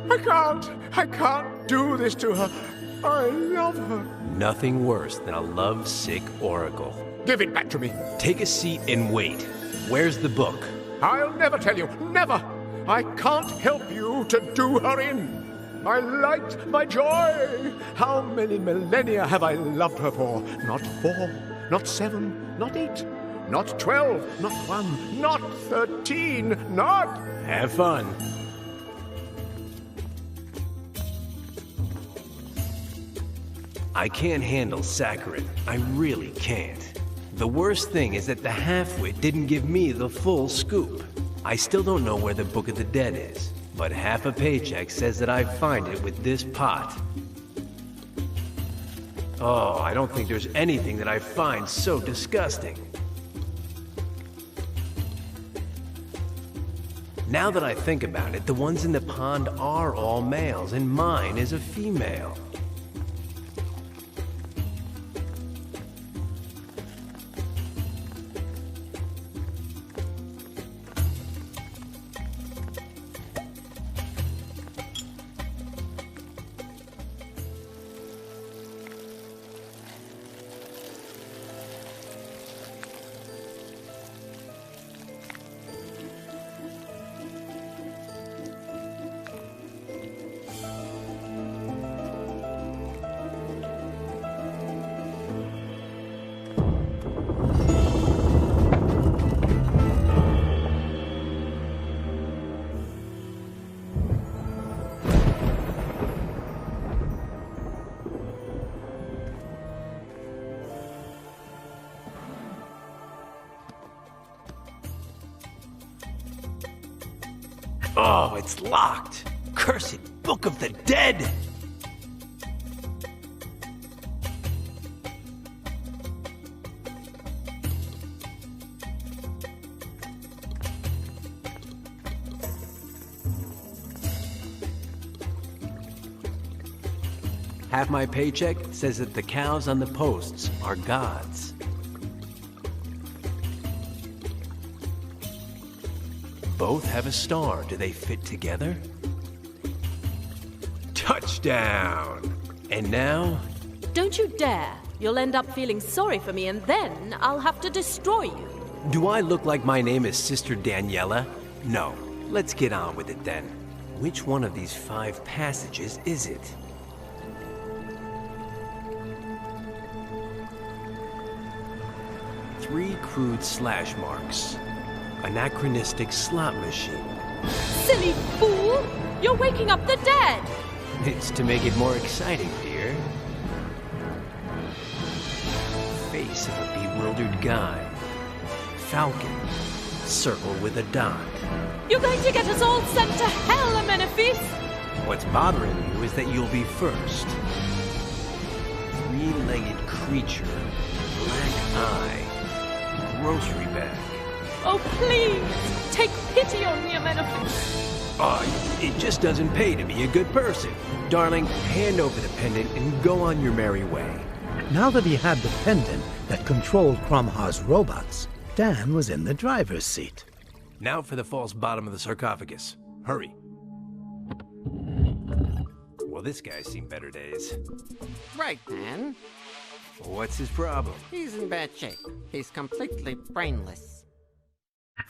I can't do this to her. I love her. Nothing worse than a love-sick oracle. Give it back to me. Take a seat and wait. Where's the book? I'll never tell you. Never. I can't help you to do her in. My light, my joy. How many millennia have I loved her for? Not 4, not 7, not 8, not 12, not 1, not 13, not... Have fun. I can't handle saccharin. I really can't. The worst thing is that the half-wit didn't give me the full scoop. I still don't know where the Book of the Dead is, but half a paycheck says that I find it with this pot. Oh, I don't think there's anything that I find so disgusting. Now that I think about it, the ones in the pond are all males, and mine is a female. Oh, it's locked. Cursed Book of the Dead! Half my paycheck says that the cows on the posts are gods. Both have a star. Do they fit together? Touchdown! And now? Don't you dare. You'll end up feeling sorry for me, and then I'll have to destroy you. Do I look like my name is Sister Daniela? No. Let's get on with it then. Which one of these 5 passages is it? Three crude slash marks. Anachronistic slot machine. Silly fool! You're waking up the dead! It's to make it more exciting, dear. Face of a bewildered guy. Falcon. Circle with a dot. You're going to get us all sent to hell, Amenophes! What's bothering you is that you'll be first. 3-legged creature. Black eye. Grocery bag. Oh, please! Take pity on me, Amenophes! Oh, it just doesn't pay to be a good person. Darling, hand over the pendant and go on your merry way. Now that he had the pendant that controlled Cromha's robots, Dan was in the driver's seat. Now for the false bottom of the sarcophagus. Hurry. Well, this guy's seen better days. Right, Dan. What's his problem? He's in bad shape. He's completely brainless.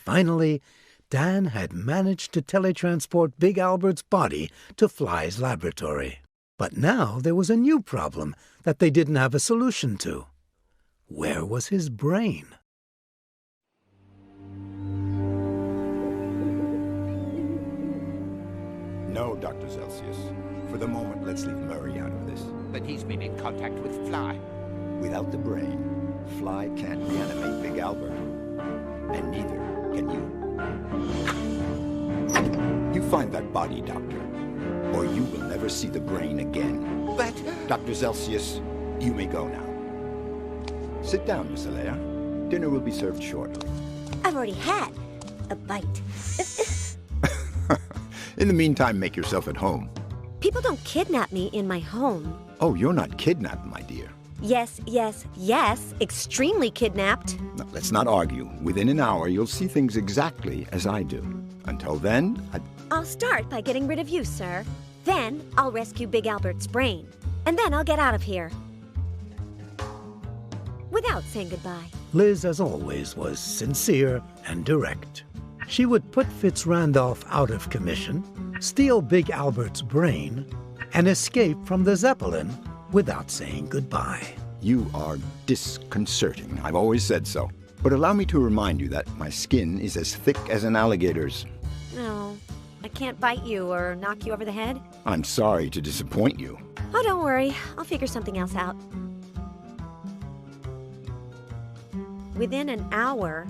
Finally, Dan had managed to teletransport Big Albert's body to Fly's laboratory. But now there was a new problem that they didn't have a solution to. Where was his brain? No, Dr. Celsius. For the moment, let's leave Murray out of this. But he's been in contact with Fly. Without the brain, Fly can't reanimate Big Albert. And neither can you. You find that body, Doctor, or you will never see the brain again. But... Dr. Celsius, you may go now. Sit down, Miss Alea. Dinner will be served shortly. I've already had a bite. In the meantime, make yourself at home. People don't kidnap me in my home. Oh, you're not kidnapped, my dear. Yes, yes, yes, extremely kidnapped. Now, let's not argue. Within an hour, you'll see things exactly as I do. Until then, I'll start by getting rid of you, sir. Then I'll rescue Big Albert's brain. And then I'll get out of here. Without saying goodbye. Liz, as always, was sincere and direct. She would put Fitzrandolph out of commission, steal Big Albert's brain, and escape from the Zeppelin without saying goodbye. You are disconcerting. I've always said so. But allow me to remind you that my skin is as thick as an alligator's. No, I can't bite you or knock you over the head. I'm sorry to disappoint you. Oh, don't worry. I'll figure something else out. Within an hour,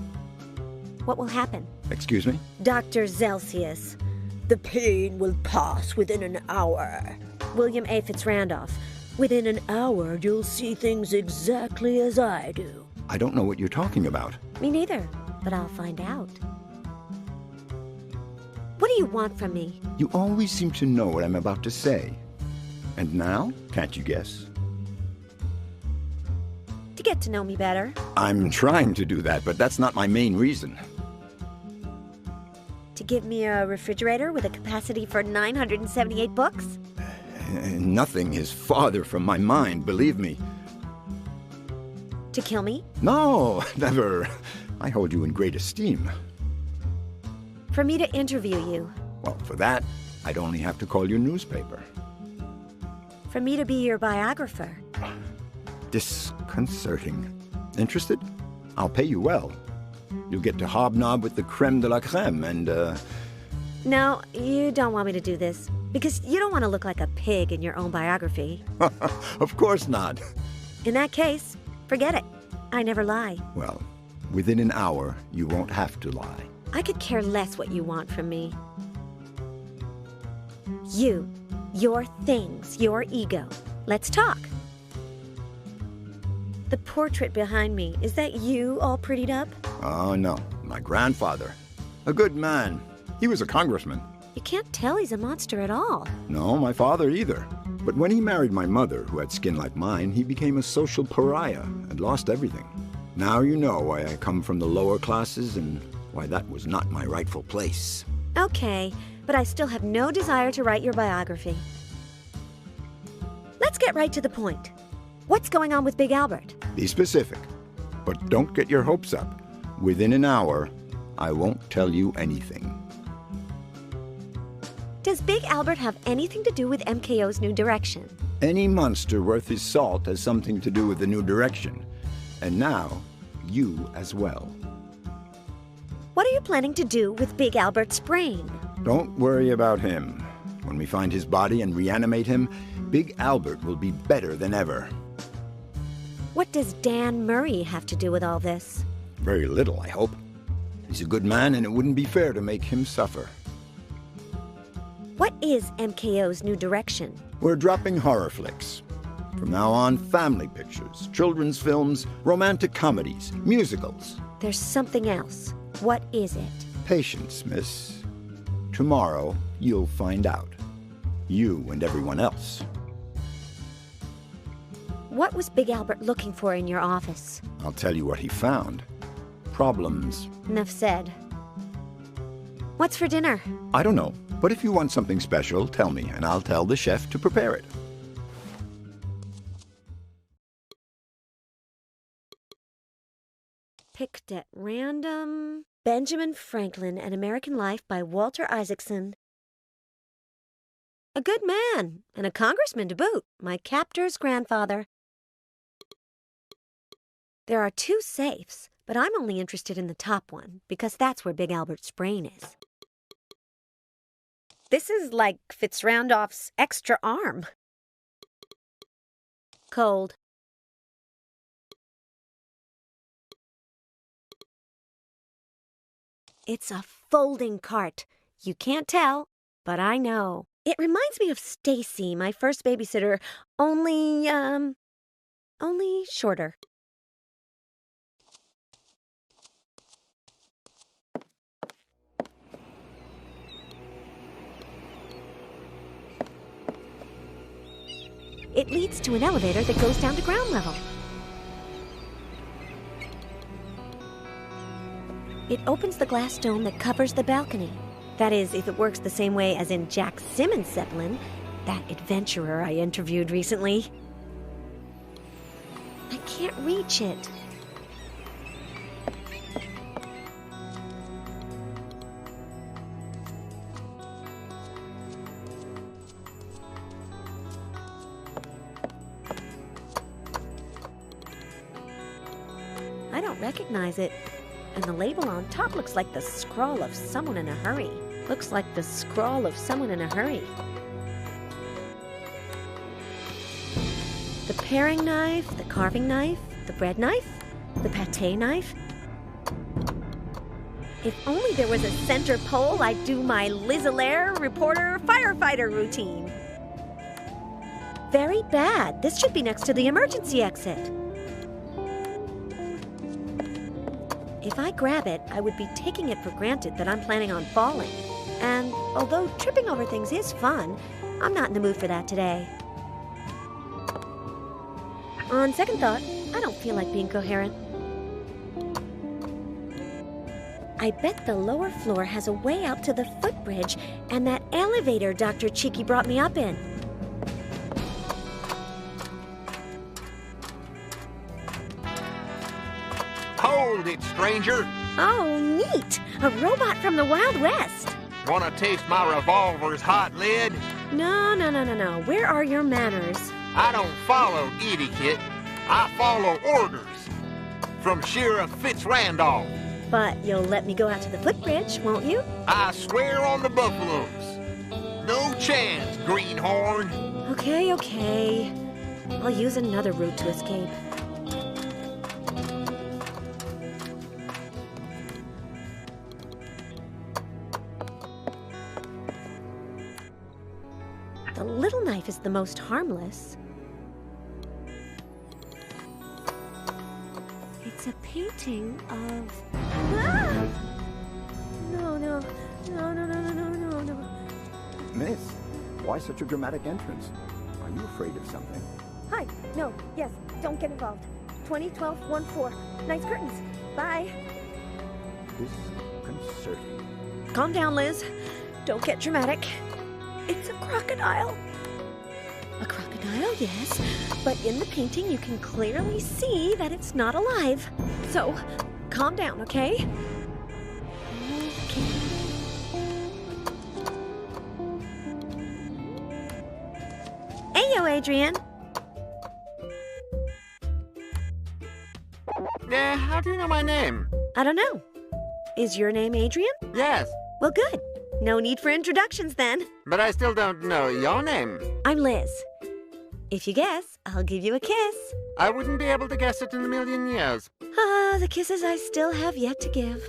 what will happen? Excuse me? Dr. Zelsius. The pain will pass within an hour. William A. Fitzrandolph. Within an hour, you'll see things exactly as I do. I don't know what you're talking about. Me neither, but I'll find out. What do you want from me? You always seem to know what I'm about to say. And now, can't you guess? To get to know me better. I'm trying to do that, but that's not my main reason. To give me a refrigerator with a capacity for 978 books? Nothing is farther from my mind, believe me. To kill me? No, never. I hold you in great esteem. For me to interview you? Well, for that, I'd only have to call your newspaper. For me to be your biographer? Disconcerting. Interested? I'll pay you well. You'll get to hobnob with the creme de la creme and, No, you don't want me to do this. Because you don't want to look like a pig in your own biography. Of course not. In that case, forget it. I never lie. Well, within an hour, you won't have to lie. I could care less what you want from me. You, your things, your ego. Let's talk. The portrait behind me, is that you all prettied up? Oh, no. My grandfather. A good man. He was a congressman. You can't tell he's a monster at all. No, my father either. But when he married my mother, who had skin like mine, he became a social pariah and lost everything. Now you know why I come from the lower classes and why that was not my rightful place. Okay, but I still have no desire to write your biography. Let's get right to the point. What's going on with Big Albert? Be specific, but don't get your hopes up. Within an hour, I won't tell you anything. Does Big Albert have anything to do with MKO's new direction? Any monster worth his salt has something to do with the new direction. And now, you as well. What are you planning to do with Big Albert's brain? Don't worry about him. When we find his body and reanimate him, Big Albert will be better than ever. What does Dan Murray have to do with all this? Very little, I hope. He's a good man, and it wouldn't be fair to make him suffer. What is MKO's new direction? We're dropping horror flicks. From now on, family pictures, children's films, romantic comedies, musicals. There's something else. What is it? Patience, miss. Tomorrow, you'll find out. You and everyone else. What was Big Albert looking for in your office? I'll tell you what he found. Problems. Enough said. What's for dinner? I don't know, but if you want something special, tell me, and I'll tell the chef to prepare it. Picked at random. Benjamin Franklin, An American Life by Walter Isaacson. A good man, and a congressman to boot, my captor's grandfather. There are 2 safes, but I'm only interested in the top one, because that's where Big Albert's brain is. This is like Fitzrandolph's extra arm. Cold. It's a folding cart. You can't tell, but I know. It reminds me of Stacy, my first babysitter, only shorter. It leads to an elevator that goes down to ground level. It opens the glass dome that covers the balcony. That is, if it works the same way as in Jack Simmons' Zeppelin, that adventurer I interviewed recently. I can't reach it. I don't recognize it. And the label on top looks like the scrawl of someone in a hurry. Looks like the scrawl of someone in a hurry. The paring knife, the carving knife, the bread knife, the pâté knife. If only there was a center pole, I'd do my Liz Allaire reporter firefighter routine. Very bad. This should be next to the emergency exit. If I grab it, I would be taking it for granted that I'm planning on falling. And although tripping over things is fun, I'm not in the mood for that today. On second thought, I don't feel like being coherent. I bet the lower floor has a way out to the footbridge and that elevator Dr. Cheeky brought me up in. Hold it, stranger! Oh, neat! A robot from the Wild West! Wanna taste my revolver's hot lid? No. Where are your manners? I don't follow etiquette. I follow orders. From Sheriff Fitzrandolph. But you'll let me go out to the footbridge, won't you? I swear on the buffaloes. No chance, greenhorn. Okay. I'll use another route to escape. The little knife is the most harmless. It's a painting of... Ah! No. Miss, why such a dramatic entrance? Are you afraid of something? Hi. No. Yes. Don't get involved. 2012-14. Nice curtains. Bye. Disconcerting. Calm down, Liz. Don't get dramatic. It's a crocodile. A crocodile, yes. But in the painting, you can clearly see that it's not alive. So, calm down, okay? Ayo, Adrian. How do you know my name? I don't know. Is your name Adrian? Yes. Well, good. No need for introductions then. But I still don't know your name. I'm Liz. If you guess, I'll give you a kiss. I wouldn't be able to guess it in a million years. Ah, the kisses I still have yet to give.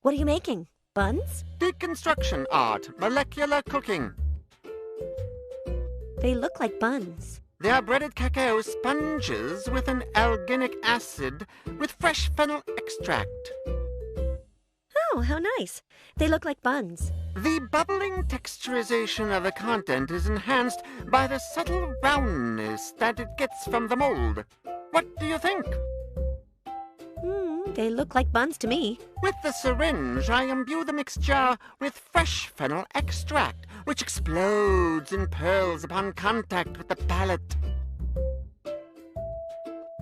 What are you making? Buns? Deconstruction art, molecular cooking. They look like buns. They are breaded cacao sponges with an alginic acid with fresh fennel extract. Oh, how nice. They look like buns. The bubbling texturization of the content is enhanced by the subtle roundness that it gets from the mold. What do you think? They look like buns to me. With the syringe, I imbue the mixture with fresh fennel extract, which explodes in pearls upon contact with the palate.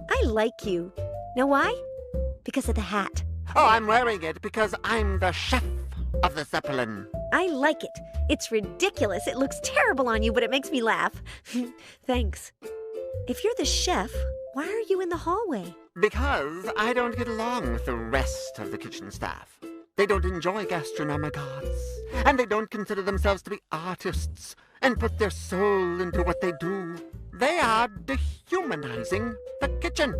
I like you. Know why? Because of the hat. Oh, I'm wearing it because I'm the chef of the Zeppelin. I like it. It's ridiculous. It looks terrible on you, but it makes me laugh. Thanks. If you're the chef, why are you in the hallway? Because I don't get along with the rest of the kitchen staff. They don't enjoy gastronomic arts, and they don't consider themselves to be artists and put their soul into what they do. They are dehumanizing the kitchen.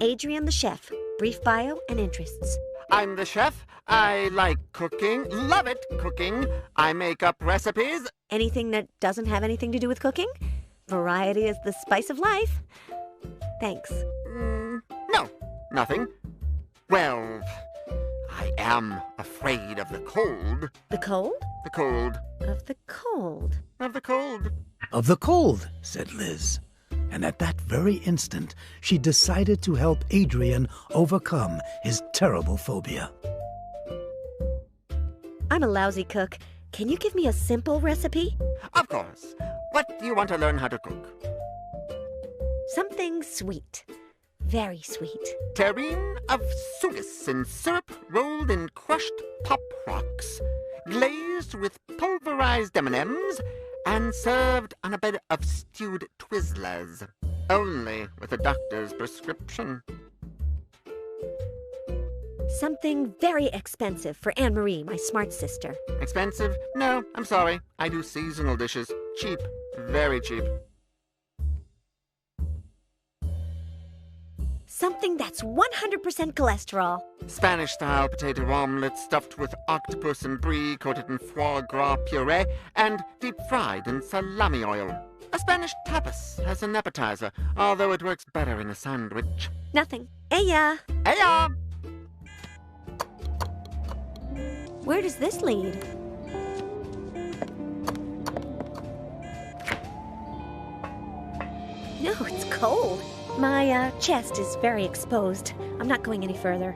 Adrian the chef. Brief bio and interests. I'm the chef. I like cooking. Love it, cooking. I make up recipes. Anything that doesn't have anything to do with cooking? Variety is the spice of life. Thanks. No, nothing. Well, I am afraid of the cold. The cold? The cold. Of the cold. Of the cold. Of the cold, said Liz. And at that very instant, she decided to help Adrian overcome his terrible phobia. I'm a lousy cook. Can you give me a simple recipe? Of course. What do you want to learn how to cook? Something sweet. Very sweet. Terrine of Sulis in syrup rolled in crushed pop rocks, glazed with pulverized M&Ms, and served on a bed of stewed Twizzlers. Only with a doctor's prescription. Something very expensive for Anne-Marie, my smart sister. Expensive? No, I'm sorry. I do seasonal dishes. Cheap. Very cheap. Something that's 100% cholesterol. Spanish-style potato omelet stuffed with octopus and brie, coated in foie gras puree, and deep-fried in salami oil. A Spanish tapas as an appetizer, although it works better in a sandwich. Nothing. Aya! Aya! Where does this lead? No, it's cold. My chest is very exposed. I'm not going any further.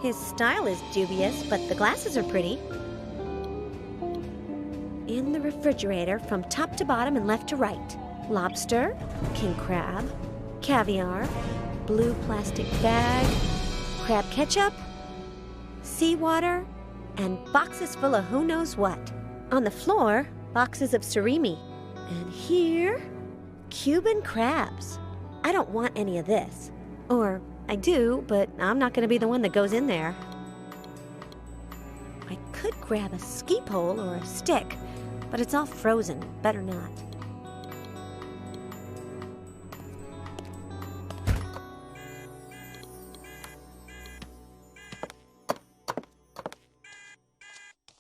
His style is dubious, but the glasses are pretty. In the refrigerator, from top to bottom and left to right. Lobster, king crab, caviar, blue plastic bag, crab ketchup, seawater, and boxes full of who knows what. On the floor, boxes of surimi. And here, Cuban crabs. I don't want any of this. Or I do, but I'm not going to be the one that goes in there. I could grab a ski pole or a stick, but it's all frozen. Better not.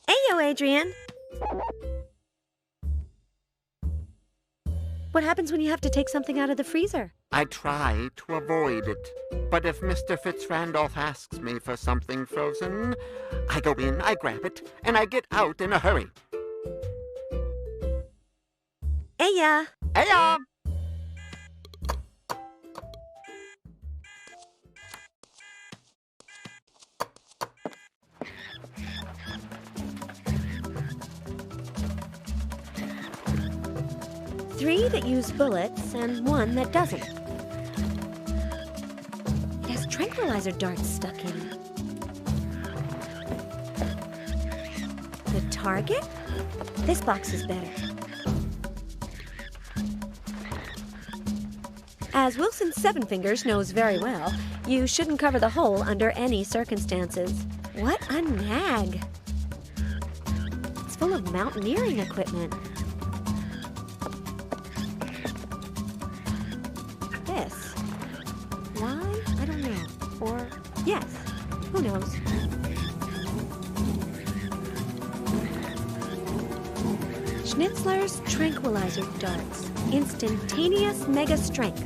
Ayo, Adrian. What happens when you have to take something out of the freezer? I try to avoid it. But if Mr. Fitzrandolph asks me for something frozen, I go in, I grab it, and I get out in a hurry. Aya! Aya! Three that use bullets and one that doesn't. It has tranquilizer darts stuck in it. The target? This box is better. As Wilson's Seven Fingers knows very well, you shouldn't cover the hole under any circumstances. What a nag! It's full of mountaineering equipment. This. Why? I don't know. Or, yes. Who knows? Schnitzler's tranquilizer darts. Instantaneous mega strength.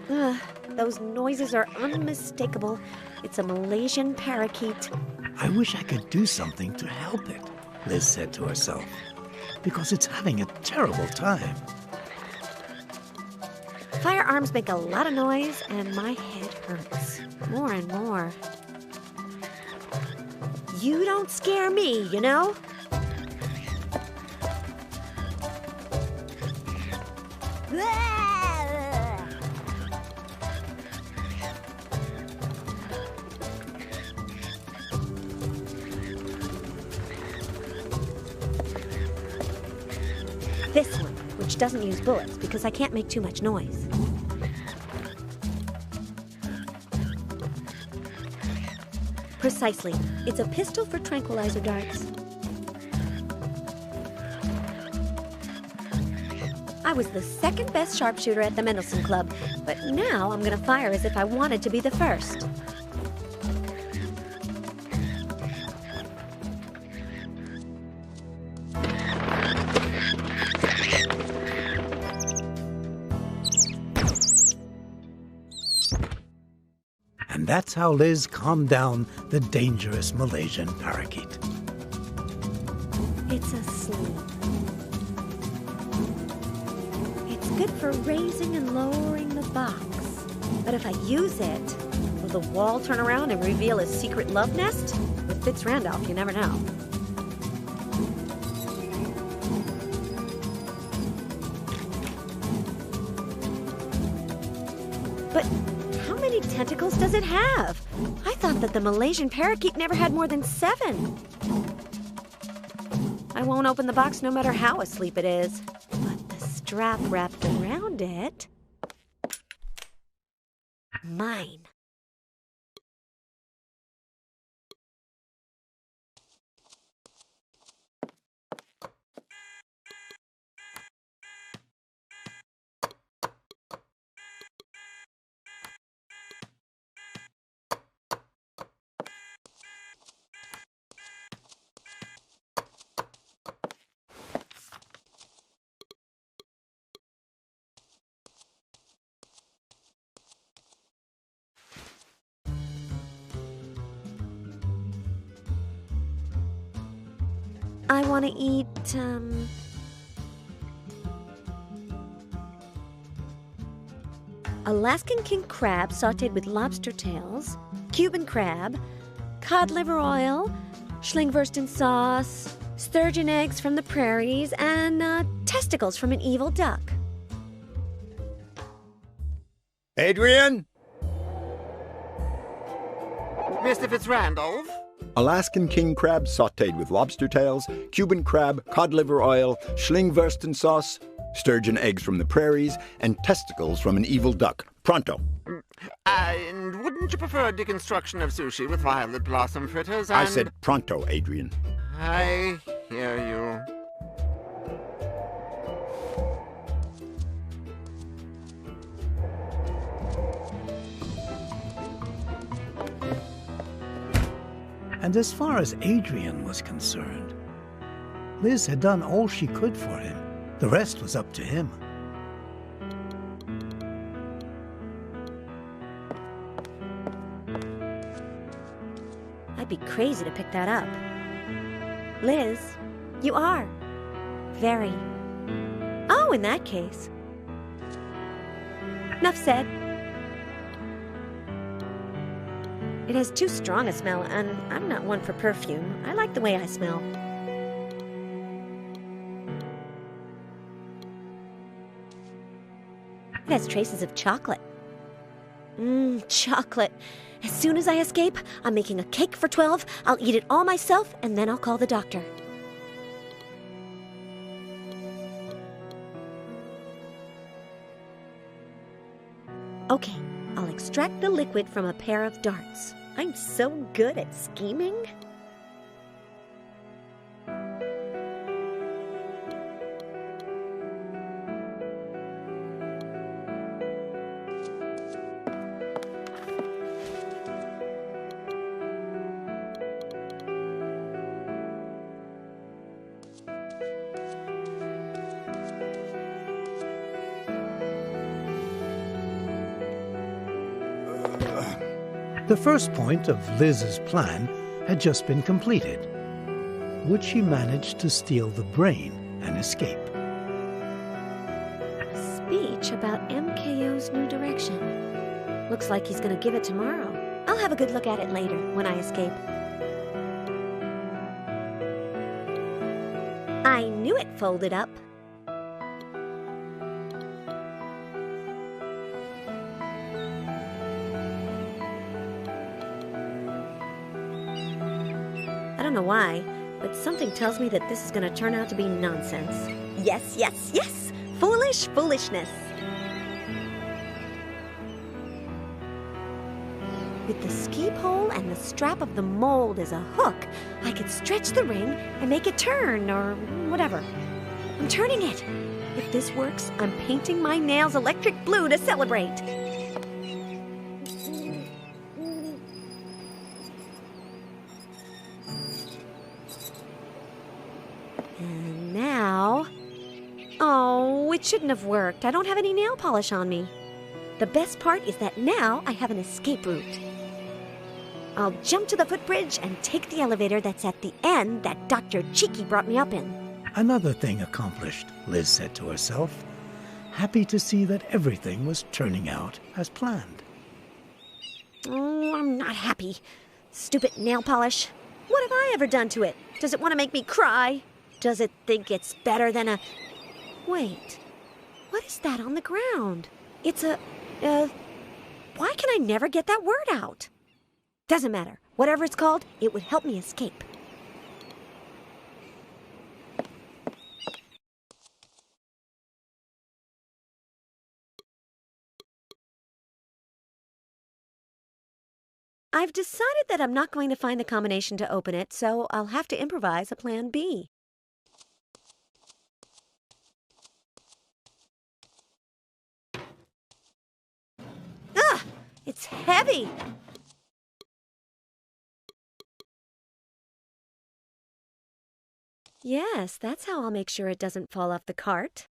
Ugh, those noises are unmistakable. It's a Malaysian parakeet. I wish I could do something to help it, Liz said to herself, because it's having a terrible time. Firearms make a lot of noise, and my head hurts. More and more. You don't scare me, you know? This one, which doesn't use bullets because I can't make too much noise. Precisely. It's a pistol for tranquilizer darts. I was the second best sharpshooter at the Mendelssohn Club, but now I'm going to fire as if I wanted to be the first. And And that's how Liz calmed down the dangerous Malaysian parakeet. It's asleep. It's good for raising and lowering the box. But if I use it, will the wall turn around and reveal his secret love nest? With Fitz Randolph, you never know. But how many tentacles does it have? I thought that the Malaysian parakeet never had more than 7. I won't open the box no matter how asleep it is. But the strap wrapped around it... Mine. I want to eat, Alaskan king crab sautéed with lobster tails, Cuban crab, cod liver oil, Schlingwursten sauce, sturgeon eggs from the prairies, and testicles from an evil duck. Adrian? Mr. Fitzrandolph? Alaskan king crab sautéed with lobster tails, Cuban crab, cod liver oil, Schlingwursten sauce, sturgeon eggs from the prairies, and testicles from an evil duck. Pronto. And wouldn't you prefer a deconstruction of sushi with violet blossom fritters and... I said pronto, Adrian. I hear you. And as far as Adrian was concerned, Liz had done all she could for him. The rest was up to him. I'd be crazy to pick that up. Liz, you are. Very. Oh, in that case. Enough said. It has too strong a smell, and I'm not one for perfume. I like the way I smell. It has traces of chocolate. Chocolate. As soon as I escape, I'm making a cake for 12. I'll eat it all myself, and then I'll call the doctor. Okay, I'll extract the liquid from a pair of darts. I'm so good at scheming. The first point of Liz's plan had just been completed. Would she manage to steal the brain and escape? A speech about MKO's new direction. Looks like he's going to give it tomorrow. I'll have a good look at it later when I escape. I knew it folded up. I don't know why, but something tells me that this is going to turn out to be nonsense. Yes, yes, yes! Foolish foolishness! With the ski pole and the strap of the mold as a hook, I could stretch the ring and make it turn, or whatever. I'm turning it! If this works, I'm painting my nails electric blue to celebrate! And now... Oh, it shouldn't have worked. I don't have any nail polish on me. The best part is that now I have an escape route. I'll jump to the footbridge and take the elevator that's at the end that Dr. Cheeky brought me up in. Another thing accomplished, Liz said to herself, happy to see that everything was turning out as planned. Oh, I'm not happy. Stupid nail polish. What have I ever done to it? Does it want to make me cry? Does it think it's better than a... Wait, what is that on the ground? It's a... Why can I never get that word out? Doesn't matter. Whatever it's called, it would help me escape. I've decided that I'm not going to find the combination to open it, so I'll have to improvise a plan B. Ah! It's heavy! Yes, that's how I'll make sure it doesn't fall off the cart.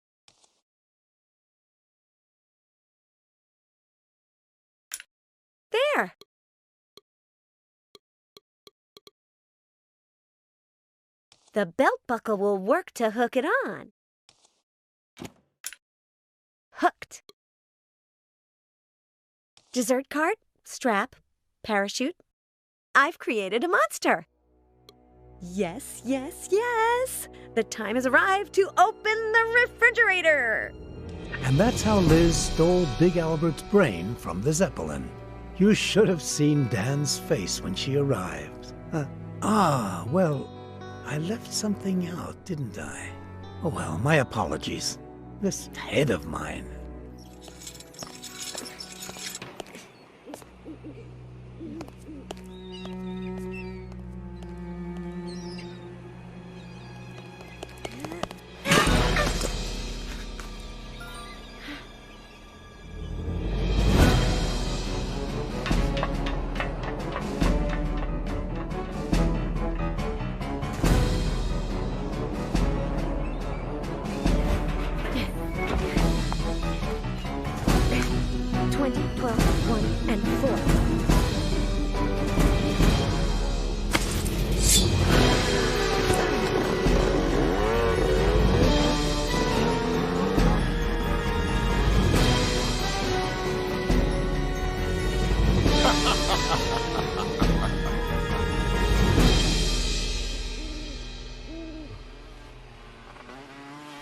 There! The belt buckle will work to hook it on. Hooked. Dessert cart, strap, parachute. I've created a monster. Yes, yes, yes! The time has arrived to open the refrigerator! And that's how Liz stole Big Albert's brain from the Zeppelin. You should have seen Dan's face when she arrived. Well, I left something out, didn't I? Oh well, my apologies. This head of mine.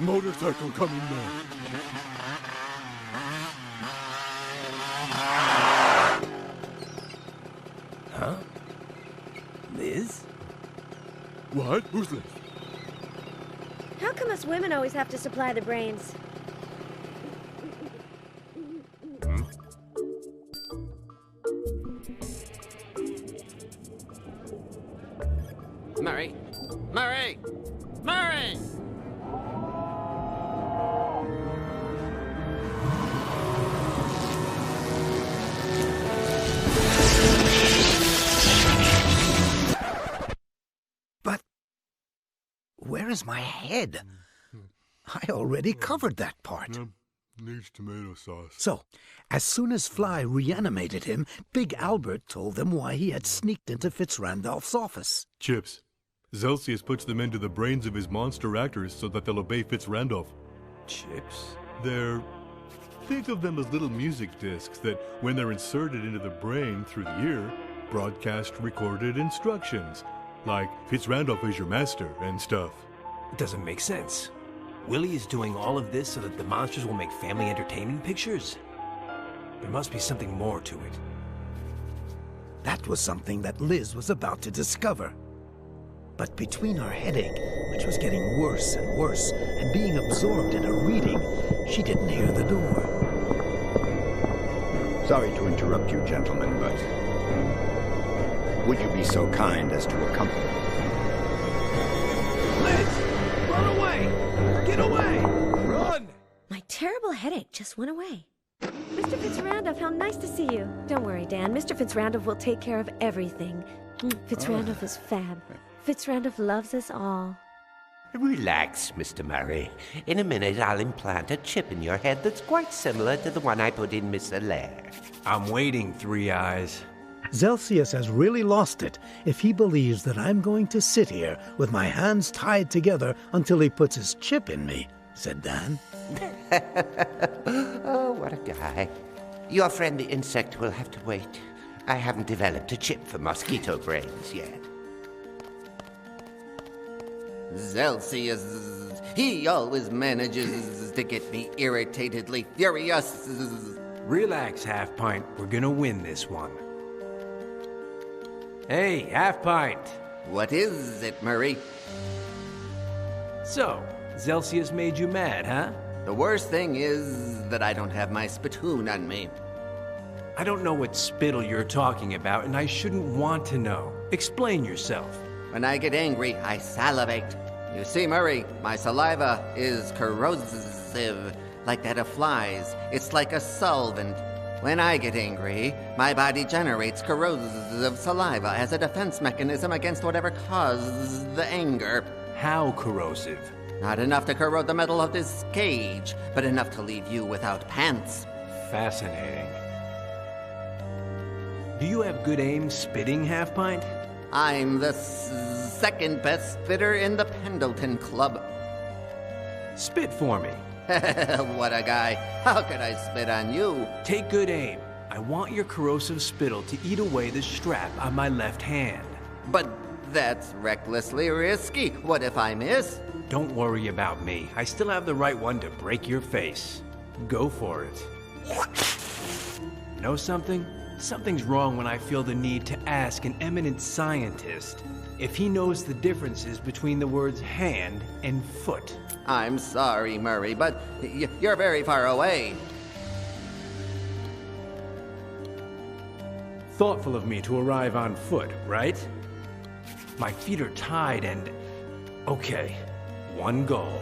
Motorcycle coming now. Huh? Liz? What? Who's Liz? How come us women always have to supply the brains? Murray! Murray! Murray! But where is my head? I already covered that part. Needs tomato sauce. So, as soon as Fly reanimated him, Big Albert told them why he had sneaked into Fitzrandolph's office. Chips. Zelsius puts them into the brains of his monster actors so that they'll obey Fitzrandolph. Chips? Think of them as little music discs that, when they're inserted into the brain through the ear, broadcast recorded instructions, like Fitzrandolph is your master and stuff. It doesn't make sense. Willie is doing all of this so that the monsters will make family entertainment pictures? There must be something more to it. That was something that Liz was about to discover. But between her headache, which was getting worse and worse, and being absorbed in her reading, she didn't hear the door. Sorry to interrupt you, gentlemen, but would you be so kind as to accompany me? Liz! Run away! Get away! Run! My terrible headache just went away. Mr. Fitzrandolph, how nice to see you. Don't worry, Dan. Mr. Fitzrandolph will take care of everything. Fitzrandolph is fab. Fitzrandolph loves us all. Relax, Mr. Murray. In a minute, I'll implant a chip in your head that's quite similar to the one I put in Miss Allaire. I'm waiting, Three Eyes. Zelsius has really lost it if he believes that I'm going to sit here with my hands tied together until he puts his chip in me, said Dan. Oh, what a guy. Your friend the insect will have to wait. I haven't developed a chip for mosquito brains yet. Zelsius, he always manages to get me irritatedly furious. Relax, Half Pint. We're gonna win this one. Hey, Half Pint. What is it, Murray? So, Zelsius made you mad, huh? The worst thing is that I don't have my spittoon on me. I don't know what spittle you're talking about, and I shouldn't want to know. Explain yourself. When I get angry, I salivate. You see, Murray, my saliva is corrosive, like that of flies. It's like a solvent. When I get angry, my body generates corrosive saliva as a defense mechanism against whatever causes the anger. How corrosive? Not enough to corrode the metal of this cage, but enough to leave you without pants. Fascinating. Do you have good aim spitting, Half Pint? I'm the second best spitter in the Pendleton Club. Spit for me. What a guy. How could I spit on you? Take good aim. I want your corrosive spittle to eat away the strap on my left hand. But that's recklessly risky. What if I miss? Don't worry about me. I still have the right one to break your face. Go for it. Know something? Something's wrong when I feel the need to ask an eminent scientist if he knows the differences between the words hand and foot. I'm sorry, Murray, but you're very far away. Thoughtful of me to arrive on foot, right? My feet are tied and... Okay, one goal.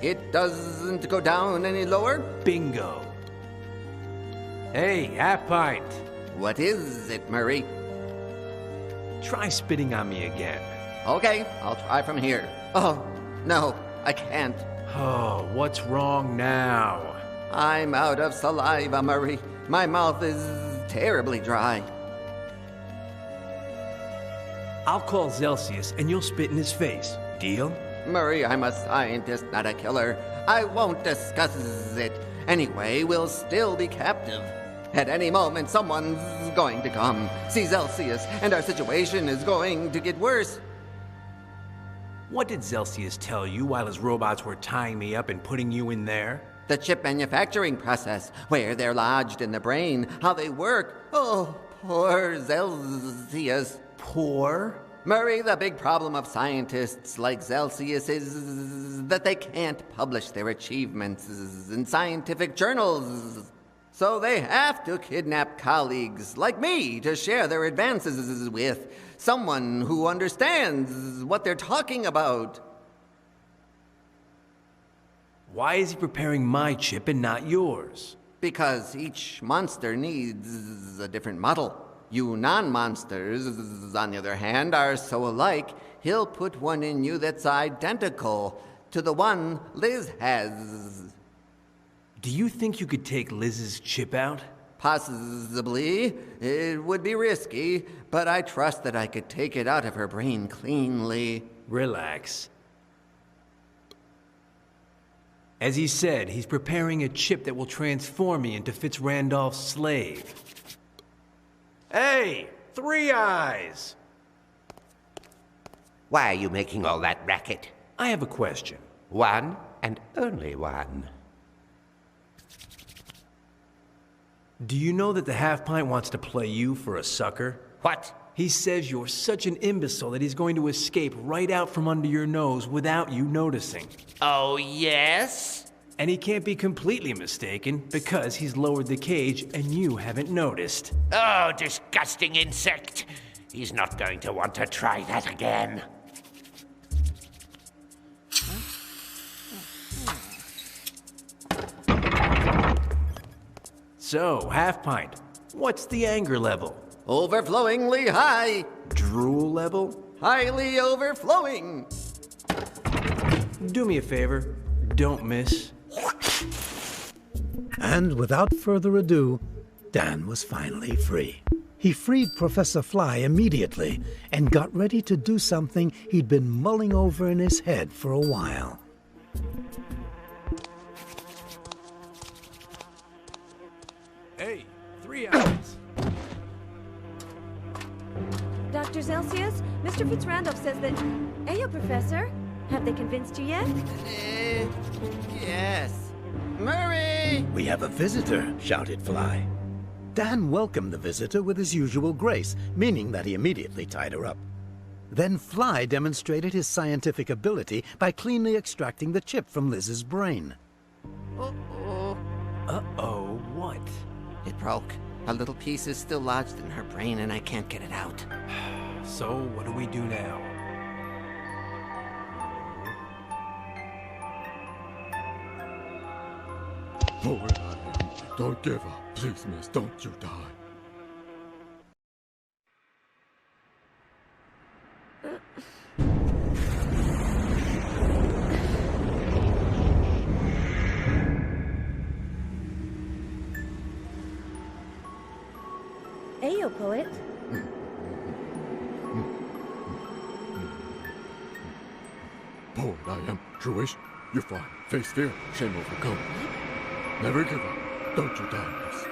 It doesn't go down any lower? Bingo. Hey, Half Pint. What is it, Murray? Try spitting on me again. Okay, I'll try from here. Oh, no, I can't. Oh, what's wrong now? I'm out of saliva, Murray. My mouth is terribly dry. I'll call Zelsius and you'll spit in his face. Deal? Murray, I'm a scientist, not a killer. I won't discuss it. Anyway, we'll still be captive. At any moment, someone's going to come, see Zelsius, and our situation is going to get worse. What did Zelsius tell you while his robots were tying me up and putting you in there? The chip manufacturing process, where they're lodged in the brain, how they work. Oh, poor Zelsius. Poor? Murray, the big problem of scientists like Zelsius is that they can't publish their achievements in scientific journals. So they have to kidnap colleagues like me to share their advances with someone who understands what they're talking about. Why is he preparing my chip and not yours? Because each monster needs a different model. You non-monsters, on the other hand, are so alike, he'll put one in you that's identical to the one Liz has. Do you think you could take Liz's chip out? Possibly. It would be risky, but I trust that I could take it out of her brain cleanly. Relax. As he said, he's preparing a chip that will transform me into Fitzrandolph's slave. Hey, Three Eyes! Why are you making all that racket? I have a question. One and only one. Do you know that the Half Pint wants to play you for a sucker? What? He says you're such an imbecile that he's going to escape right out from under your nose without you noticing. Oh, yes? And he can't be completely mistaken because he's lowered the cage and you haven't noticed. Oh, disgusting insect! He's not going to want to try that again. So, Half Pint, what's the anger level? Overflowingly high. Drool level? Highly overflowing. Do me a favor, don't miss. And without further ado, Dan was finally free. He freed Professor Fly immediately and got ready to do something he'd been mulling over in his head for a while. Hey, 3 hours. Dr. Celsius, Mr. Fitzrandolph says that... Ayo, Professor. Have they convinced you yet? Yes. Murray! We have a visitor, shouted Fly. Dan welcomed the visitor with his usual grace, meaning that he immediately tied her up. Then Fly demonstrated his scientific ability by cleanly extracting the chip from Liz's brain. Uh-oh. Uh-oh, what? It broke. A little piece is still lodged in her brain and I can't get it out. So, what do we do now? Poor I am. Don't give up. Please, miss, don't you die. Ayo, poet. Poet I am. Truish, you're fine. Face fear. Shame overcome. Never give up. Don't you die, miss.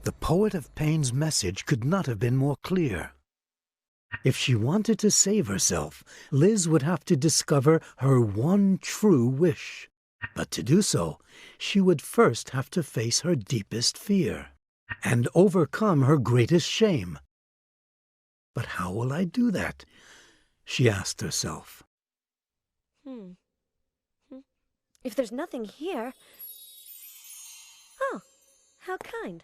The poet of pain's message could not have been more clear. If she wanted to save herself, Liz would have to discover her one true wish. But to do so, she would first have to face her deepest fear and overcome her greatest shame. But how will I do that? She asked herself. If there's nothing here... Oh, how kind.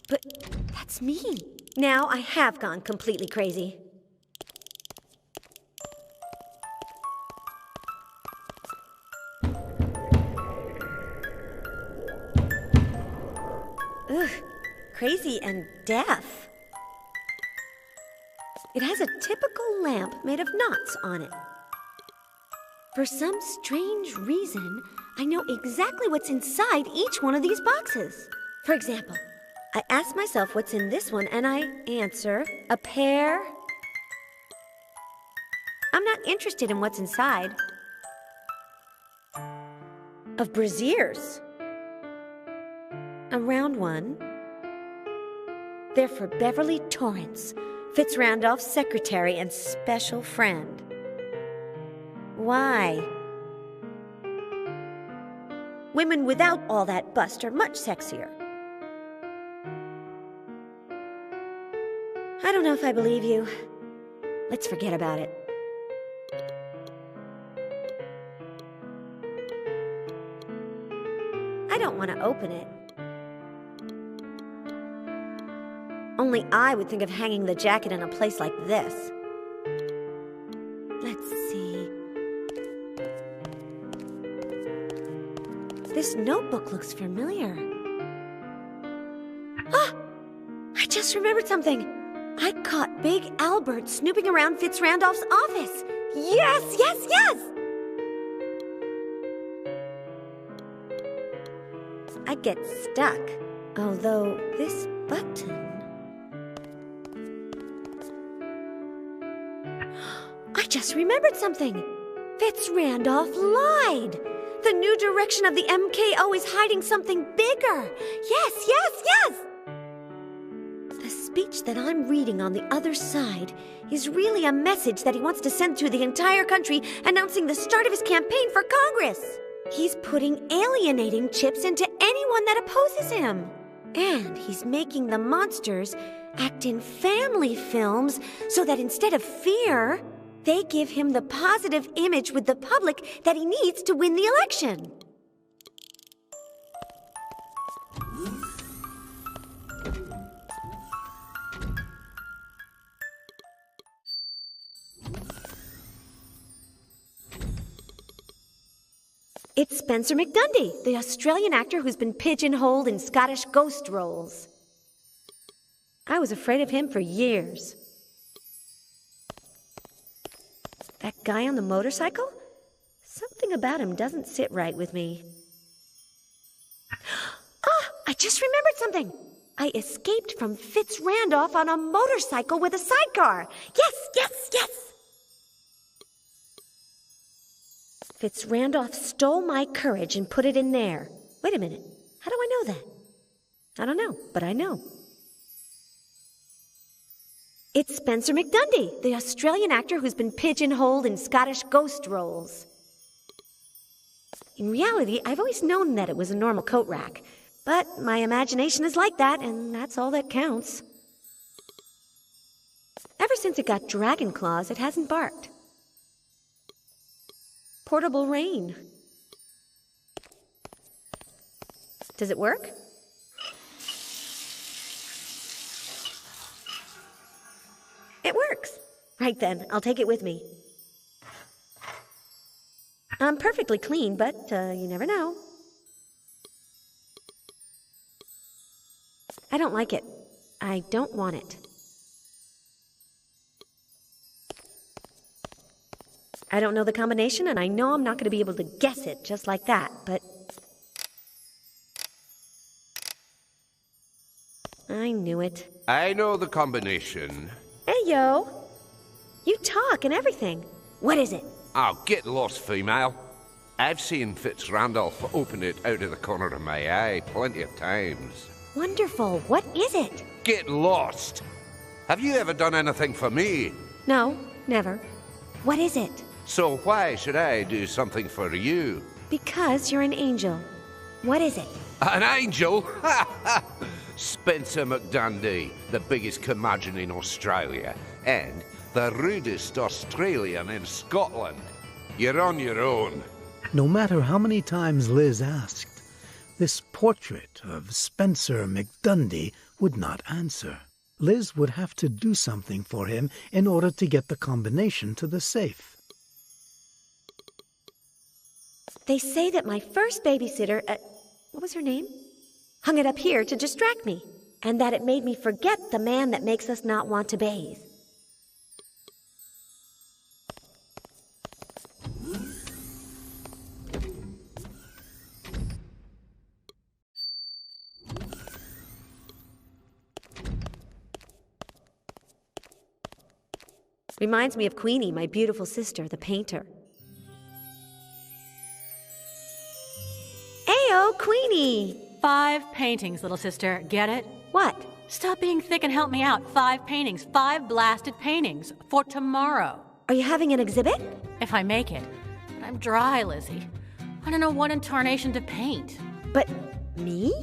But that's me. Now I have gone completely crazy. Ugh, crazy and deaf. It has a typical lamp made of knots on it. For some strange reason, I know exactly what's inside each one of these boxes. For example, I ask myself what's in this one, and I answer, a pear. I'm not interested in what's inside. Of braziers. A round one. They're for Beverly Torrance, Fitzrandolph's secretary and special friend. Why? Women without all that bust are much sexier. I don't know if I believe you. Let's forget about it. I don't want to open it. Only I would think of hanging the jacket in a place like this. Let's see. This notebook looks familiar. Ah! I just remembered something. I caught Big Albert snooping around Fitzrandolph's office. Yes, yes, yes! I get stuck. Although this button... I just remembered something. Fitzrandolph lied. The new direction of the MKO is hiding something bigger. Yes, yes, yes! The speech that I'm reading on the other side is really a message that he wants to send to the entire country announcing the start of his campaign for Congress. He's putting alienating chips into anyone that opposes him. And he's making the monsters act in family films so that instead of fear, they give him the positive image with the public that he needs to win the election. It's Spencer McDundy, the Australian actor who's been pigeonholed in Scottish ghost roles. I was afraid of him for years. That guy on the motorcycle? Something about him doesn't sit right with me. Ah, I just remembered something. I escaped from Fitz Randolph on a motorcycle with a sidecar. Yes, yes, yes! Fitz Randolph stole my courage and put it in there. Wait a minute. How do I know that? I don't know, but I know. It's Spencer McDundy, the Australian actor who's been pigeonholed in Scottish ghost roles. In reality, I've always known that it was a normal coat rack, but my imagination is like that, and that's all that counts. Ever since it got dragon claws, it hasn't barked. Portable rain. Does it work? It works. Right then, I'll take it with me. I'm perfectly clean, but you never know. I don't like it. I don't want it. I don't know the combination, and I know I'm not going to be able to guess it just like that, but... I knew it. I know the combination. Hey, yo. You talk and everything. What is it? Oh, get lost, female. I've seen Fitz Randolph open it out of the corner of my eye plenty of times. Wonderful. What is it? Get lost. Have you ever done anything for me? No, never. What is it? So why should I do something for you? Because you're an angel. What is it? An angel? Spencer McDundy, the biggest curmudgeon in Australia, and the rudest Australian in Scotland. You're on your own. No matter how many times Liz asked, this portrait of Spencer McDundy would not answer. Liz would have to do something for him in order to get the combination to the safe. They say that my first babysitter, what was her name? Hung it up here to distract me, and that it made me forget the man that makes us not want to bathe. Reminds me of Queenie, my beautiful sister, the painter. Ayo, Queenie! 5 paintings, little sister. Get it? What? Stop being thick and help me out. 5 paintings. 5 blasted paintings. For tomorrow. Are you having an exhibit? If I make it. But I'm dry, Lizzie. I don't know what in tarnation to paint. But me?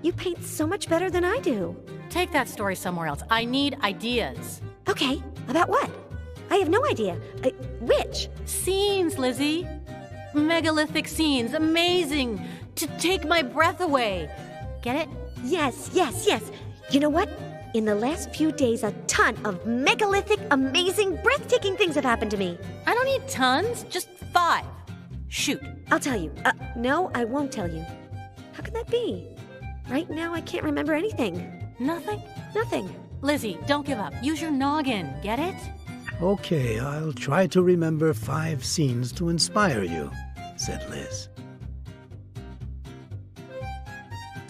You paint so much better than I do. Take that story somewhere else. I need ideas. Okay, about what? I have no idea. Which? Scenes, Lizzie. Megalithic scenes. Amazing. To take my breath away. Get it? Yes, yes, yes. You know what? In the last few days, a ton of megalithic, amazing, breathtaking things have happened to me. I don't need tons, just 5. Shoot. I'll tell you. No, I won't tell you. How can that be? Right now, I can't remember anything. Nothing? Nothing. Lizzie, don't give up. Use your noggin. Get it? Okay, I'll try to remember 5 scenes to inspire you, said Liz.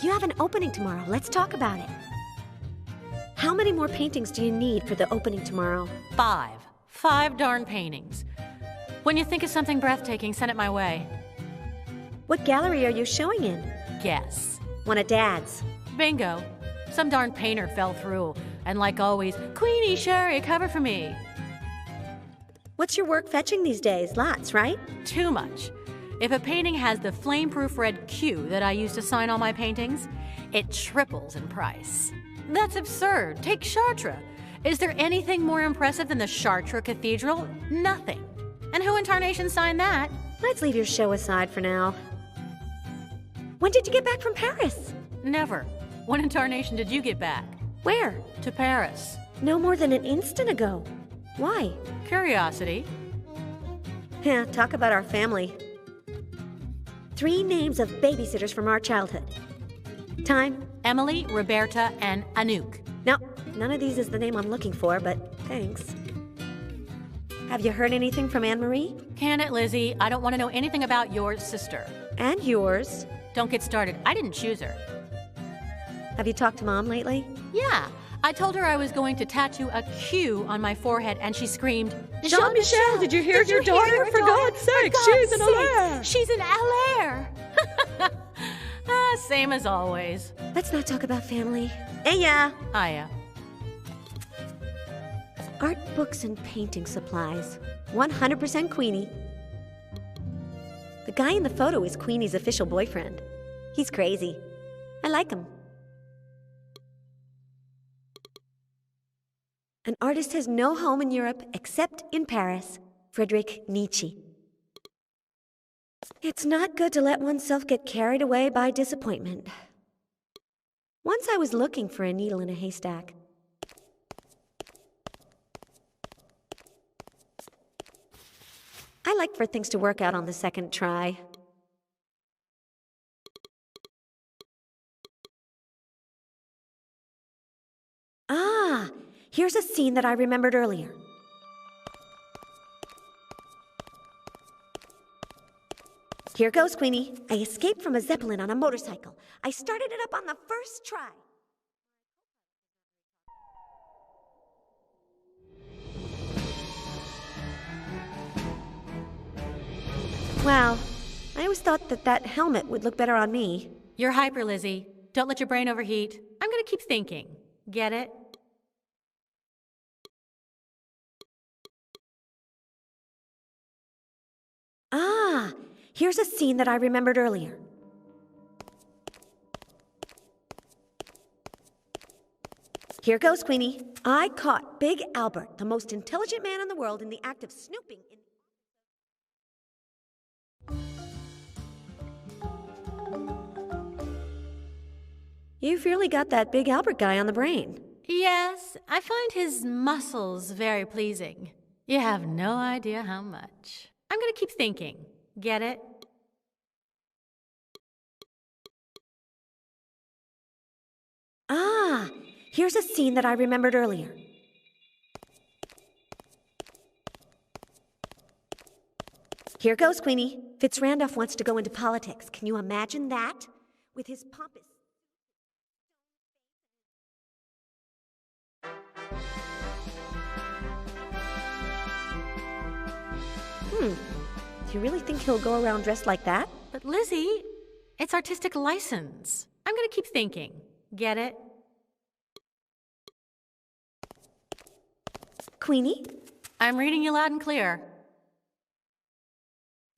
You have an opening tomorrow. Let's talk about it. How many more paintings do you need for the opening tomorrow? 5. 5 darn paintings. When you think of something breathtaking, send it my way. What gallery are you showing in? Guess. One of Dad's. Bingo. Some darn painter fell through. And like always, Queenie, Sherry, cover for me. What's your work fetching these days? Lots, right? Too much. If a painting has the flame-proof red Q that I use to sign all my paintings, it triples in price. That's absurd. Take Chartres. Is there anything more impressive than the Chartres Cathedral? Nothing. And who in tarnation signed that? Let's leave your show aside for now. When did you get back from Paris? Never. When in tarnation did you get back? Where? To Paris. No more than an instant ago. Why? Curiosity. Yeah, talk about our family. 3 names of babysitters from our childhood. Time? Emily, Roberta, and Anouk. No, None of these is the name I'm looking for, but thanks. Have you heard anything from Anne-Marie? Can it, Lizzie? I don't want to know anything about your sister. And yours. Don't get started. I didn't choose her. Have you talked to Mom lately? Yeah. I told her I was going to tattoo a Q on my forehead, and she screamed, Jean-Michel, did you hear your daughter? For God's sake, she's an LR. She's an LR. Same as always. Let's not talk about family. Hiya. Hiya. Art books and painting supplies. 100% Queenie. The guy in the photo is Queenie's official boyfriend. He's crazy. I like him. An artist has no home in Europe except in Paris. Friedrich Nietzsche. It's not good to let oneself get carried away by disappointment. Once I was looking for a needle in a haystack. I like for things to work out on the second try. Ah, here's a scene that I remembered earlier. Here goes, Queenie. I escaped from a Zeppelin on a motorcycle. I started it up on the first try. Wow, I always thought that helmet would look better on me. You're hyper, Lizzie. Don't let your brain overheat. I'm going to keep thinking. Get it? Ah, here's a scene that I remembered earlier. Here goes, Queenie. I caught Big Albert, the most intelligent man in the world, in the act of snooping in... You've really got that Big Albert guy on the brain. Yes, I find his muscles very pleasing. You have no idea how much. I'm going to keep thinking. Get it? Ah, here's a scene that I remembered earlier. Here goes, Queenie. Fitzrandolph wants to go into politics. Can you imagine that? With his pompous... Do you really think he'll go around dressed like that? But Lizzie, it's artistic license. I'm going to keep thinking. Get it? Queenie? I'm reading you loud and clear.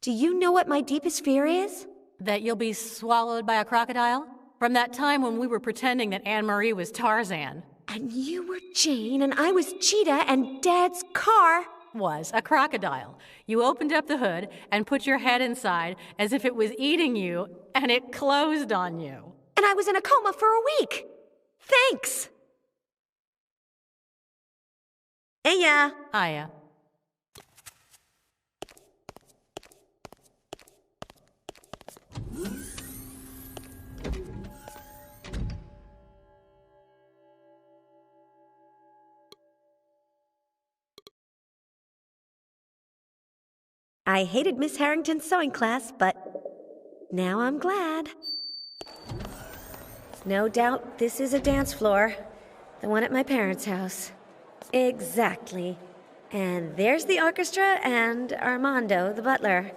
Do you know what my deepest fear is? That you'll be swallowed by a crocodile? From that time when we were pretending that Anne-Marie was Tarzan. And you were Jane, and I was Cheetah, and Dad's car... was a crocodile. You opened up the hood and put your head inside as if it was eating you, and it closed on you. And I was in a coma for a week. Thanks. Hiya. Hiya. I hated Miss Harrington's sewing class, but now I'm glad. No doubt this is a dance floor, the one at my parents' house. Exactly. And there's the orchestra and Armando, the butler.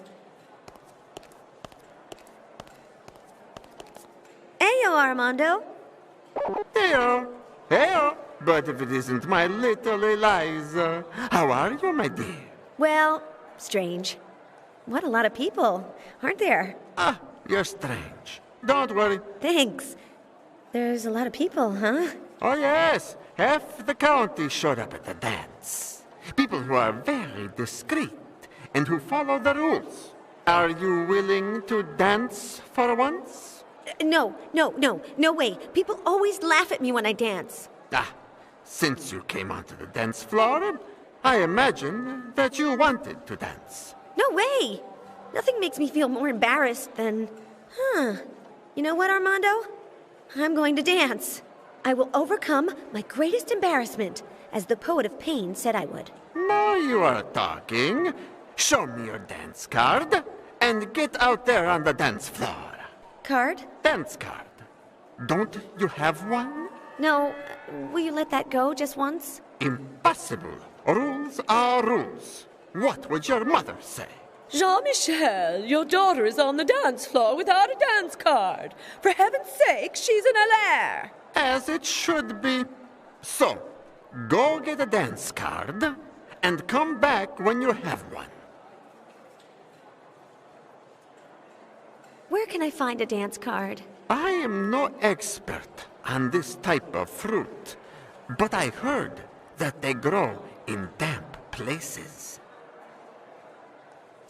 Heyo, Armando. Heyo. Heyo. But if it isn't my little Eliza. How are you, my dear? Well, strange. What a lot of people, aren't there? Ah, you're strange. Don't worry. Thanks. There's a lot of people, huh? Oh, yes. Half the county showed up at the dance. People who are very discreet and who follow the rules. Are you willing to dance for once? No way. People always laugh at me when I dance. Ah, since you came onto the dance floor, I imagine that you wanted to dance. No way! Nothing makes me feel more embarrassed than... You know what, Armando? I'm going to dance. I will overcome my greatest embarrassment, as the poet of pain said I would. Now you are talking. Show me your dance card and get out there on the dance floor. Card? Dance card. Don't you have one? No. Will you let that go just once? Impossible. Rules are rules. What would your mother say? Jean-Michel, your daughter is on the dance floor without a dance card. For heaven's sake, she's in a lair. As it should be. So, go get a dance card and come back when you have one. Where can I find a dance card? I am no expert on this type of fruit, but I heard that they grow in damp places.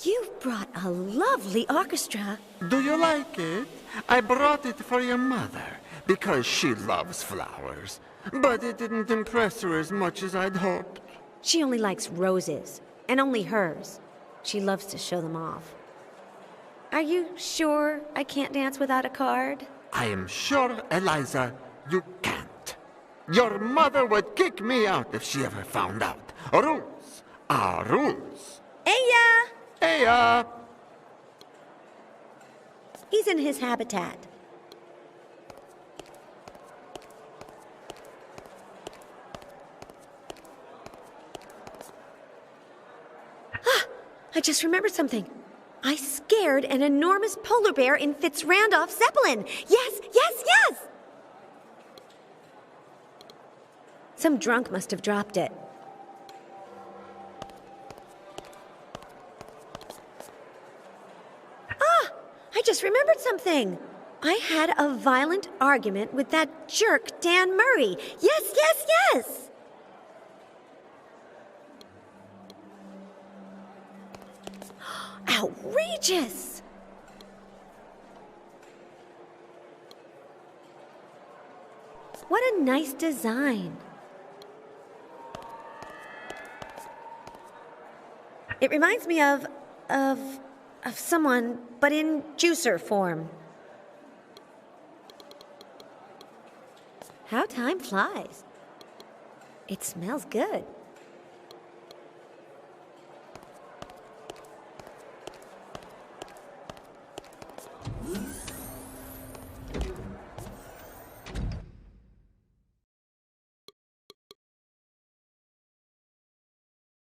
You've brought a lovely orchestra. Do you like it? I brought it for your mother because she loves flowers, but it didn't impress her as much as I'd hoped. She only likes roses, and only hers. She loves to show them off. Are you sure I can't dance without a card? I am sure, Eliza, you can't. Your mother would kick me out if she ever found out. Rules are rules. Eya! Eya! He's in his habitat. I just remembered something. I scared an enormous polar bear in Fitzrandolph Zeppelin. Yes, yes, yes! Some drunk must have dropped it. Ah! I just remembered something. I had a violent argument with that jerk Dan Murray. Yes, yes, yes! Outrageous! What a nice design. It reminds me of someone, but in juicer form. How time flies. It smells good.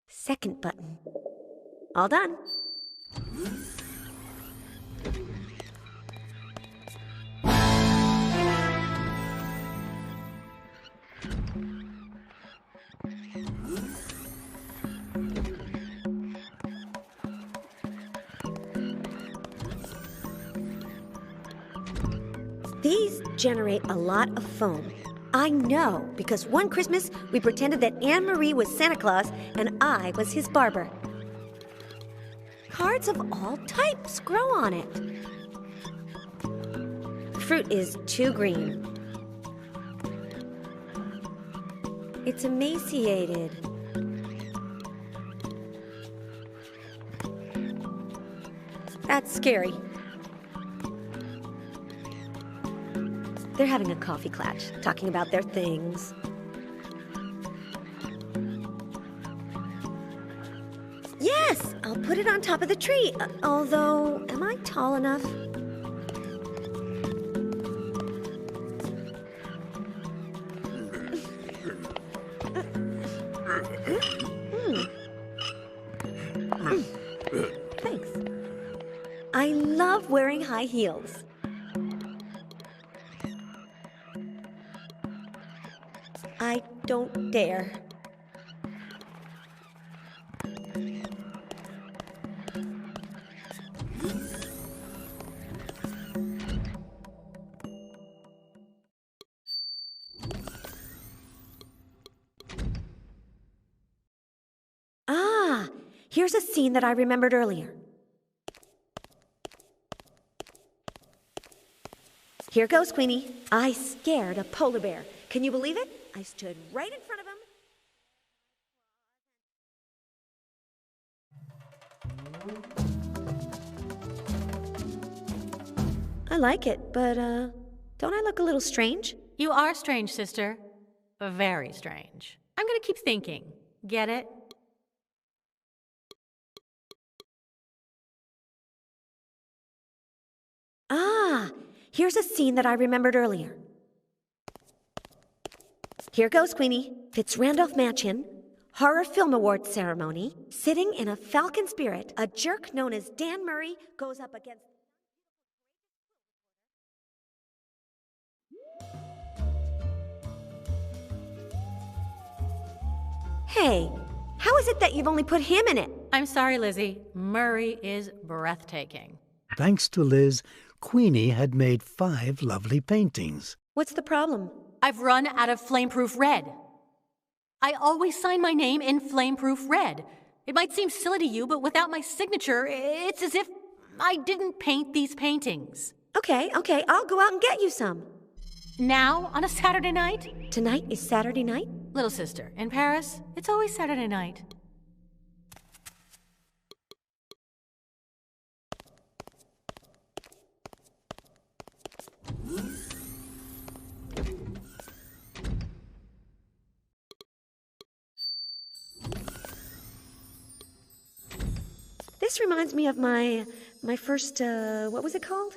Second button. All done. These generate a lot of foam. I know, because one Christmas we pretended that Anne-Marie was Santa Claus and I was his barber. Cards of all types grow on it. The fruit is too green. It's emaciated. That's scary. They're having a coffee clutch, talking about their things. Yes, I'll put it on top of the tree. Although, am I tall enough? Thanks. I love wearing high heels. I don't dare. Ah, here's a scene that I remembered earlier. Here goes, Queenie. I scared a polar bear. Can you believe it? I stood right in front of him. I like it, but, don't I look a little strange? You are strange, sister. Very strange. I'm gonna keep thinking. Get it? Ah, here's a scene that I remembered earlier. Here goes, Queenie. Fitzrandolph Mansion, Horror Film Awards ceremony, sitting in a falcon spirit, a jerk known as Dan Murray goes up against... Hey, how is it that you've only put him in it? I'm sorry, Lizzie. Murray is breathtaking. Thanks to Liz, Queenie had made 5 lovely paintings. What's the problem? I've run out of flameproof red. I always sign my name in flameproof red. It might seem silly to you, but without my signature, it's as if I didn't paint these paintings. Okay, I'll go out and get you some. Now, on a Saturday night? Tonight is Saturday night? Little sister, in Paris, it's always Saturday night. This reminds me of my first, what was it called?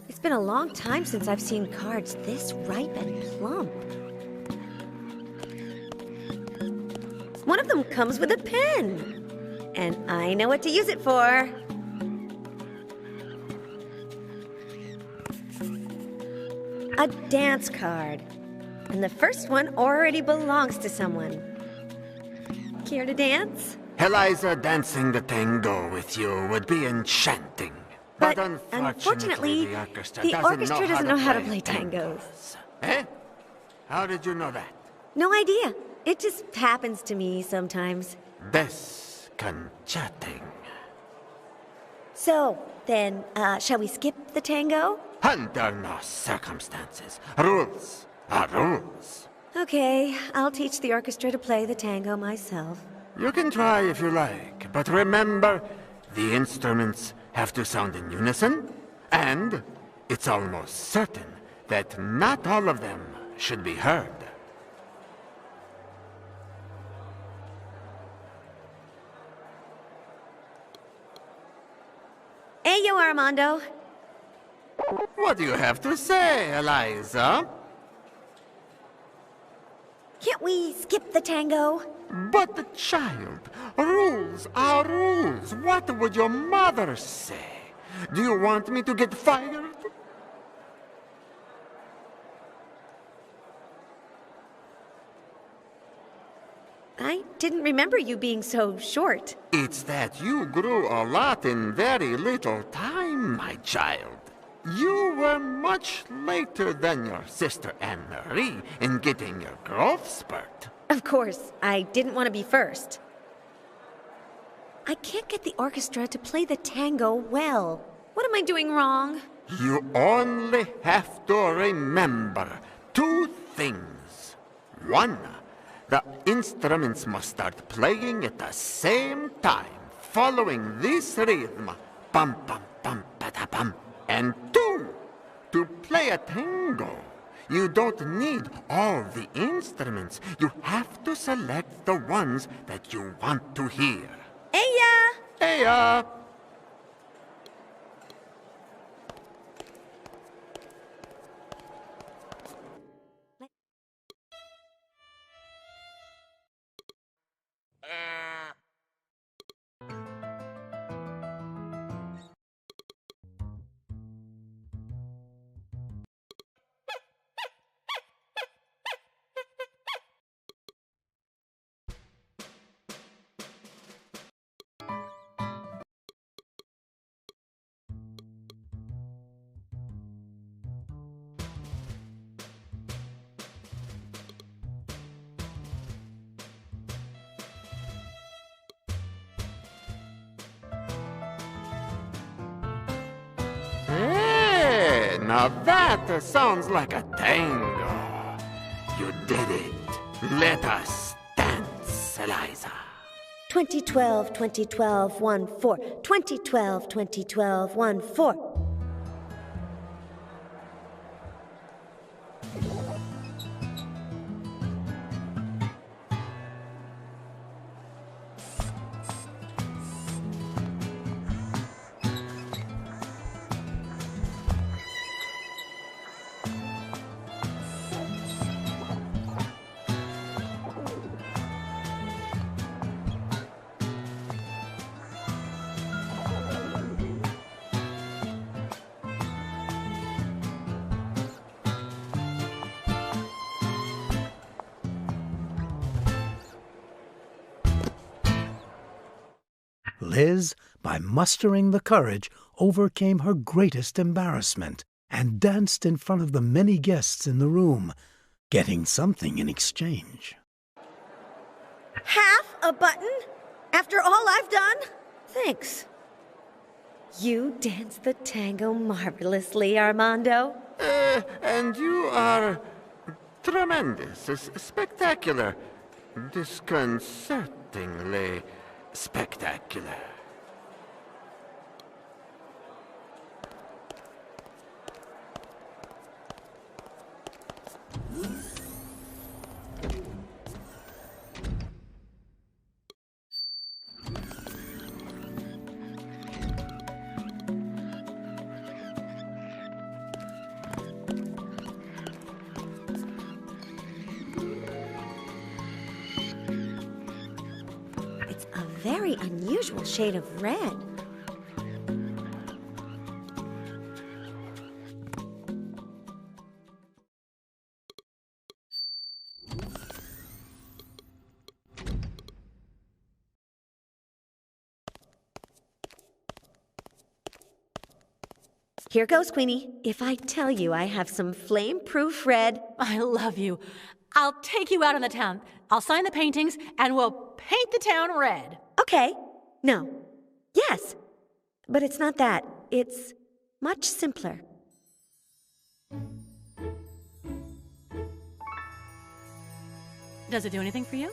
It's been a long time since I've seen cards this ripe and plump. One of them comes with a pen, and I know what to use it for. A dance card. And the first one already belongs to someone. Care to dance? Eliza, dancing the tango with you would be enchanting. But unfortunately, the orchestra doesn't know how to play tangos. Eh? How did you know that? No idea. It just happens to me sometimes. Desconcerting. So, then, shall we skip the tango? Under no circumstances. Rules are rules. Okay, I'll teach the orchestra to play the tango myself. You can try if you like, but remember, the instruments have to sound in unison, and it's almost certain that not all of them should be heard. Hey, yo, Armando. What do you have to say, Eliza? Can't we skip the tango? But the child, rules are rules. What would your mother say? Do you want me to get fired? I didn't remember you being so short. It's that you grew a lot in very little time, my child. You were much later than your sister Anne-Marie in getting your growth spurt. Of course, I didn't want to be first. I can't get the orchestra to play the tango well. What am I doing wrong? You only have to remember 2 things. 1, the instruments must start playing at the same time, following this rhythm. Pum, pum, pum, pa-da-pum. And 2, to play a tango, you don't need all the instruments. You have to select the ones that you want to hear. Eya! Eya! Now that sounds like a tango. You did it. Let us dance, Eliza. 2012, 2012, 1-4. 2012, 2012, 1-4. Liz, by mustering the courage, overcame her greatest embarrassment and danced in front of the many guests in the room, getting something in exchange. Half a button? After all I've done? Thanks. You dance the tango marvelously, Armando. And you are tremendous, spectacular, disconcertingly spectacular. Very unusual shade of red. Here goes, Queenie. If I tell you I have some flame-proof red... I love you. I'll take you out in the town. I'll sign the paintings, and we'll paint the town red. Okay. No. Yes. But it's not that. It's much simpler. Does it do anything for you?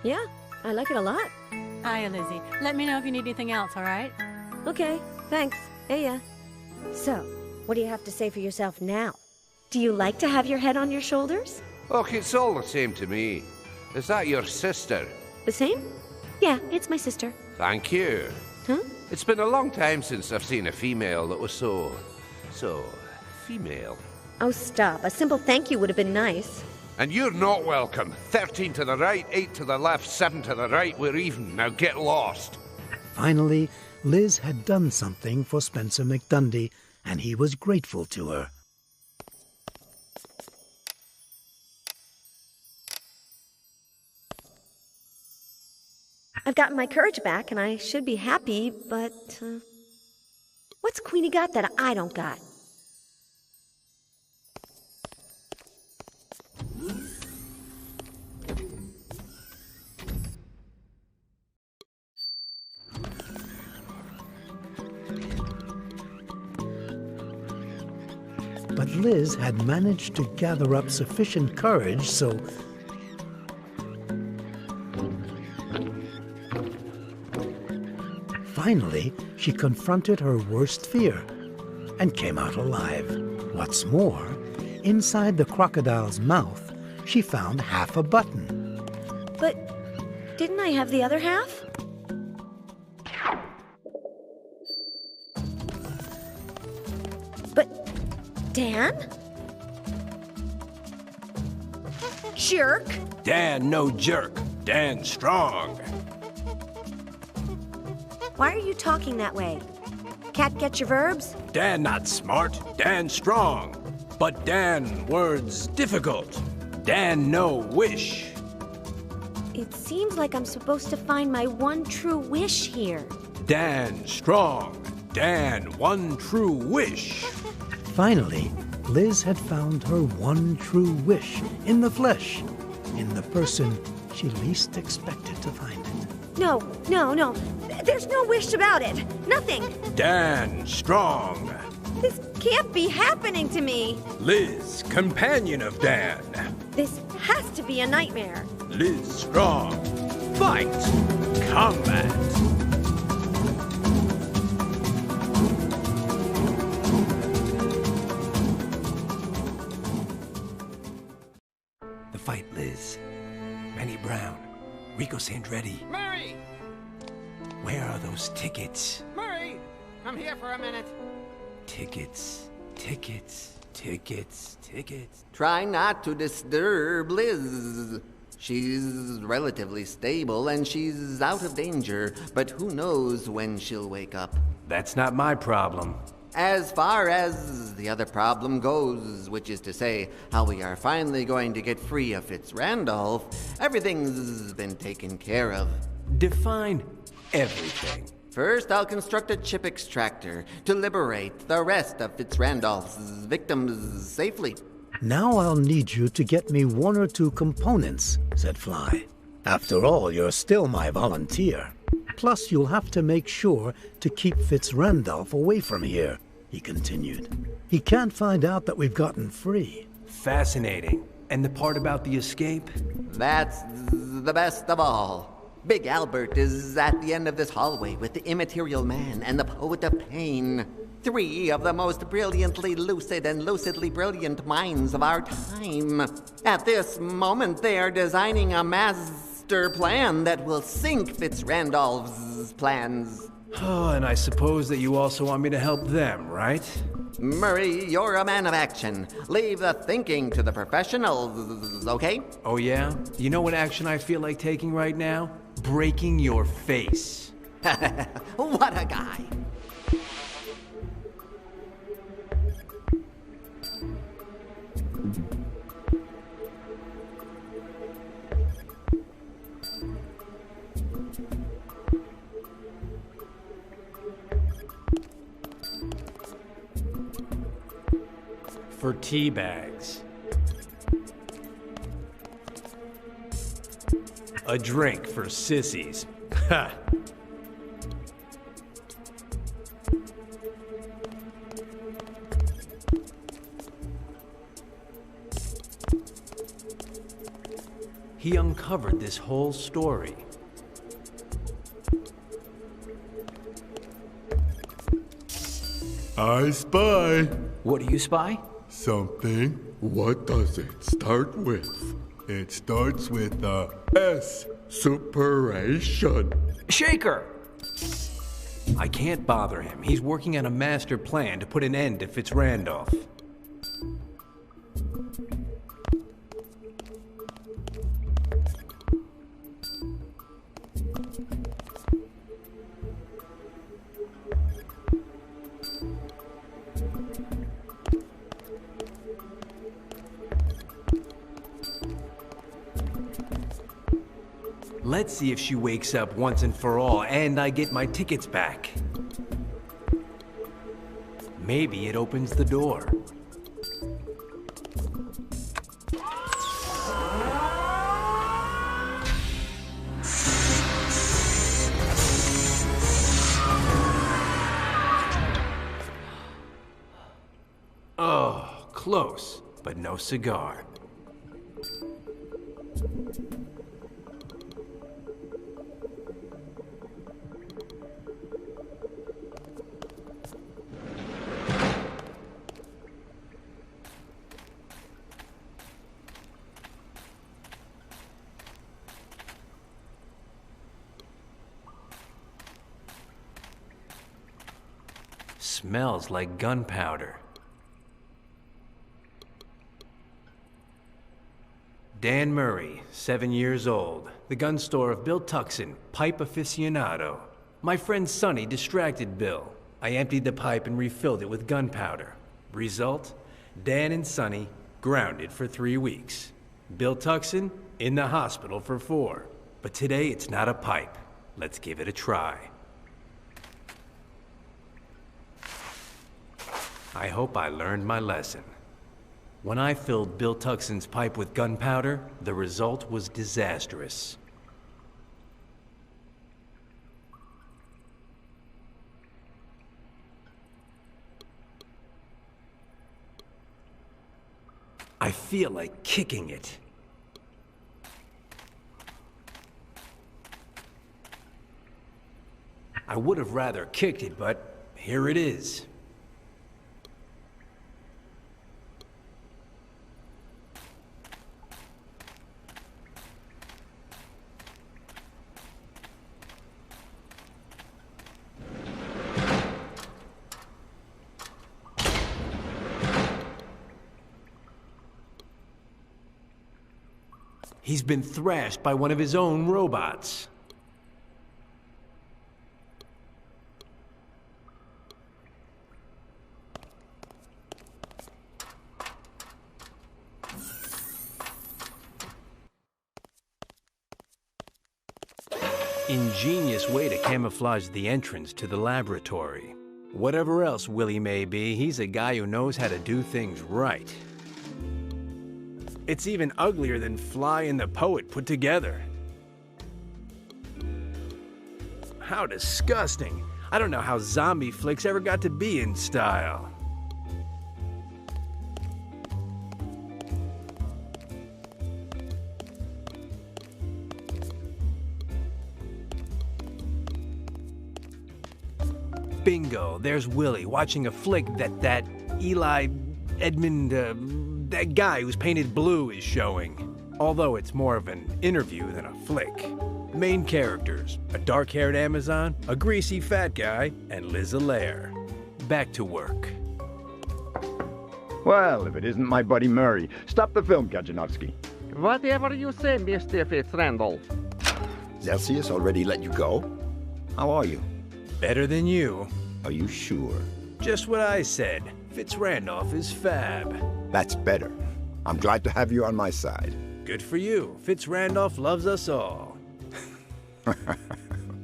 Yeah, I like it a lot. Hiya, Lizzie. Let me know if you need anything else, all right? Okay, thanks. Hey, ya. So, what do you have to say for yourself now? Do you like to have your head on your shoulders? Look, it's all the same to me. Is that your sister? The same? Yeah, it's my sister. Thank you. Huh? It's been a long time since I've seen a female that was so female. Oh, stop. A simple thank you would have been nice. And you're not welcome. 13 to the right, 8 to the left, 7 to the right. We're even. Now get lost. Finally, Liz had done something for Spencer McDundy, and he was grateful to her. I've gotten my courage back, and I should be happy, but... what's Queenie got that I don't got? But Liz had managed to gather up sufficient courage, so... Finally, she confronted her worst fear and came out alive. What's more, inside the crocodile's mouth, she found half a button. But didn't I have the other half? But Dan? Jerk? Dan no jerk. Dan strong. Why are you talking that way? Can't get your verbs? Dan not smart. Dan strong. But Dan words difficult. Dan no wish. It seems like I'm supposed to find my one true wish here. Dan strong. Dan one true wish. Finally, Liz had found her one true wish in the flesh, in the person she least expected to find it. No. There's no wish about it. Nothing. Dan strong. This can't be happening to me. Liz, companion of Dan. This has to be a nightmare. Liz Strong. Fight! Combat! The fight, Liz. Manny Brown. Rico Sandretti. Murray! Where are those tickets? Murray! Come here for a minute. Tickets. Tickets. Tickets. Tickets. Try not to disturb Liz. She's relatively stable and she's out of danger, but who knows when she'll wake up. That's not my problem. As far as the other problem goes, which is to say, how we are finally going to get free of Fitzrandolph, everything's been taken care of. Define everything. First, I'll construct a chip extractor to liberate the rest of Fitzrandolph's victims safely. Now I'll need you to get me 1 or 2 components, said Fly. After all, you're still my volunteer. Plus, you'll have to make sure to keep Fitzrandolph away from here, he continued. He can't find out that we've gotten free. Fascinating. And the part about the escape? That's the best of all. Big Albert is at the end of this hallway with the Immaterial Man and the Poet of Pain. 3 of the most brilliantly lucid and lucidly brilliant minds of our time. At this moment, they are designing a master plan that will sink Fitzrandolph's plans. Oh, and I suppose that you also want me to help them, right? Murray, you're a man of action. Leave the thinking to the professionals, okay? Oh, yeah? You know what action I feel like taking right now? Breaking your face. What a guy. For tea bags. A drink for sissies. Ha! He uncovered this whole story. I spy. What do you spy? Something. What does it start with? It starts with a S. Superation. Shaker! I can't bother him. He's working on a master plan to put an end to Fitzrandolph. Let's see if she wakes up once and for all, and I get my tickets back. Maybe it opens the door. Oh, close, but no cigar. Smells like gunpowder. Dan Murray, 7 years old. The gun store of Bill Tuxon, pipe aficionado. My friend Sonny distracted Bill. I emptied the pipe and refilled it with gunpowder. Result? Dan and Sonny grounded for 3 weeks. Bill Tuxon in the hospital for 4. But today it's not a pipe. Let's give it a try. I hope I learned my lesson. When I filled Bill Tuxon's pipe with gunpowder, the result was disastrous. feel like kicking it. I would have rather kicked it, but here it is. He's been thrashed by one of his own robots. Ingenious way to camouflage the entrance to the laboratory. Whatever else Willie may be, he's a guy who knows how to do things right. It's even uglier than Fly and the Poet put together. How disgusting. I don't know how zombie flicks ever got to be in style. Bingo, there's Willie watching a flick that Eli Edmund, that guy who's painted blue is showing. Although it's more of an interview than a flick. Main characters, a dark-haired Amazon, a greasy fat guy, and Liz Allaire. Back to work. Well, if it isn't my buddy Murray. Stop the film, Kajanowski. Whatever you say, Mr. Fitzrandolph. Celsius already let you go? How are you? Better than you. Are you sure? Just what I said. Fitzrandolph is fab. That's better. I'm glad to have you on my side. Good for you. Fitzrandolph loves us all.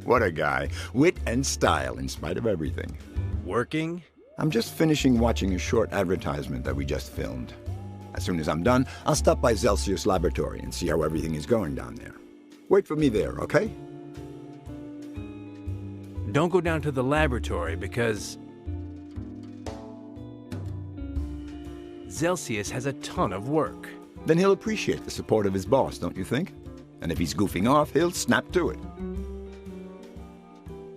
What a guy. Wit and style in spite of everything. Working? I'm just finishing watching a short advertisement that we just filmed. As soon as I'm done, I'll stop by Celsius Laboratory and see how everything is going down there. Wait for me there, okay? Don't go down to the laboratory because Celsius has a ton of work. Then he'll appreciate the support of his boss, don't you think? And if he's goofing off, he'll snap to it.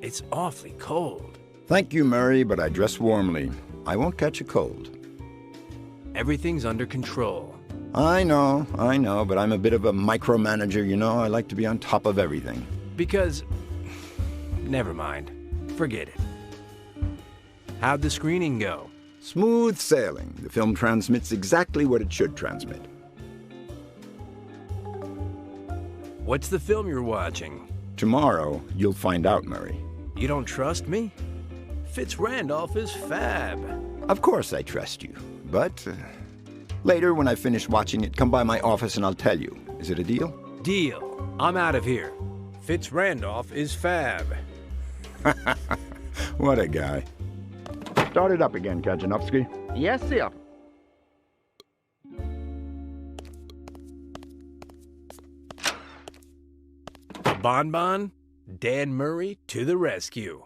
It's awfully cold. Thank you, Murray, but I dress warmly. I won't catch a cold. Everything's under control. I know, but I'm a bit of a micromanager, you know. I like to be on top of everything. Because... never mind. Forget it. How'd the screening go? Smooth sailing. The film transmits exactly what it should transmit. What's the film you're watching? Tomorrow, you'll find out, Murray. You don't trust me? Fitzrandolph is fab. Of course I trust you, but later when I finish watching it, come by my office and I'll tell you. Is it a deal? Deal. I'm out of here. Fitzrandolph is fab. What a guy. Start it up again, Kajanowski. Yes, sir. Bonbon, Dan Murray to the rescue.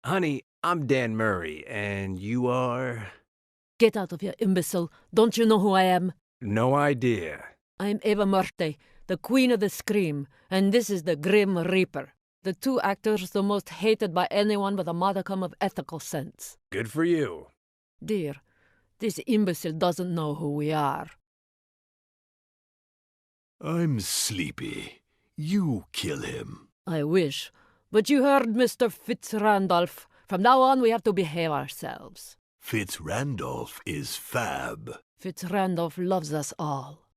Honey, I'm Dan Murray, and you are... Get out of here, imbecile. Don't you know who I am? No idea. I'm Eva Murte, the Queen of the Scream, and this is the Grim Reaper. The two actors the most hated by anyone with a modicum of ethical sense. Good for you. Dear, this imbecile doesn't know who we are. I'm sleepy. You kill him. I wish. But you heard Mr. Fitzrandolph. From now on, we have to behave ourselves. Fitzrandolph is fab. Fitzrandolph loves us all.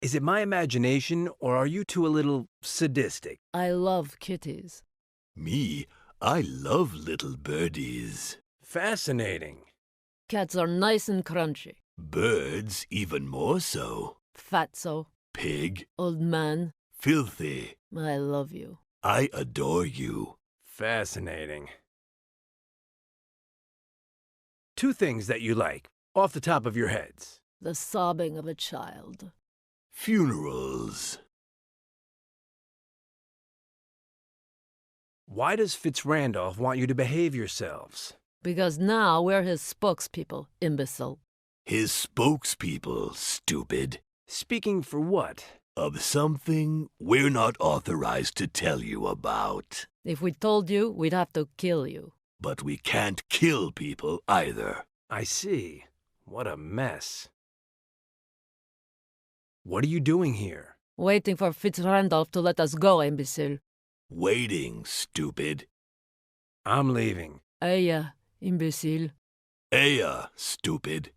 Is it my imagination, or are you two a little sadistic? I love kitties. Me? I love little birdies. Fascinating. Cats are nice and crunchy. Birds even more so. Fatso. Pig. Old man. Filthy. I love you. I adore you. Fascinating. Two things that you like, off the top of your heads. The sobbing of a child. Funerals. Why does Fitzrandolph want you to behave yourselves? Because now we're his spokespeople, imbecile. His spokespeople, stupid. Speaking for what? Of something we're not authorized to tell you about. If we told you, we'd have to kill you. But we can't kill people either. I see. What a mess. What are you doing here? Waiting for Fitzrandolph to let us go, imbecile. Waiting, stupid. I'm leaving. Aya, imbecile. Aya, stupid.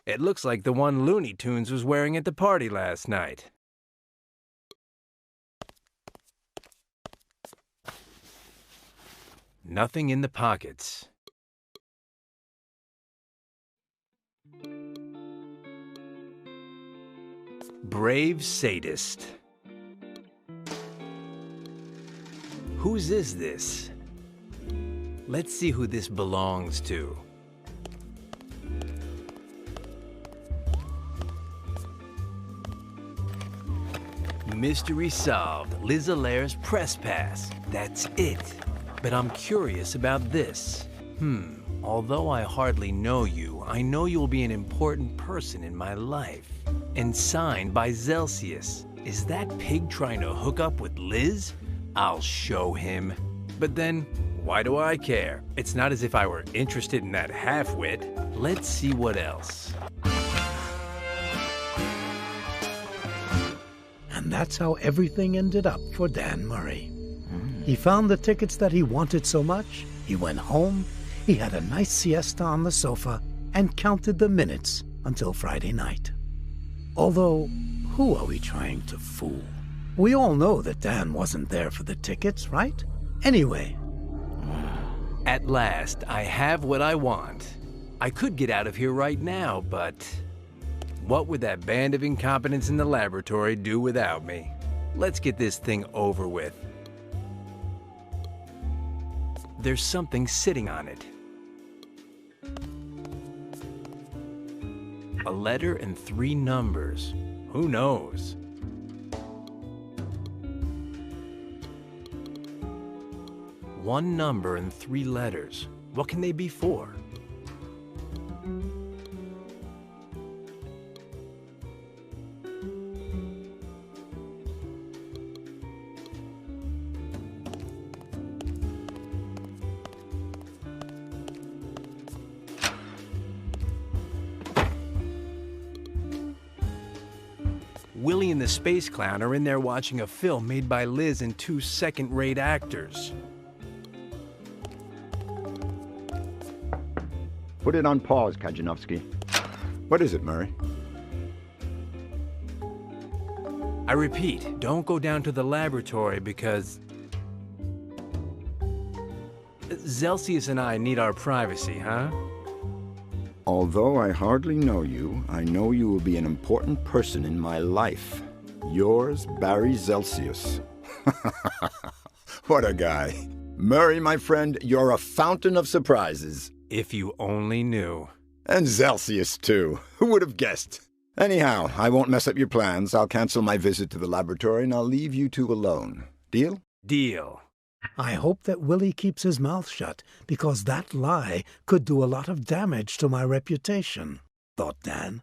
It looks like the one Looney Tunes was wearing at the party last night. Nothing in the pockets. Brave sadist. Whose is this? Let's see who this belongs to. Mystery solved. Liz Allaire's press pass. That's it. But I'm curious about this. Although I hardly know you, I know you'll be an important person in my life. And signed by Zelsius. Is that pig trying to hook up with Liz? I'll show him. But then, why do I care? It's not as if I were interested in that half-wit. Let's see what else. And that's how everything ended up for Dan Murray. He found the tickets that he wanted so much, he went home, he had a nice siesta on the sofa, and counted the minutes until Friday night. Although, who are we trying to fool? We all know that Dan wasn't there for the tickets, right? Anyway. At last, I have what I want. I could get out of here right now, but what would that band of incompetents in the laboratory do without me? Let's get this thing over with. There's something sitting on it. A letter and 3 numbers. Who knows? One number and 3 letters. What can they be for? Willie and the Space Clown are in there watching a film made by Liz and 2 second-rate actors. Put it on pause, Kajanowski. What is it, Murray? I repeat, don't go down to the laboratory because Zelsius and I need our privacy, huh? Although I hardly know you, I know you will be an important person in my life. Yours, Barry Zelsius. What a guy. Murray, my friend, you're a fountain of surprises. If you only knew. And Zelsius, too. Who would have guessed? Anyhow, I won't mess up your plans. I'll cancel my visit to the laboratory and I'll leave you two alone. Deal? Deal. I hope that Willie keeps his mouth shut, because that lie could do a lot of damage to my reputation, thought Dan.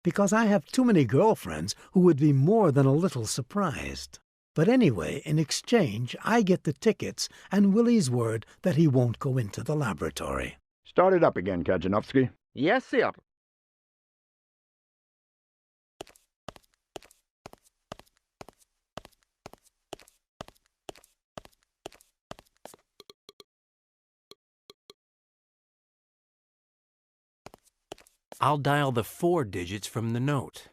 Because I have too many girlfriends who would be more than a little surprised. But anyway, in exchange, I get the tickets and Willie's word that he won't go into the laboratory. Start it up again, Kajanowski. Yes, sir. I'll dial the 4 digits from the note.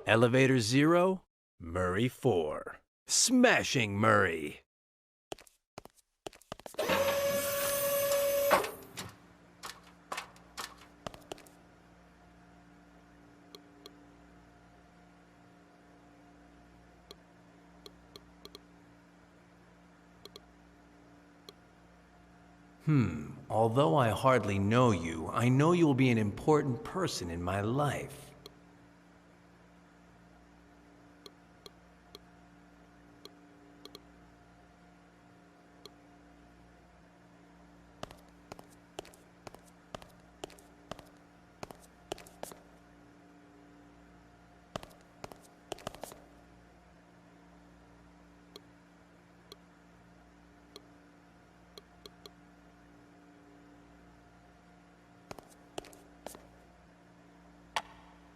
Elevator 0, Murray 4. Smashing Murray. Although I hardly know you, I know you'll be an important person in my life.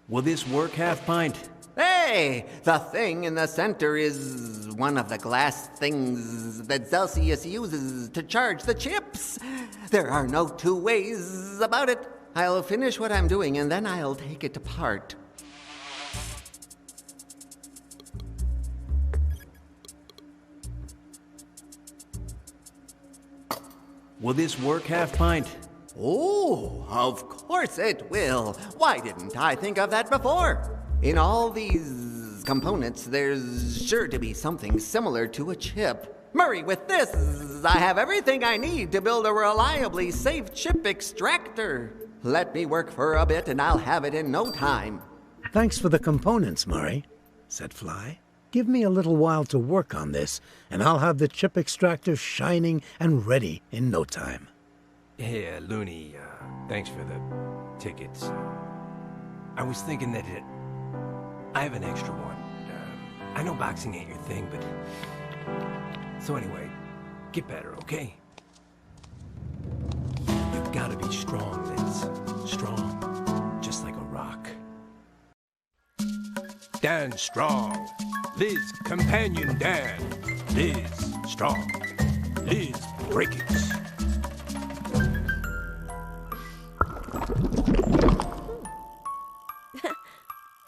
Will this work, Half Pint? Hey, the thing in the center is one of the glass things that Celsius uses to charge the chips. There are no two ways about it. I'll finish what I'm doing and then I'll take it apart. Will this work, Half Pint? Oh, of course it will. Why didn't I think of that before? In all these components, there's sure to be something similar to a chip. Murray, with this, I have everything I need to build a reliably safe chip extractor. Let me work for a bit and I'll have it in no time. Thanks for the components, Murray, said Fly. Give me a little while to work on this, and I'll have the chip extractor shining and ready in no time. Hey, Looney, thanks for the tickets. I was thinking that I have an extra one. I know boxing ain't your thing, but... So anyway, get better, okay? You've gotta be strong, Liz. Strong. Just like a rock. Dan Strong. Liz, companion Dan. Liz, strong. Liz, break it.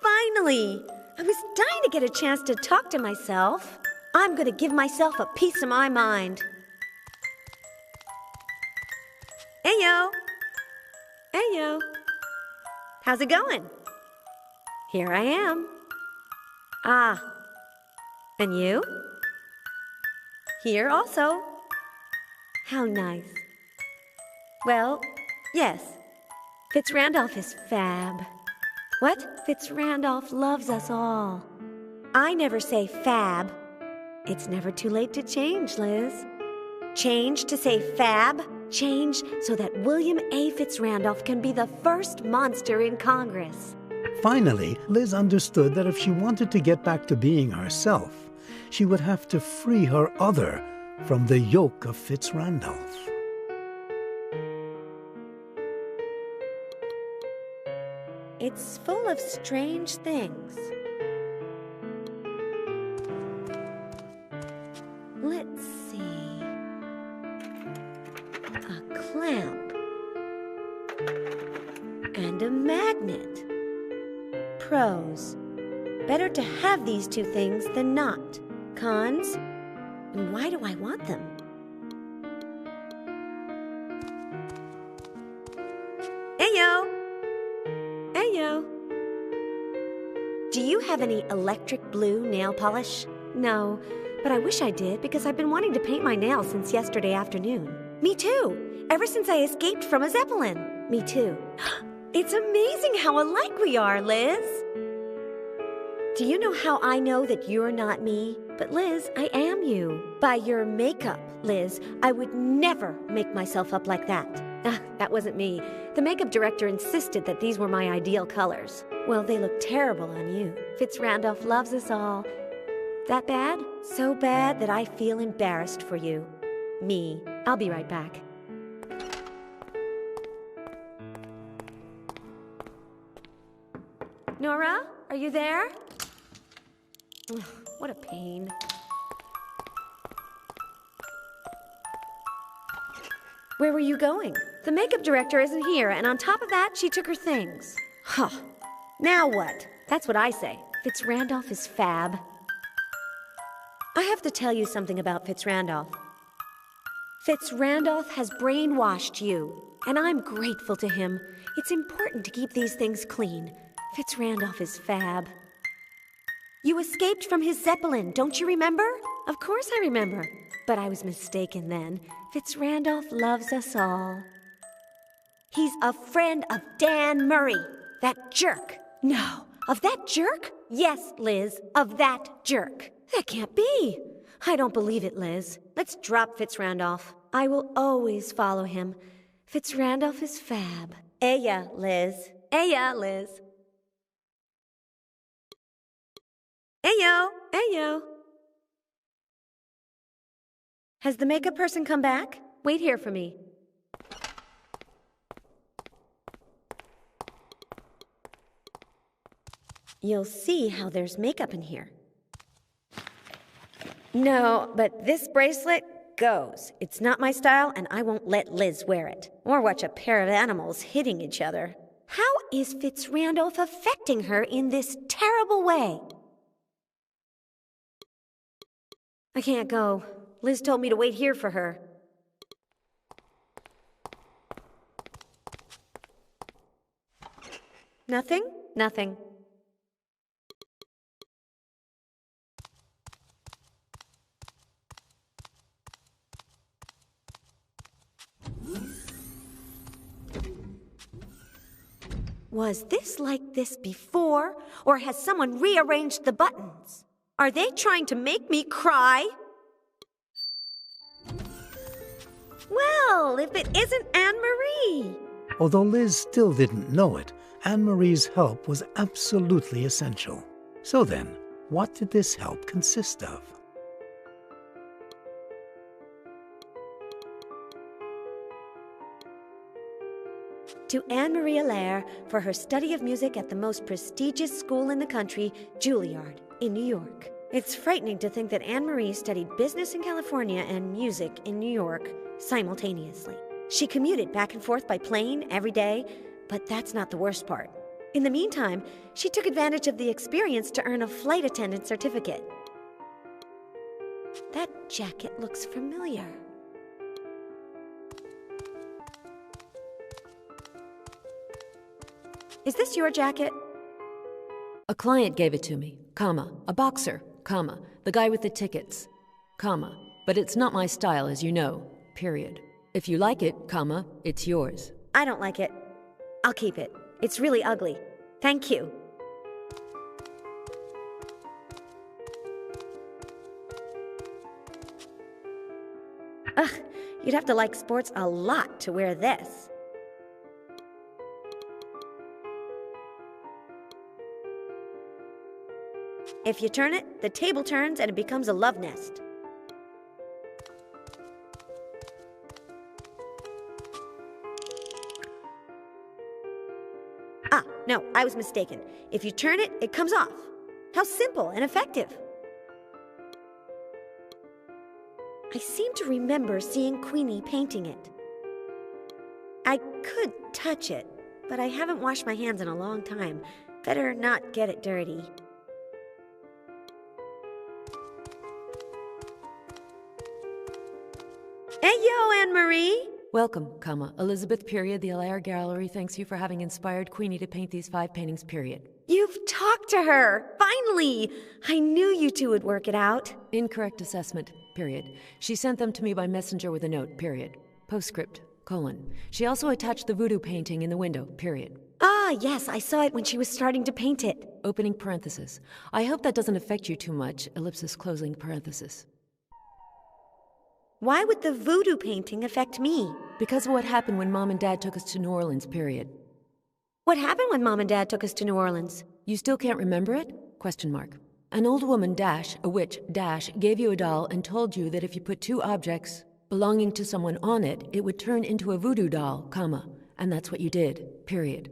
Finally! I was dying to get a chance to talk to myself. I'm gonna give myself a piece of my mind. Ayo! Ayo! How's it going? Here I am. Ah. And you? Here also. How nice. Well, yes. Fitz Randolph is fab. What? Fitz Randolph loves us all. I never say fab. It's never too late to change, Liz. Change to say fab. Change so that William A. Fitz Randolph can be the first monster in Congress. Finally, Liz understood that if she wanted to get back to being herself, she would have to free her other from the yoke of Fitz Randolph. It's full of strange things. Let's see. A clamp. And a magnet. Pros. Better to have these two things than not. Cons. And why do I want them? Ayo! Ayo! Do you have any electric blue nail polish? No, but I wish I did because I've been wanting to paint my nails since yesterday afternoon. Me too! Ever since I escaped from a Zeppelin. Me too. It's amazing how alike we are, Liz! Do you know how I know that you're not me? But Liz, I am you. By your makeup, Liz, I would never make myself up like that. That wasn't me. The makeup director insisted that these were my ideal colors. Well, they look terrible on you. Fitz Randolph loves us all. That bad? So bad that I feel embarrassed for you. Me. I'll be right back. Nora, are you there? Ugh, what a pain. Where were you going? The makeup director isn't here, and on top of that, she took her things. Huh. Now what? That's what I say. Fitz Randolph is fab. I have to tell you something about Fitz Randolph. Fitz Randolph has brainwashed you, and I'm grateful to him. It's important to keep these things clean. Fitz Randolph is fab. You escaped from his Zeppelin, don't you remember? Of course I remember. But I was mistaken then. Fitz Randolph loves us all. He's a friend of Dan Murray, that jerk. No, of that jerk? Yes, Liz, of that jerk. That can't be. I don't believe it, Liz. Let's drop Fitz Randolph. I will always follow him. Fitz Randolph is fab. Aya, Liz. Aya, Liz. Ayo, ayo. Has the makeup person come back? Wait here for me. You'll see how there's makeup in here. No, but this bracelet goes. It's not my style, and I won't let Liz wear it. Or watch a pair of animals hitting each other. How is Fitzrandolph affecting her in this terrible way? I can't go. Liz told me to wait here for her. Nothing? Nothing. Was this like this before, or has someone rearranged the buttons? Are they trying to make me cry? Well, if it isn't Anne-Marie! Although Liz still didn't know it, Anne-Marie's help was absolutely essential. So then, what did this help consist of? To Anne-Marie Allaire for her study of music at the most prestigious school in the country, Juilliard, in New York. It's frightening to think that Anne-Marie studied business in California and music in New York simultaneously. She commuted back and forth by plane every day, but that's not the worst part. In the meantime, she took advantage of the experience to earn a flight attendant certificate. That jacket looks familiar. Is this your jacket? A client gave it to me, comma, a boxer, comma, the guy with the tickets, comma, but it's not my style, as you know, period. If you like it, comma, it's yours. I don't like it. I'll keep it. It's really ugly. Thank you. Ugh, you'd have to like sports a lot to wear this. If you turn it, the table turns and it becomes a love nest. Ah, no, I was mistaken. If you turn it, it comes off. How simple and effective. I seem to remember seeing Queenie painting it. I could touch it, but I haven't washed my hands in a long time. Better not get it dirty. Hey, yo, Anne-Marie! Welcome, comma, Elizabeth, period. The Allaire Gallery thanks you for having inspired Queenie to paint these 5 paintings, period. You've talked to her! Finally! I knew you two would work it out. Incorrect assessment, period. She sent them to me by messenger with a note, period. Postscript, colon. She also attached the voodoo painting in the window, period. Ah, yes, I saw it when she was starting to paint it. Opening parenthesis. I hope that doesn't affect you too much, ellipsis closing parenthesis. Why would the voodoo painting affect me? Because of what happened when Mom and Dad took us to New Orleans, period. What happened when Mom and Dad took us to New Orleans? You still can't remember it? Question mark. An old woman, dash, a witch, dash, gave you a doll and told you that if you put 2 objects belonging to someone on it, it would turn into a voodoo doll, comma, and that's what you did, period.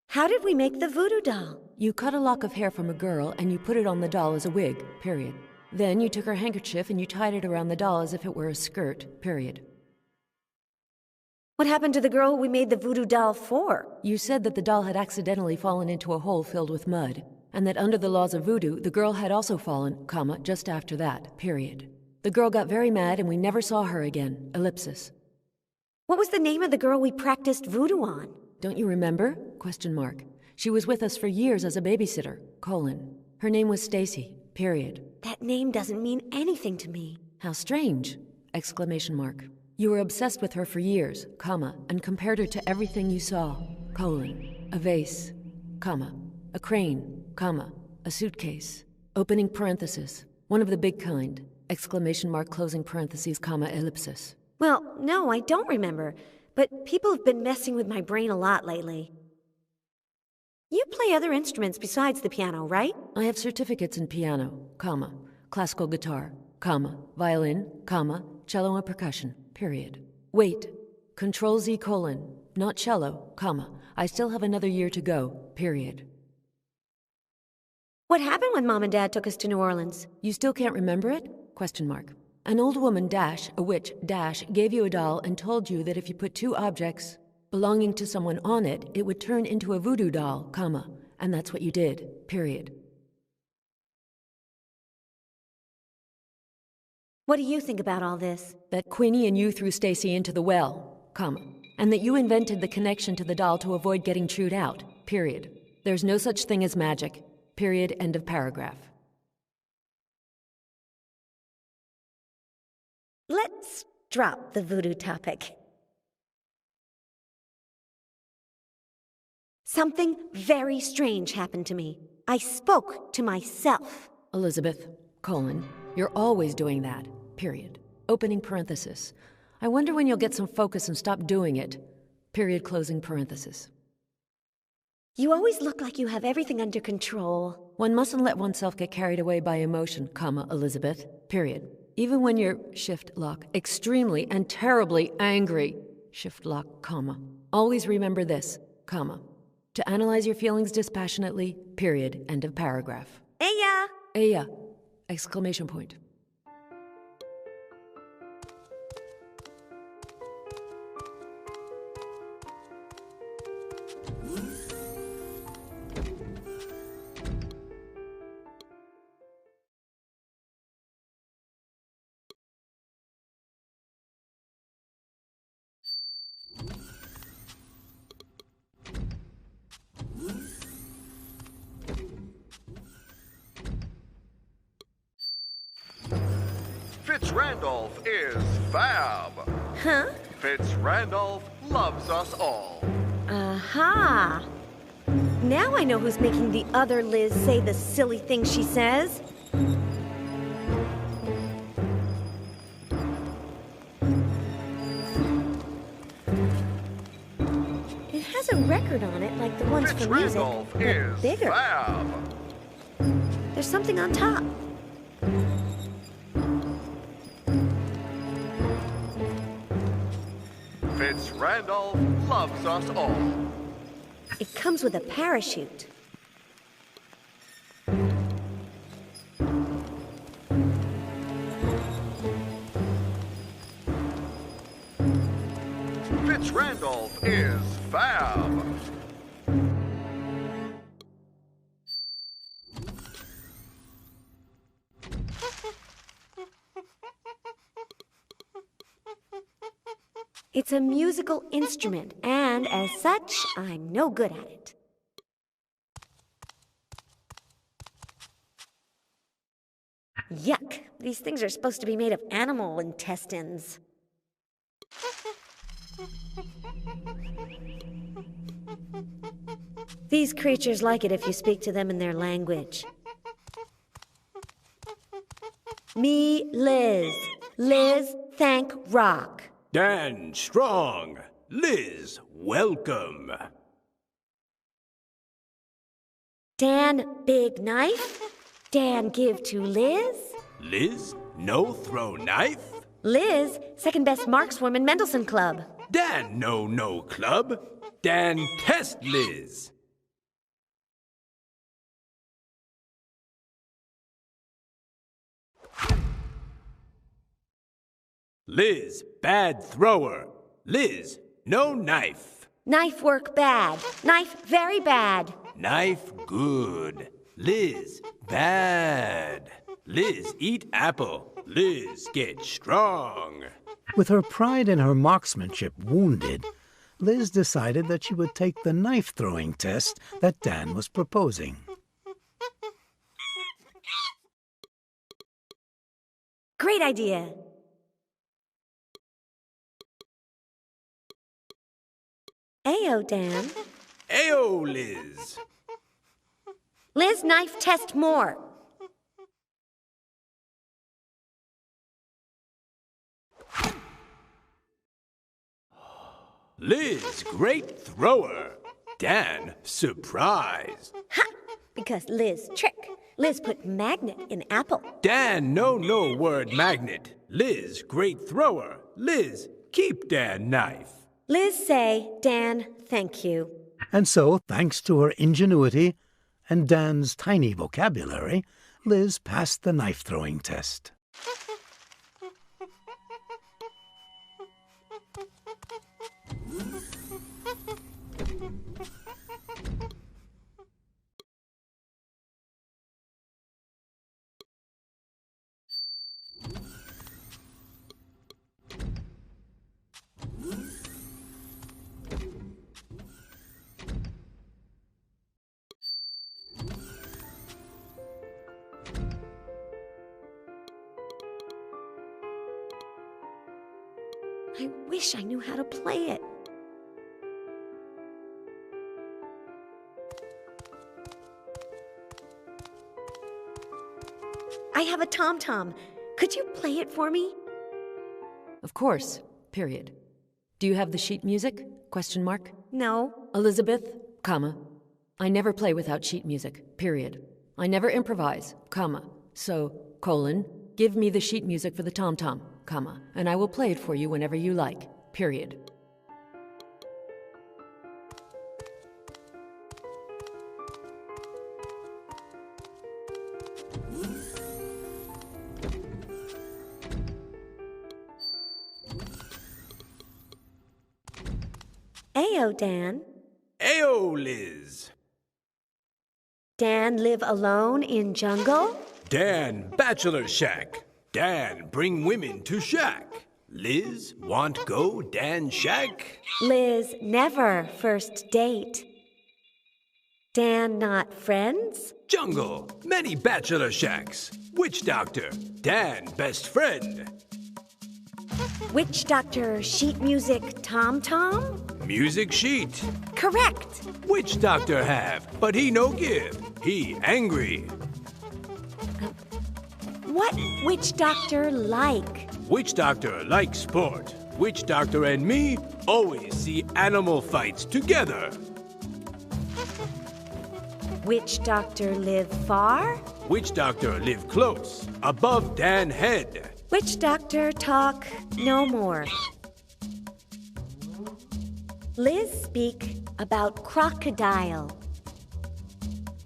How did we make the voodoo doll? You cut a lock of hair from a girl and you put it on the doll as a wig, period. Then you took her handkerchief and you tied it around the doll as if it were a skirt, period. What happened to the girl we made the voodoo doll for? You said that the doll had accidentally fallen into a hole filled with mud, and that under the laws of voodoo, the girl had also fallen, comma, just after that, period. The girl got very mad and we never saw her again, ellipsis. What was the name of the girl we practiced voodoo on? Don't you remember? Question mark. She was with us for years as a babysitter, colon. Her name was Stacy, period. That name doesn't mean anything to me. How strange! Exclamation mark. You were obsessed with her for years, comma, and compared her to everything you saw, colon. A vase, comma, a crane, comma, a suitcase. Opening parenthesis. One of the big kind. Exclamation mark closing parentheses, comma, ellipsis. Well, no, I don't remember. But people have been messing with my brain a lot lately. You play other instruments besides the piano, right? I have certificates in piano, comma, classical guitar, comma, violin, comma, cello and percussion, period. Wait, Control Z colon, not cello, comma, I still have another year to go, period. What happened when Mom and Dad took us to New Orleans? You still can't remember it? Question mark. An old woman, a witch, gave you a doll and told you that if you put two objects belonging to someone on it, it would turn into a voodoo doll, and that's what you did, period. What do you think about all this? That Queenie and you threw Stacy into the well, and that you invented the connection to the doll to avoid getting chewed out, period. There's no such thing as magic, period, end of paragraph. Let's drop the voodoo topic. Something very strange happened to me. I spoke to myself. Elizabeth, you're always doing that, period. Opening parenthesis. I wonder when you'll get some focus and stop doing it. Period, closing parenthesis. You always look like you have everything under control. One mustn't let oneself get carried away by emotion, Elizabeth, period. Even when you're, shift lock, extremely and terribly angry, shift lock, Always remember this, to analyze your feelings dispassionately, period, end of paragraph. Eya! Exclamation point. Randolph is fab. Huh? Randolph loves us all. Aha! Now I know who's making the other Liz say the silly things she says. It has a record on it like the ones for music, Randolph but is bigger. Fab. There's something on top. Randolph loves us all. It comes with a parachute. Randolph is fab. It's a musical instrument, and as such, I'm no good at it. Yuck! These things are supposed to be made of animal intestines. These creatures like it if you speak to them in their language. Me, Liz. Liz, thank rock. Dan Strong. Liz, welcome. Dan, big knife. Dan, give to Liz. Liz, no throw knife. Liz, second best markswoman Mendelssohn Club. Dan, no club. Dan, test Liz. Liz, bad thrower. Liz, no knife. Knife work bad. Knife very bad. Knife good. Liz, bad. Liz, eat apple. Liz, get strong. With her pride in her marksmanship wounded, Liz decided that she would take the knife-throwing test that Dan was proposing. Great idea. Ayo, Dan. Ayo, Liz. Liz, knife test more. Liz, great thrower. Dan, surprise. Ha! Because Liz trick. Liz put magnet in apple. Dan, no word magnet. Liz, great thrower. Liz, keep Dan knife. Liz say, Dan, thank you. And so, thanks to her ingenuity and Dan's tiny vocabulary, Liz passed the knife-throwing test. I wish I knew how to play it. I have a tom-tom. Could you play it for me? Of course. Period. Do you have the sheet music? Question mark. No. Elizabeth, comma. I never play without sheet music. Period. I never improvise, comma. So, colon, give me the sheet music for the tom-tom, comma, and I will play it for you whenever you like. Period. Ayo, Dan. Ayo, Liz. Dan live alone in jungle? Dan, bachelor shack. Dan, bring women to shack. Liz, want go Dan shack? Liz, never first date. Dan, not friends? Jungle, many bachelor shacks. Witch doctor, Dan, best friend. Witch doctor, sheet music, tom-tom? Music sheet. Correct. Witch doctor have, but he no give. He angry. What witch doctor like? Witch doctor like sport. Witch doctor and me always see animal fights together. Witch doctor live far? Witch doctor live close, above Dan head. Witch doctor talk no more. Liz speak about crocodile.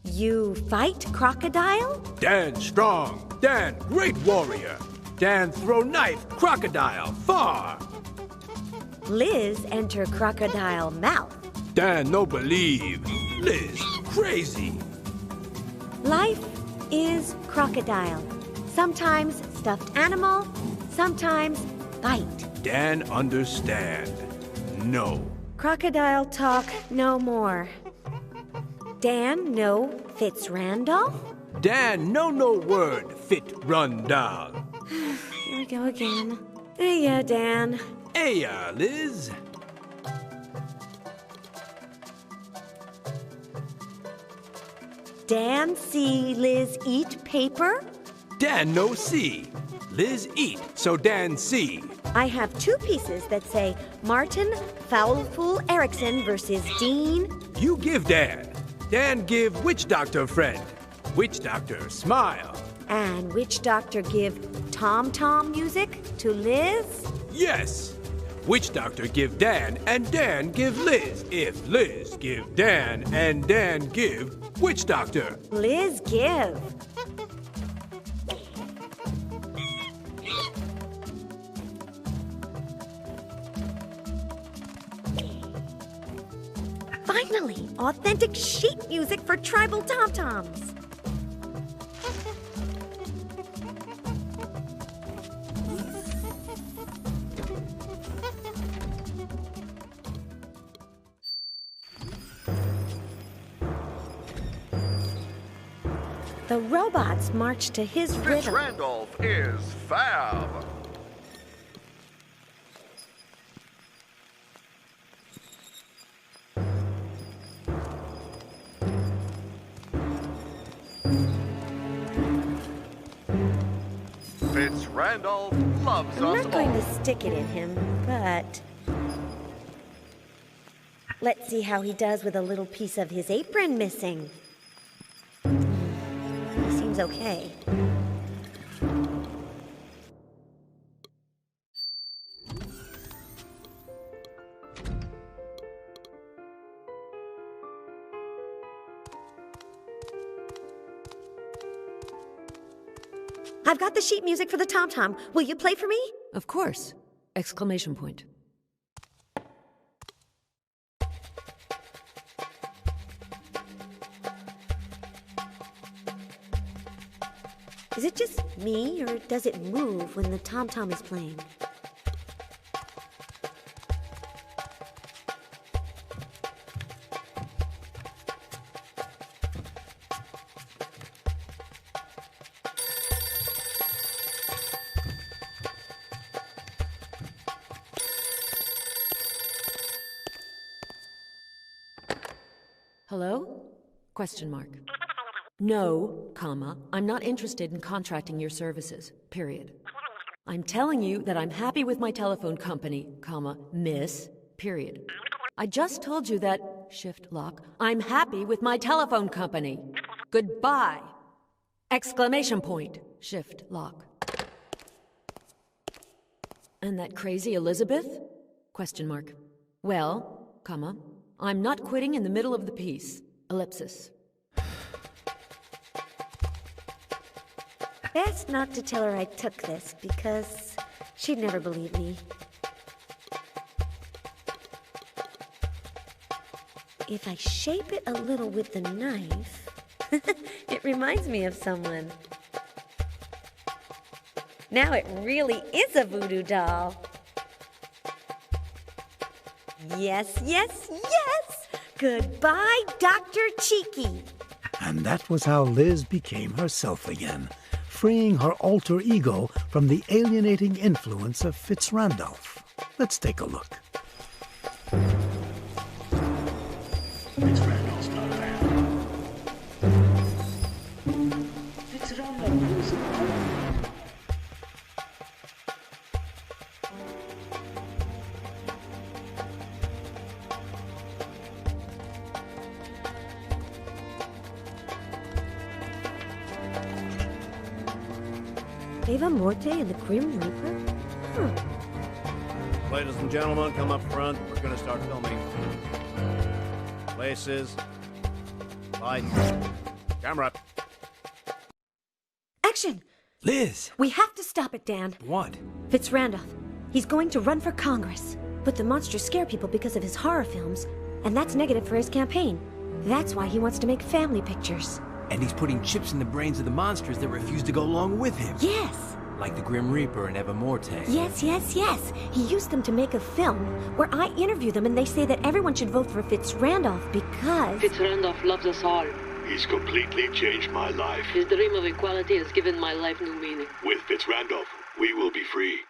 You fight crocodile? Dan strong. Dan great warrior. Dan throw knife crocodile far. Liz enter crocodile mouth. Dan no believe. Liz crazy. Life is crocodile. Sometimes stuffed animal, sometimes bite. Dan understand. No. Crocodile talk no more. Dan know Fitz Randolph? Dan no word fit run down. Here we go again. Yeah, Dan. Hey, Liz. Dan see Liz eat paper? Dan no see. Liz eat, so Dan see. I have two pieces that say Martin Foulfool Erickson versus Dean. You give Dan. Dan give witch doctor friend. Witch doctor smile. And witch doctor give tom-tom music to Liz? Yes. Witch doctor give Dan and Dan give Liz. If Liz give Dan and Dan give witch doctor. Liz give. Finally, authentic sheet music for tribal tom-toms. The robots march to his Fitz rhythm. Randolph is fab. Fitz Randolph loves I'm us not going all. to stick it in him, but let's see how he does with a little piece of his apron missing. He seems okay. I've got the sheet music for the tom-tom. Will you play for me? Of course! Exclamation point. Is it just me, or does it move when the tom-tom is playing? Hello? Question mark. No, comma, I'm not interested in contracting your services, period. I'm telling you that I'm happy with my telephone company, comma, miss, period. I just told you that, shift lock, I'm happy with my telephone company. Goodbye! Exclamation point, shift lock. And that crazy Elizabeth? Question mark. Well, comma, I'm not quitting in the middle of the piece, ellipsis. Best not to tell her I took this, because she'd never believe me. If I shape it a little with the knife, it reminds me of someone. Now it really is a voodoo doll. Yes, yes, yes! Goodbye, Dr. Cheeky. And that was how Liz became herself again, freeing her alter ego from the alienating influence of Fitzrandolph. Let's take a look. Fitzrandolph's not around. Fitzrandolph is around. Eva Morte and the Grim Reaper? Huh. Ladies and gentlemen, come up front. We're gonna start filming. Places. Lights. Camera. Action! Liz! We have to stop it, Dan. What? Fitzrandolph. He's going to run for Congress. But the monsters scare people because of his horror films, and that's negative for his campaign. That's why he wants to make family pictures. And he's putting chips in the brains of the monsters that refuse to go along with him. Yes! Like the Grim Reaper and Eva Morte. Yes, yes, yes. He used them to make a film where I interview them and they say that everyone should vote for Fitzrandolph because... Fitzrandolph loves us all. He's completely changed my life. His dream of equality has given my life new meaning. With Fitzrandolph, we will be free.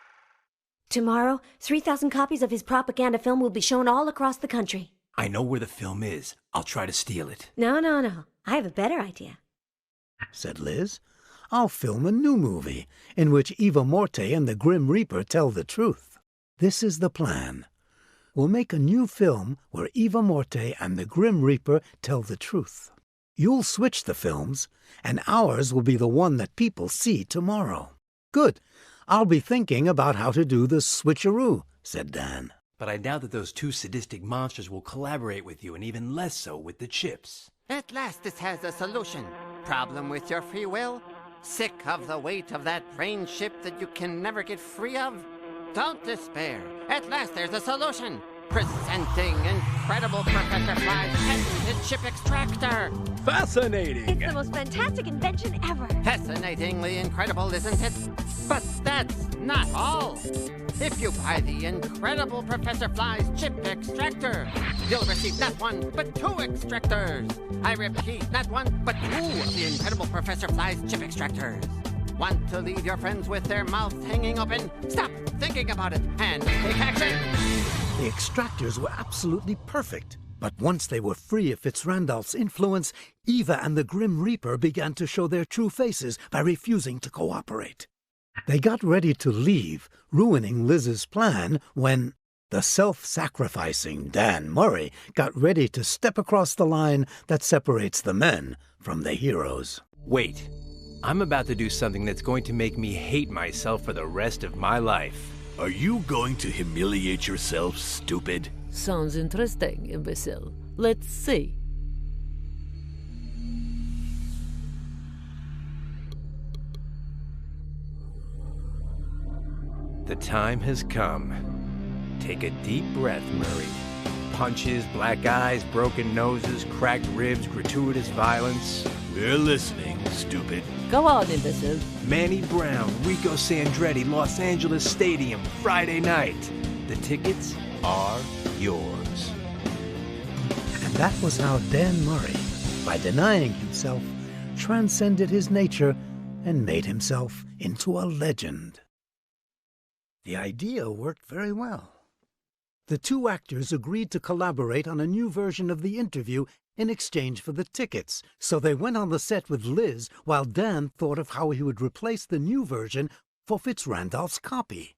Tomorrow, 3,000 copies of his propaganda film will be shown all across the country. I know where the film is. I'll try to steal it. No, no, no. I have a better idea. Said Liz. I'll film a new movie in which Eva Morte and the Grim Reaper tell the truth. This is the plan. We'll make a new film where Eva Morte and the Grim Reaper tell the truth. You'll switch the films, and ours will be the one that people see tomorrow. Good. I'll be thinking about how to do the switcheroo, said Dan. But I doubt that those two sadistic monsters will collaborate with you, and even less so with the chips. At last this has a solution. Problem with your free will? Sick of the weight of that brain ship that you can never get free of? Don't despair. At last there's a solution. Presenting incredible Professor Fly's patented chip extractor. Fascinating! It's the most fantastic invention ever. Fascinatingly incredible, isn't it? But that's not all. If you buy the incredible Professor Fly's chip extractor, you'll receive not one, but two extractors. I repeat, not one, but two of the incredible Professor Fly's chip extractors. Want to leave your friends with their mouths hanging open? Stop thinking about it and take action. The extractors were absolutely perfect. But once they were free of Fitzrandolph's influence, Eva and the Grim Reaper began to show their true faces by refusing to cooperate. They got ready to leave, ruining Liz's plan, when the self-sacrificing Dan Murray got ready to step across the line that separates the men from the heroes. Wait. I'm about to do something that's going to make me hate myself for the rest of my life. Are you going to humiliate yourself, stupid? Sounds interesting, imbecile. Let's see. The time has come. Take a deep breath, Murray. Punches, black eyes, broken noses, cracked ribs, gratuitous violence. We're listening, stupid. Go on, imbecile. Manny Brown, Rico Sandretti, Los Angeles Stadium, Friday night. The tickets are yours. And that was how Dan Murray, by denying himself, transcended his nature and made himself into a legend. The idea worked very well. The two actors agreed to collaborate on a new version of the interview in exchange for the tickets, so they went on the set with Liz while Dan thought of how he would replace the new version for Fitzrandolph's copy.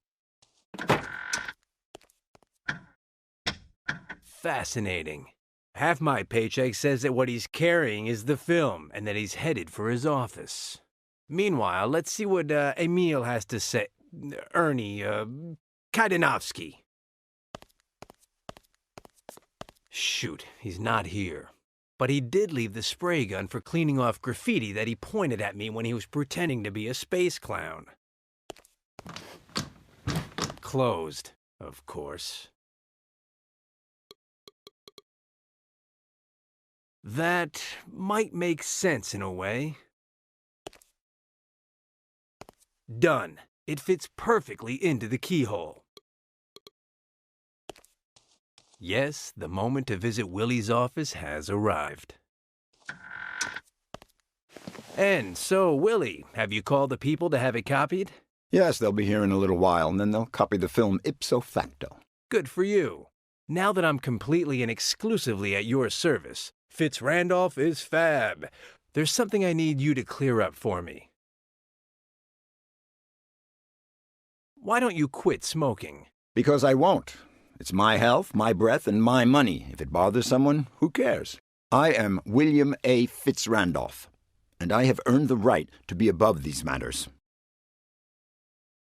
Fascinating. Half my paycheck says that what he's carrying is the film and that he's headed for his office. Meanwhile, let's see what Emil has to say. Ernie, Kaidanovsky. Shoot, he's not here. But he did leave the spray gun for cleaning off graffiti that he pointed at me when he was pretending to be a space clown. Closed, of course. That might make sense in a way. Done. It fits perfectly into the keyhole. Yes, the moment to visit Willie's office has arrived. And so, Willie, have you called the people to have it copied? Yes, they'll be here in a little while, and then they'll copy the film ipso facto. Good for you. Now that I'm completely and exclusively at your service, Fitzrandolph is fab. There's something I need you to clear up for me. Why don't you quit smoking? Because I won't. It's my health, my breath, and my money. If it bothers someone, who cares? I am William A. Fitzrandolph, and I have earned the right to be above these matters.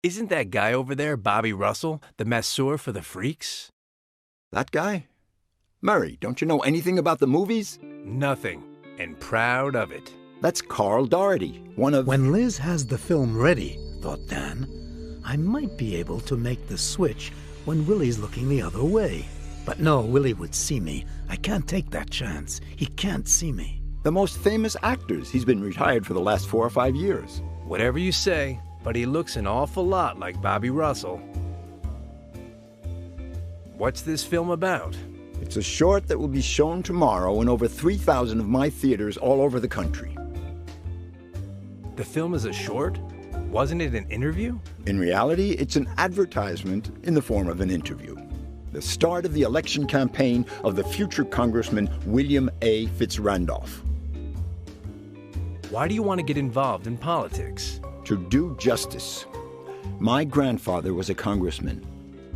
Isn't that guy over there Bobby Russell, the masseur for the freaks? That guy? Murray, don't you know anything about the movies? Nothing, and proud of it. That's Carl Doherty, one of... When Liz has the film ready, thought Dan, I might be able to make the switch when Willie's looking the other way. But no, Willie would see me. I can't take that chance. He can't see me. The most famous actors. He's been retired for the last 4 or 5 years. Whatever you say, but he looks an awful lot like Bobby Russell. What's this film about? It's a short that will be shown tomorrow in over 3,000 of my theaters all over the country. The film is a short? Wasn't it an interview? In reality, it's an advertisement in the form of an interview. The start of the election campaign of the future Congressman William A. Fitzrandolph. Why do you want to get involved in politics? To do justice. My grandfather was a congressman,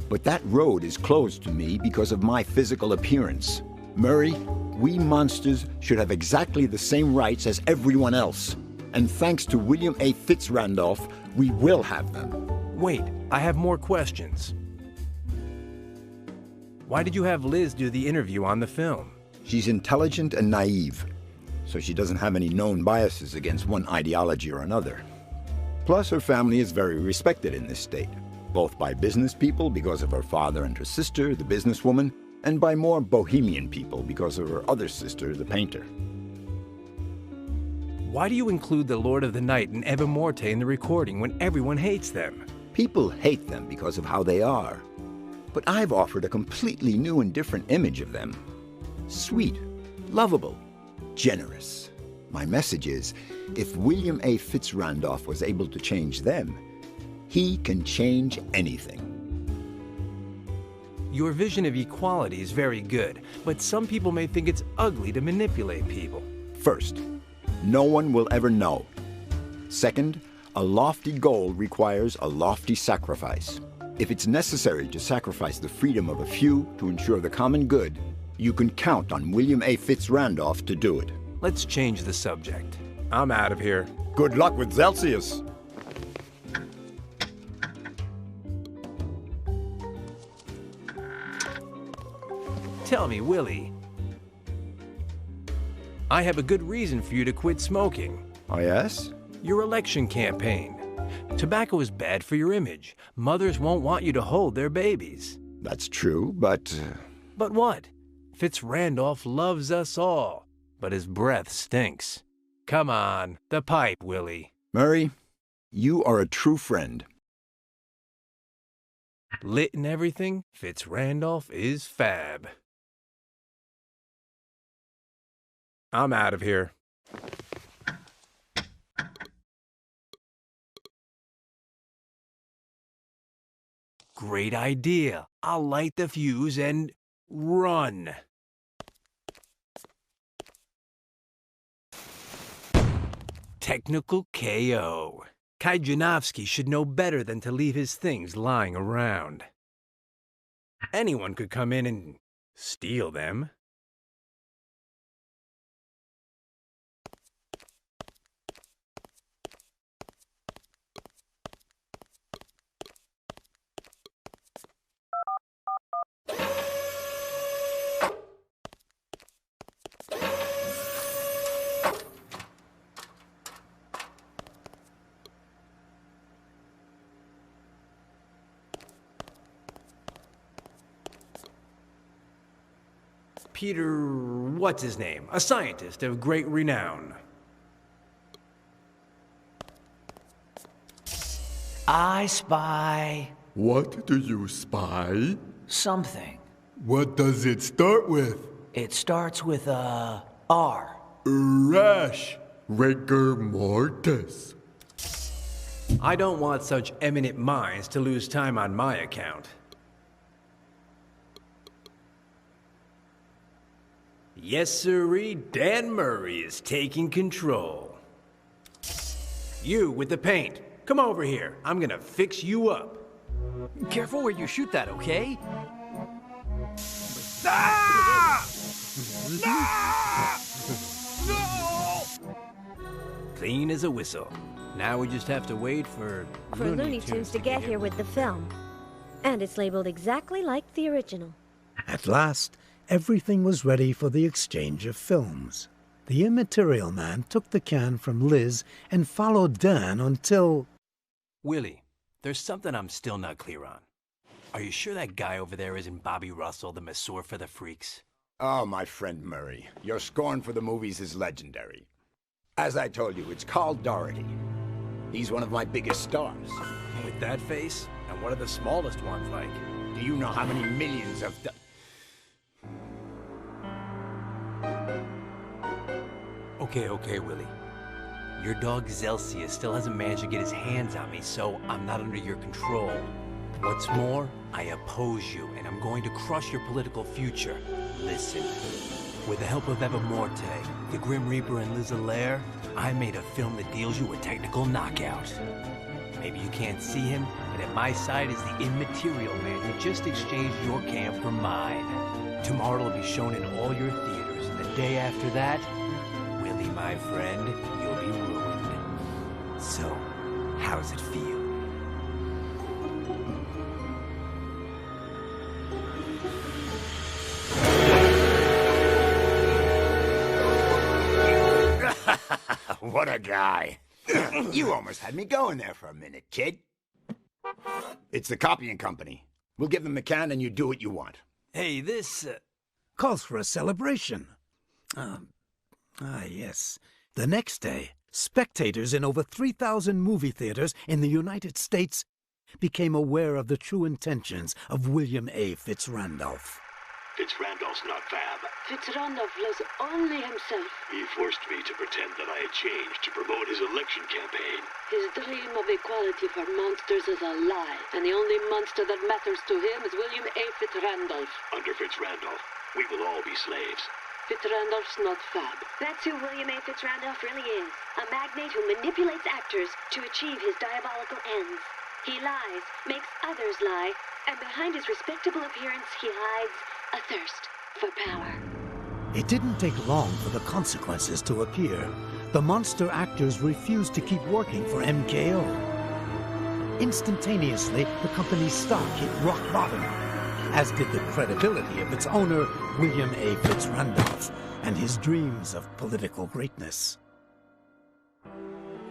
but that road is closed to me because of my physical appearance. Murray, we monsters should have exactly the same rights as everyone else. And thanks to William A. Fitzrandolph, we will have them. Wait, I have more questions. Why did you have Liz do the interview on the film? She's intelligent and naive, so she doesn't have any known biases against one ideology or another. Plus, her family is very respected in this state, both by business people because of her father and her sister, the businesswoman, and by more bohemian people because of her other sister, the painter. Why do you include the Lord of the Night and Eva Morte in the recording when everyone hates them? People hate them because of how they are. But I've offered a completely new and different image of them. Sweet, lovable, generous. My message is, if William A. Fitzrandolph was able to change them, he can change anything. Your vision of equality is very good, but some people may think it's ugly to manipulate people. First, no one will ever know. Second, a lofty goal requires a lofty sacrifice. If it's necessary to sacrifice the freedom of a few to ensure the common good, you can count on William A. Fitzrandolph to do it. Let's change the subject. I'm out of here. Good luck with Celsius. Tell me, Willie, I have a good reason for you to quit smoking. Oh, yes? Your election campaign. Tobacco is bad for your image. Mothers won't want you to hold their babies. That's true, but... But what? Fitz Randolph loves us all, but his breath stinks. Come on, the pipe, Willie. Murray, you are a true friend. Lit and everything, Fitz Randolph is fab. I'm out of here. Great idea. I'll light the fuse and run. Technical KO. Kajunowski should know better than to leave his things lying around. Anyone could come in and steal them. Peter, what's his name? A scientist of great renown. I spy... What do you spy? something. What does it start with? It starts with a R. Rash. Rigor mortis. I don't want such eminent minds to lose time on my account. Yes, sirree, Dan Murray is taking control. You with the paint, come over here. I'm gonna fix you up. Careful where you shoot that, okay? Ah! Ah! No! Clean as a whistle. Now we just have to wait for Looney Tunes to get here with the film. And it's labeled exactly like the original. At last, everything was ready for the exchange of films. The immaterial man took the can from Liz and followed Dan until... Willie, there's something I'm still not clear on. Are you sure that guy over there isn't Bobby Russell, the masseur for the freaks? Oh, my friend Murray, your scorn for the movies is legendary. As I told you, it's Carl Doherty. He's one of my biggest stars. With that face? And what are the smallest ones like? Do you know how many millions of... Okay, Willie. Your dog Zelsius still hasn't managed to get his hands on me, so I'm not under your control. What's more, I oppose you, and I'm going to crush your political future. Listen. With the help of Eva Morte, the Grim Reaper, and Liz Allaire, I made a film that deals you a technical knockout. Maybe you can't see him, but at my side is the immaterial man who just exchanged your can for mine. Tomorrow it'll be shown in all your theaters, and the day after that, Willie, my friend, you'll be ruined. So, how's it feel? What a guy. You almost had me going there for a minute, kid. It's the copying company. We'll give them the can and you do what you want. Hey, this... calls for a celebration. Yes. The next day, spectators in over 3,000 movie theaters in the United States became aware of the true intentions of William A. Fitz Randolph. Fitz Randolph's not fab. Fitz Randolph loves only himself. He forced me to pretend that I had changed to promote his election campaign. His dream of equality for monsters is a lie, and the only monster that matters to him is William A. Fitz Randolph. Under Fitz Randolph, we will all be slaves. Fitz Randolph's not fab. That's who William A. Fitz Randolph really is. A magnate who manipulates actors to achieve his diabolical ends. He lies, makes others lie, and behind his respectable appearance he hides a thirst for power. It didn't take long for the consequences to appear. The monster actors refused to keep working for MKO. Instantaneously, the company's stock hit rock bottom, as did the credibility of its owner, William A. Fitz Randolph, and his dreams of political greatness.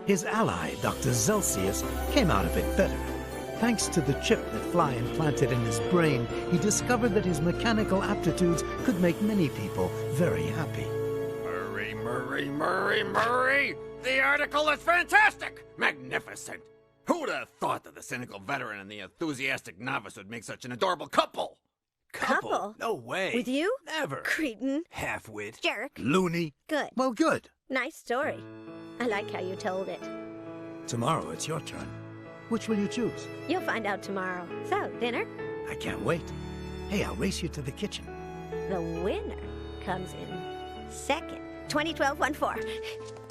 His ally, Dr. Zelsius, came out of it better. Thanks to the chip that Fly implanted in his brain, he discovered that his mechanical aptitudes could make many people very happy. Murray! The article is fantastic! Magnificent! Who'd have thought that the cynical veteran and the enthusiastic novice would make such an adorable couple? Couple? No way. With you? Never. Cretin. Half-wit. Jerk. Loony. Good. Well, good. Nice story. I like how you told it. Tomorrow it's your turn. Which will you choose? You'll find out tomorrow. So, dinner? I can't wait. Hey, I'll race you to the kitchen. The winner comes in second. 2012-14.